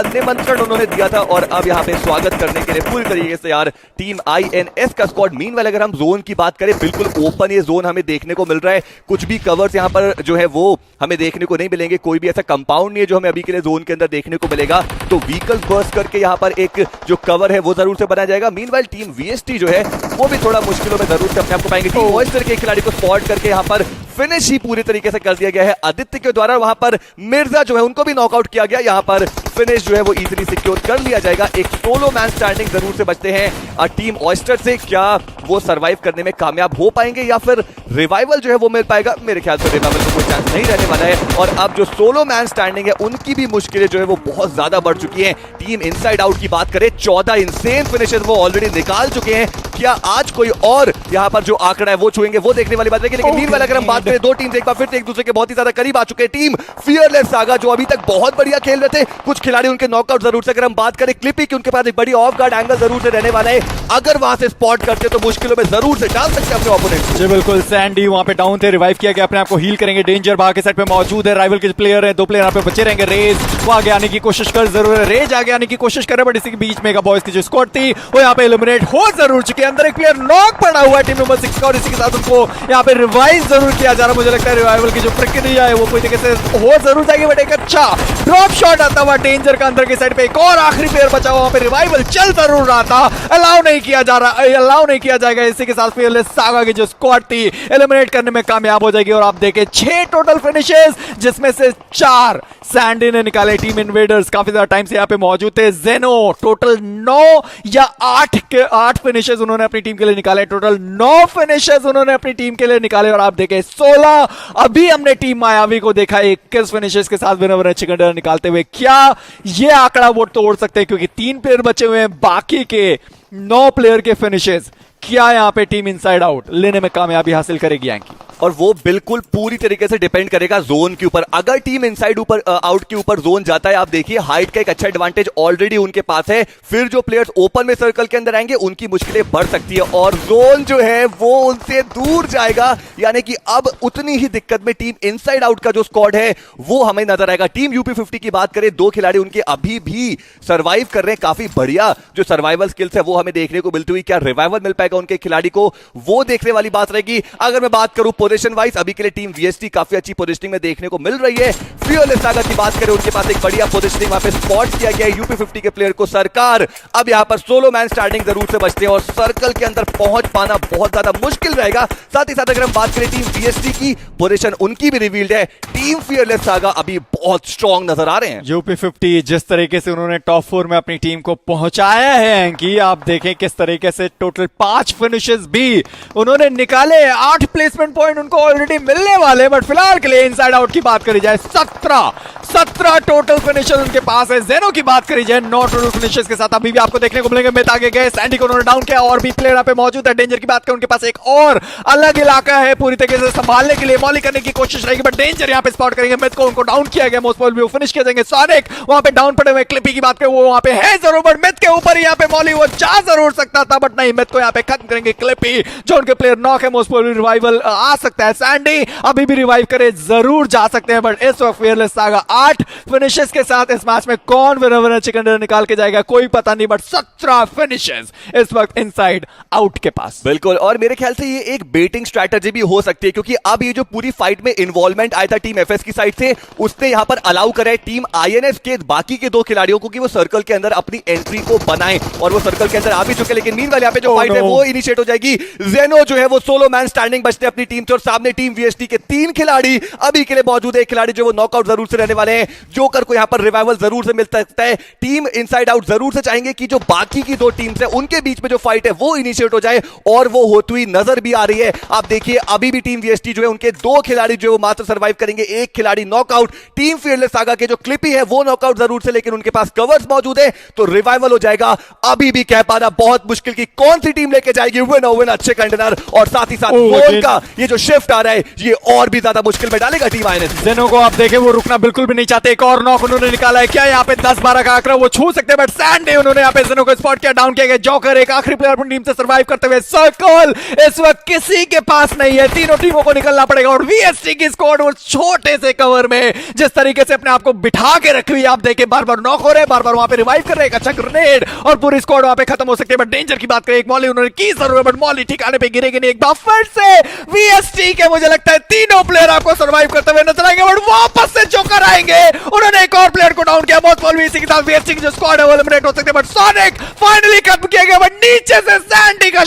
निमंत्रण उन्होंने दिया था और अब यहाँ पे स्वागत करने के लिए पूरी तरीके से तैयार टीम INS का स्क्वाड। मीनवाइल अगर हम जोन की बात करें, बिल्कुल ओपन ये जोन हमें देखने को मिल रहा है, कुछ भी कवर्स यहाँ पर जो है वो हमें देखने को नहीं मिलेंगे, कोई भी ऐसा कंपाउंड नहीं है जो हमें अभी के लिए जोन के अंदर देखने को मिलेगा। तो व्हीकल्स बर्स्ट करके यहाँ पर एक जो कवर है वो जरूर से बनाया जाएगा। मीनवाइल टीम VST जो है वो भी थोड़ा मुश्किलों में जरूर से अपने आप को पाएंगे। टीम मॉइस्चर के खिलाड़ी को स्पॉट करके यहाँ पर फिनिश ही पूरी तरीके से कर दिया गया है आदित्य के द्वारा। वहां पर मिर्जा जो है उनको भी नॉकआउट किया गया। यहाँ पर फिनिश जो है वो इजीली सिक्योर कर लिया जाएगा। एक सोलो मैन स्टैंडिंग जरूर से बचते हैं टीम ऑयस्टर से। क्या वो सरवाइव करने में कामयाब हो पाएंगे या फिर रिवाइवल जो है वो मिल पाएगा? मेरे ख्याल से रिवाइवल को कोई चांस नहीं रहने वाला है। और अब जो सोलो मैन स्टैंडिंग है उनकी भी मुश्किलें जो है वो बहुत ज्यादा बढ़ चुकी हैं। टीम इनसाइड आउट की बात करें, 14 इंसेन फिनिशेस वो ऑलरेडी निकाल चुके हैं। क्या आज कोई और यहाँ पर जो आंकड़ा है वो छुएंगे, वो देखने वाली बात है। लेकिन मीनवाइल अगर हम बात करें, दो टीम एक बार फिर से एक दूसरे के बहुत ही ज्यादा करीब आ चुके हैं। टीम फियरलेस सागा जो अभी तक बहुत बढ़िया खेल रहे थे, कुछ खिलाड़ी उनके नॉकआउट जरूर से। अगर हम बात करें क्लिपी की, उनके पास एक बड़ी ऑफ गार्ड एंगल जरूर से रहने वाला है। अगर वहां से स्पॉट करते तो मुश्किलों में जरूर से डाल सकते हैं अपने ओपोनेंट। जी बिल्कुल, सैंडी वहां पे डाउन थे, रिवाइव किया गया, अपने आप को हील करेंगे। डेंजर बाहर के साइड पे मौजूद है, राइवल के प्लेयर हैं, दो प्लेयर यहाँ पे बचे रहेंगे। रेज वो आगे आने की कोशिश कर जरूर है, रेज आगे आने की कोशिश कर रहे हैं, बट इसी के बीच मेगा बॉयज की जो स्क्वाड थी वो यहाँ पे एलिमिनेट हो जरूर चुके हैं। अंदर एक प्लेयर नॉक पड़ा हुआ है टीम नंबर 6 का, और इसी के साथ उनको यहाँ पे रिवाइव जरूर किया जा रहा है। मुझे लगता है रिवाइवल की जो प्रक्रिया है वो कोई तरीके से हो जरूर जाएगी, बट एक अच्छा ड्रॉप शॉट आता हुआ डेंजर का अंदर की साइड पे। एक और आखिरी प्लेयर बचा हुआ, वहां पे रिवाइवल चल जरूर रहा था, अलाउ नहीं किया जा रहा, अलाउ नहीं किया जाएगा। इसी के साथ फियरलेस सागा की जो स्क्वाड थी एलिमिनेट करने में कामयाब हो जाएगी। और आप देखें 6 टोटल फिनिशेस, जिसमें से 4 सैंडी ने निकाले। टीम इन्वेडर्स काफी ज्यादा टाइम से यहाँ पे मौजूद थे। जेनो टोटल 9 या 8 फिनिशेस उन्होंने अपनी टीम के लिए निकाले। टोटल 9 फिनिशेस उन्होंने अपनी टीम के लिए निकाले। और आप देखें 16, अभी हमने टीम मायावी को देखा 21 फिनिशेस के साथ विनर चिकन डिनर निकालते हुए। क्या ये आंकड़ा वो तोड़ सकते हैं? क्योंकि 3 प्लेयर बचे हुए हैं, बाकी के 9 प्लेयर के फिनिशेस क्या यहाँ पे टीम इनसाइड आउट लेने में कामयाबी हासिल करेगी यांकी? और वो बिल्कुल पूरी तरीके से डिपेंड करेगा जोन के ऊपर। अगर टीम इनसाइड ऊपर आउट के ऊपर जोन जाता है, आप देखिए हाइट का एक अच्छा एडवांटेज ऑलरेडी उनके पास है। फिर जो प्लेयर्स ओपन में सर्कल के अंदर आएंगे उनकी मुश्किलें बढ़ सकती है, और जोन जो है वो उनसे दूर जाएगा। यानी कि अब उतनी ही दिक्कत में टीम इनसाइड आउट का जो स्क्वाड है वो हमें नजर आएगा। टीम यूपी 50 की बात करें, 2 खिलाड़ी उनके अभी भी सर्वाइव कर रहे हैं। काफी बढ़िया जो सर्वाइवल स्किल्स है वो हमें देखने को मिलती हुई। क्या रिवाइवल मिल पाएगा उनके खिलाड़ी को, वो देखने वाली बात रहेगी। अगर मैं बात करूं पोजीशन वाइज, अभी के लिए टीम वीएसटी काफी अच्छी पोजीशनिंग में देखने को मिल रही है। फियरलेस सागा की बात करें, उनके पास एक बढ़िया पोजीशनिंग वहां पे स्पॉट किया गया है यूपी 50 के प्लेयर को। सरकार अब यहां पर सोलो मैन स्टार्टिंग जरूर से बचते हैं, और सर्कल के अंदर पहुंच पाना बहुत ज्यादा मुश्किल रहेगा। साथ ही साथ अगर हम बात करें टीम वीएसटी की, पोजीशन उनकी भी रिवील्ड है। टीम फियरलेस सागा अभी बहुत स्ट्रॉन्ग नजर आ रहे हैं। यूपी 50 जिस तरीके से उन्होंने टॉप 4 में अपनी टीम को पहुंचाया है कि आप देखें किस तरीके से टोटल 5 फिनिशेस भी उन्होंने निकाले। 8 प्लेसमेंट पॉइंट उनको ऑलरेडी मिलने वाले, बट फिलहाल के लिए इनसाइड आउट की बात करी जाए 17 टोटल फिनिशेस उनके पास है। जेनो की बात करी जाए 9 टोटल फिनिशेस के साथ अभी भी आपको देखने को मिलेंगे। मित आगे गए, सैंडी को उन्होंने डाउन किया, और भी प्लेयर यहाँ पे मौजूद है। डेंजर की बात करें, उनके पास एक और अलग इलाका है पूरी तरीके से संभालने के लिए, मॉली करने की कोशिश रहेगी, बट डेंजर यहाँ पे स्पॉट करेंगे। मित को उनको डाउन किया गया, मोस्ट प्रोबेबली वो फिनिश किया जाएंगे। सोनिक वहां पे डाउन पड़े हुए। क्लिपी की बात करें, वो वहां पे है जरूर, बट मित के ऊपर यहाँ पे मॉली वो जा जरूर सकता था, बट नहीं, मित को यहाँ पे खत्म करेंगे क्लिपी। जो उनके प्लेयर नॉक है, मोस्ट प्रोबेबली रिवाइवल आ सकता है। सैंडी अभी भी रिवाइव करे जरूर जा सकते हैं, बट इस वक्त फियरलेस सागा 8 फिनिशेस के साथ इस मैच में कौन विनर चिकन डिनर निकाल के जाएगा कोई पता नहीं, बट 17 फिनिशेस इस वक्त इनसाइड आउट के पास। बिल्कुल, और मेरे ख्याल से ये एक बेटिंग स्ट्रैटेजी भी हो सकती है, क्योंकि अब ये जो पूरी फाइट में इन्वॉल्वमेंट आया था टीम एफएस की साइड से, उसने यहां पर अलाउ करा है टीम आईएनएस के बाकी के 2 खिलाड़ियों को कि वो सर्कल के अंदर अपनी एंट्री को बनाएं, और वो सर्कल के अंदर आ भी चुके। लेकिन मीनवाइल यहां पे जो फाइट है वो इनिशिएट हो जाएगी। जेनो जो है वो सोलो मैन स्टैंडिंग बचते अपनी टीम से, और सामने टीम वीएसटी के 3 खिलाड़ी अभी के लिए मौजूद है। एक खिलाड़ी जो वो नॉकआउट जरूर से रहने वाले हैं, जोकर को यहां पर रिवाइवल जरूर से मिल सकता है। टीम इनसाइड आउट जरूर से चाहेंगे कि जो बाकी की 2 टीम्स है उनके बीच में जो फाइट है वो इनिशिएट हो जाए, और वो होती हुई नजर भी आ रही है। आप देखिए अभी भी टीम वीएसटी जो है उनके 2 खिलाड़ी जो है वो मात्र सर्वाइव करेंगे, 1 खिलाड़ी नॉकआउट। टीम फियरलेस सागा के जो क्लिपी है वो नॉकआउट जरूर से, लेकिन उनके पास कवर्स मौजूद है, तो रिवाइवल हो जाएगा। अभी भी कह पाना बहुत मुश्किल कि कौन सी टीम लेके जाएगी विन अच्छे कंटेनर, और साथ ही साथ जोन का ये जो शिफ्ट आ रहा है ये और भी ज्यादा मुश्किल में डालेगा टीम आईएनएस। जेनो को आप देखें वो रुकना बिल्कुल भी नहीं चाहते। एक और नॉक उन्होंने निकाला है, क्या यहाँ पे 10-12 का आंकड़ा वो छू सकते हैं, बट सैंडी उन्होंने यहाँ पे जेनो को स्पॉट किया, डाउन किया गया। जोकर एक आखिरी प्लेयर अपनी टीम से सर्वाइव करते हुए। सर्कल इस वक्त किसी के पास नहीं है, तीनों टीमों को निकलना पड़ेगा, और वीएसटी की स्क्वाड वो छोटे से कवर में जिस तरीके से अपने आप को बिठा के रखी हुई, आप देखें बार बार नॉक हो रहे हैं, बार बार वहां पे रिवाइव कर रहे हैं। अच्छा ग्रेनेड, और पूरी स्क्वाड वहां पे खत्म हो सकती है। बट डेंजर की बात करें, एक मॉली उन्होंने की जरूर है, बट मॉली ठिकाने पे गिरेगी नहीं। एक बार फिर से वीएसटी के मुझे लगता है 3 प्लेयर आपको सर्वाइव करते हुए नजर आएंगे, बट वापस से जोकर आएंगे। उन्होंने एक और प्लेयर को डाउन किया, मोस्ट प्रोबेबली इसी के साथ वीएसटी की जो स्क्वाड है वो एलिमिनेट हो सकती है, बट सोनिक फाइनली खत्म किया गया, बट नीचे से सैंडी का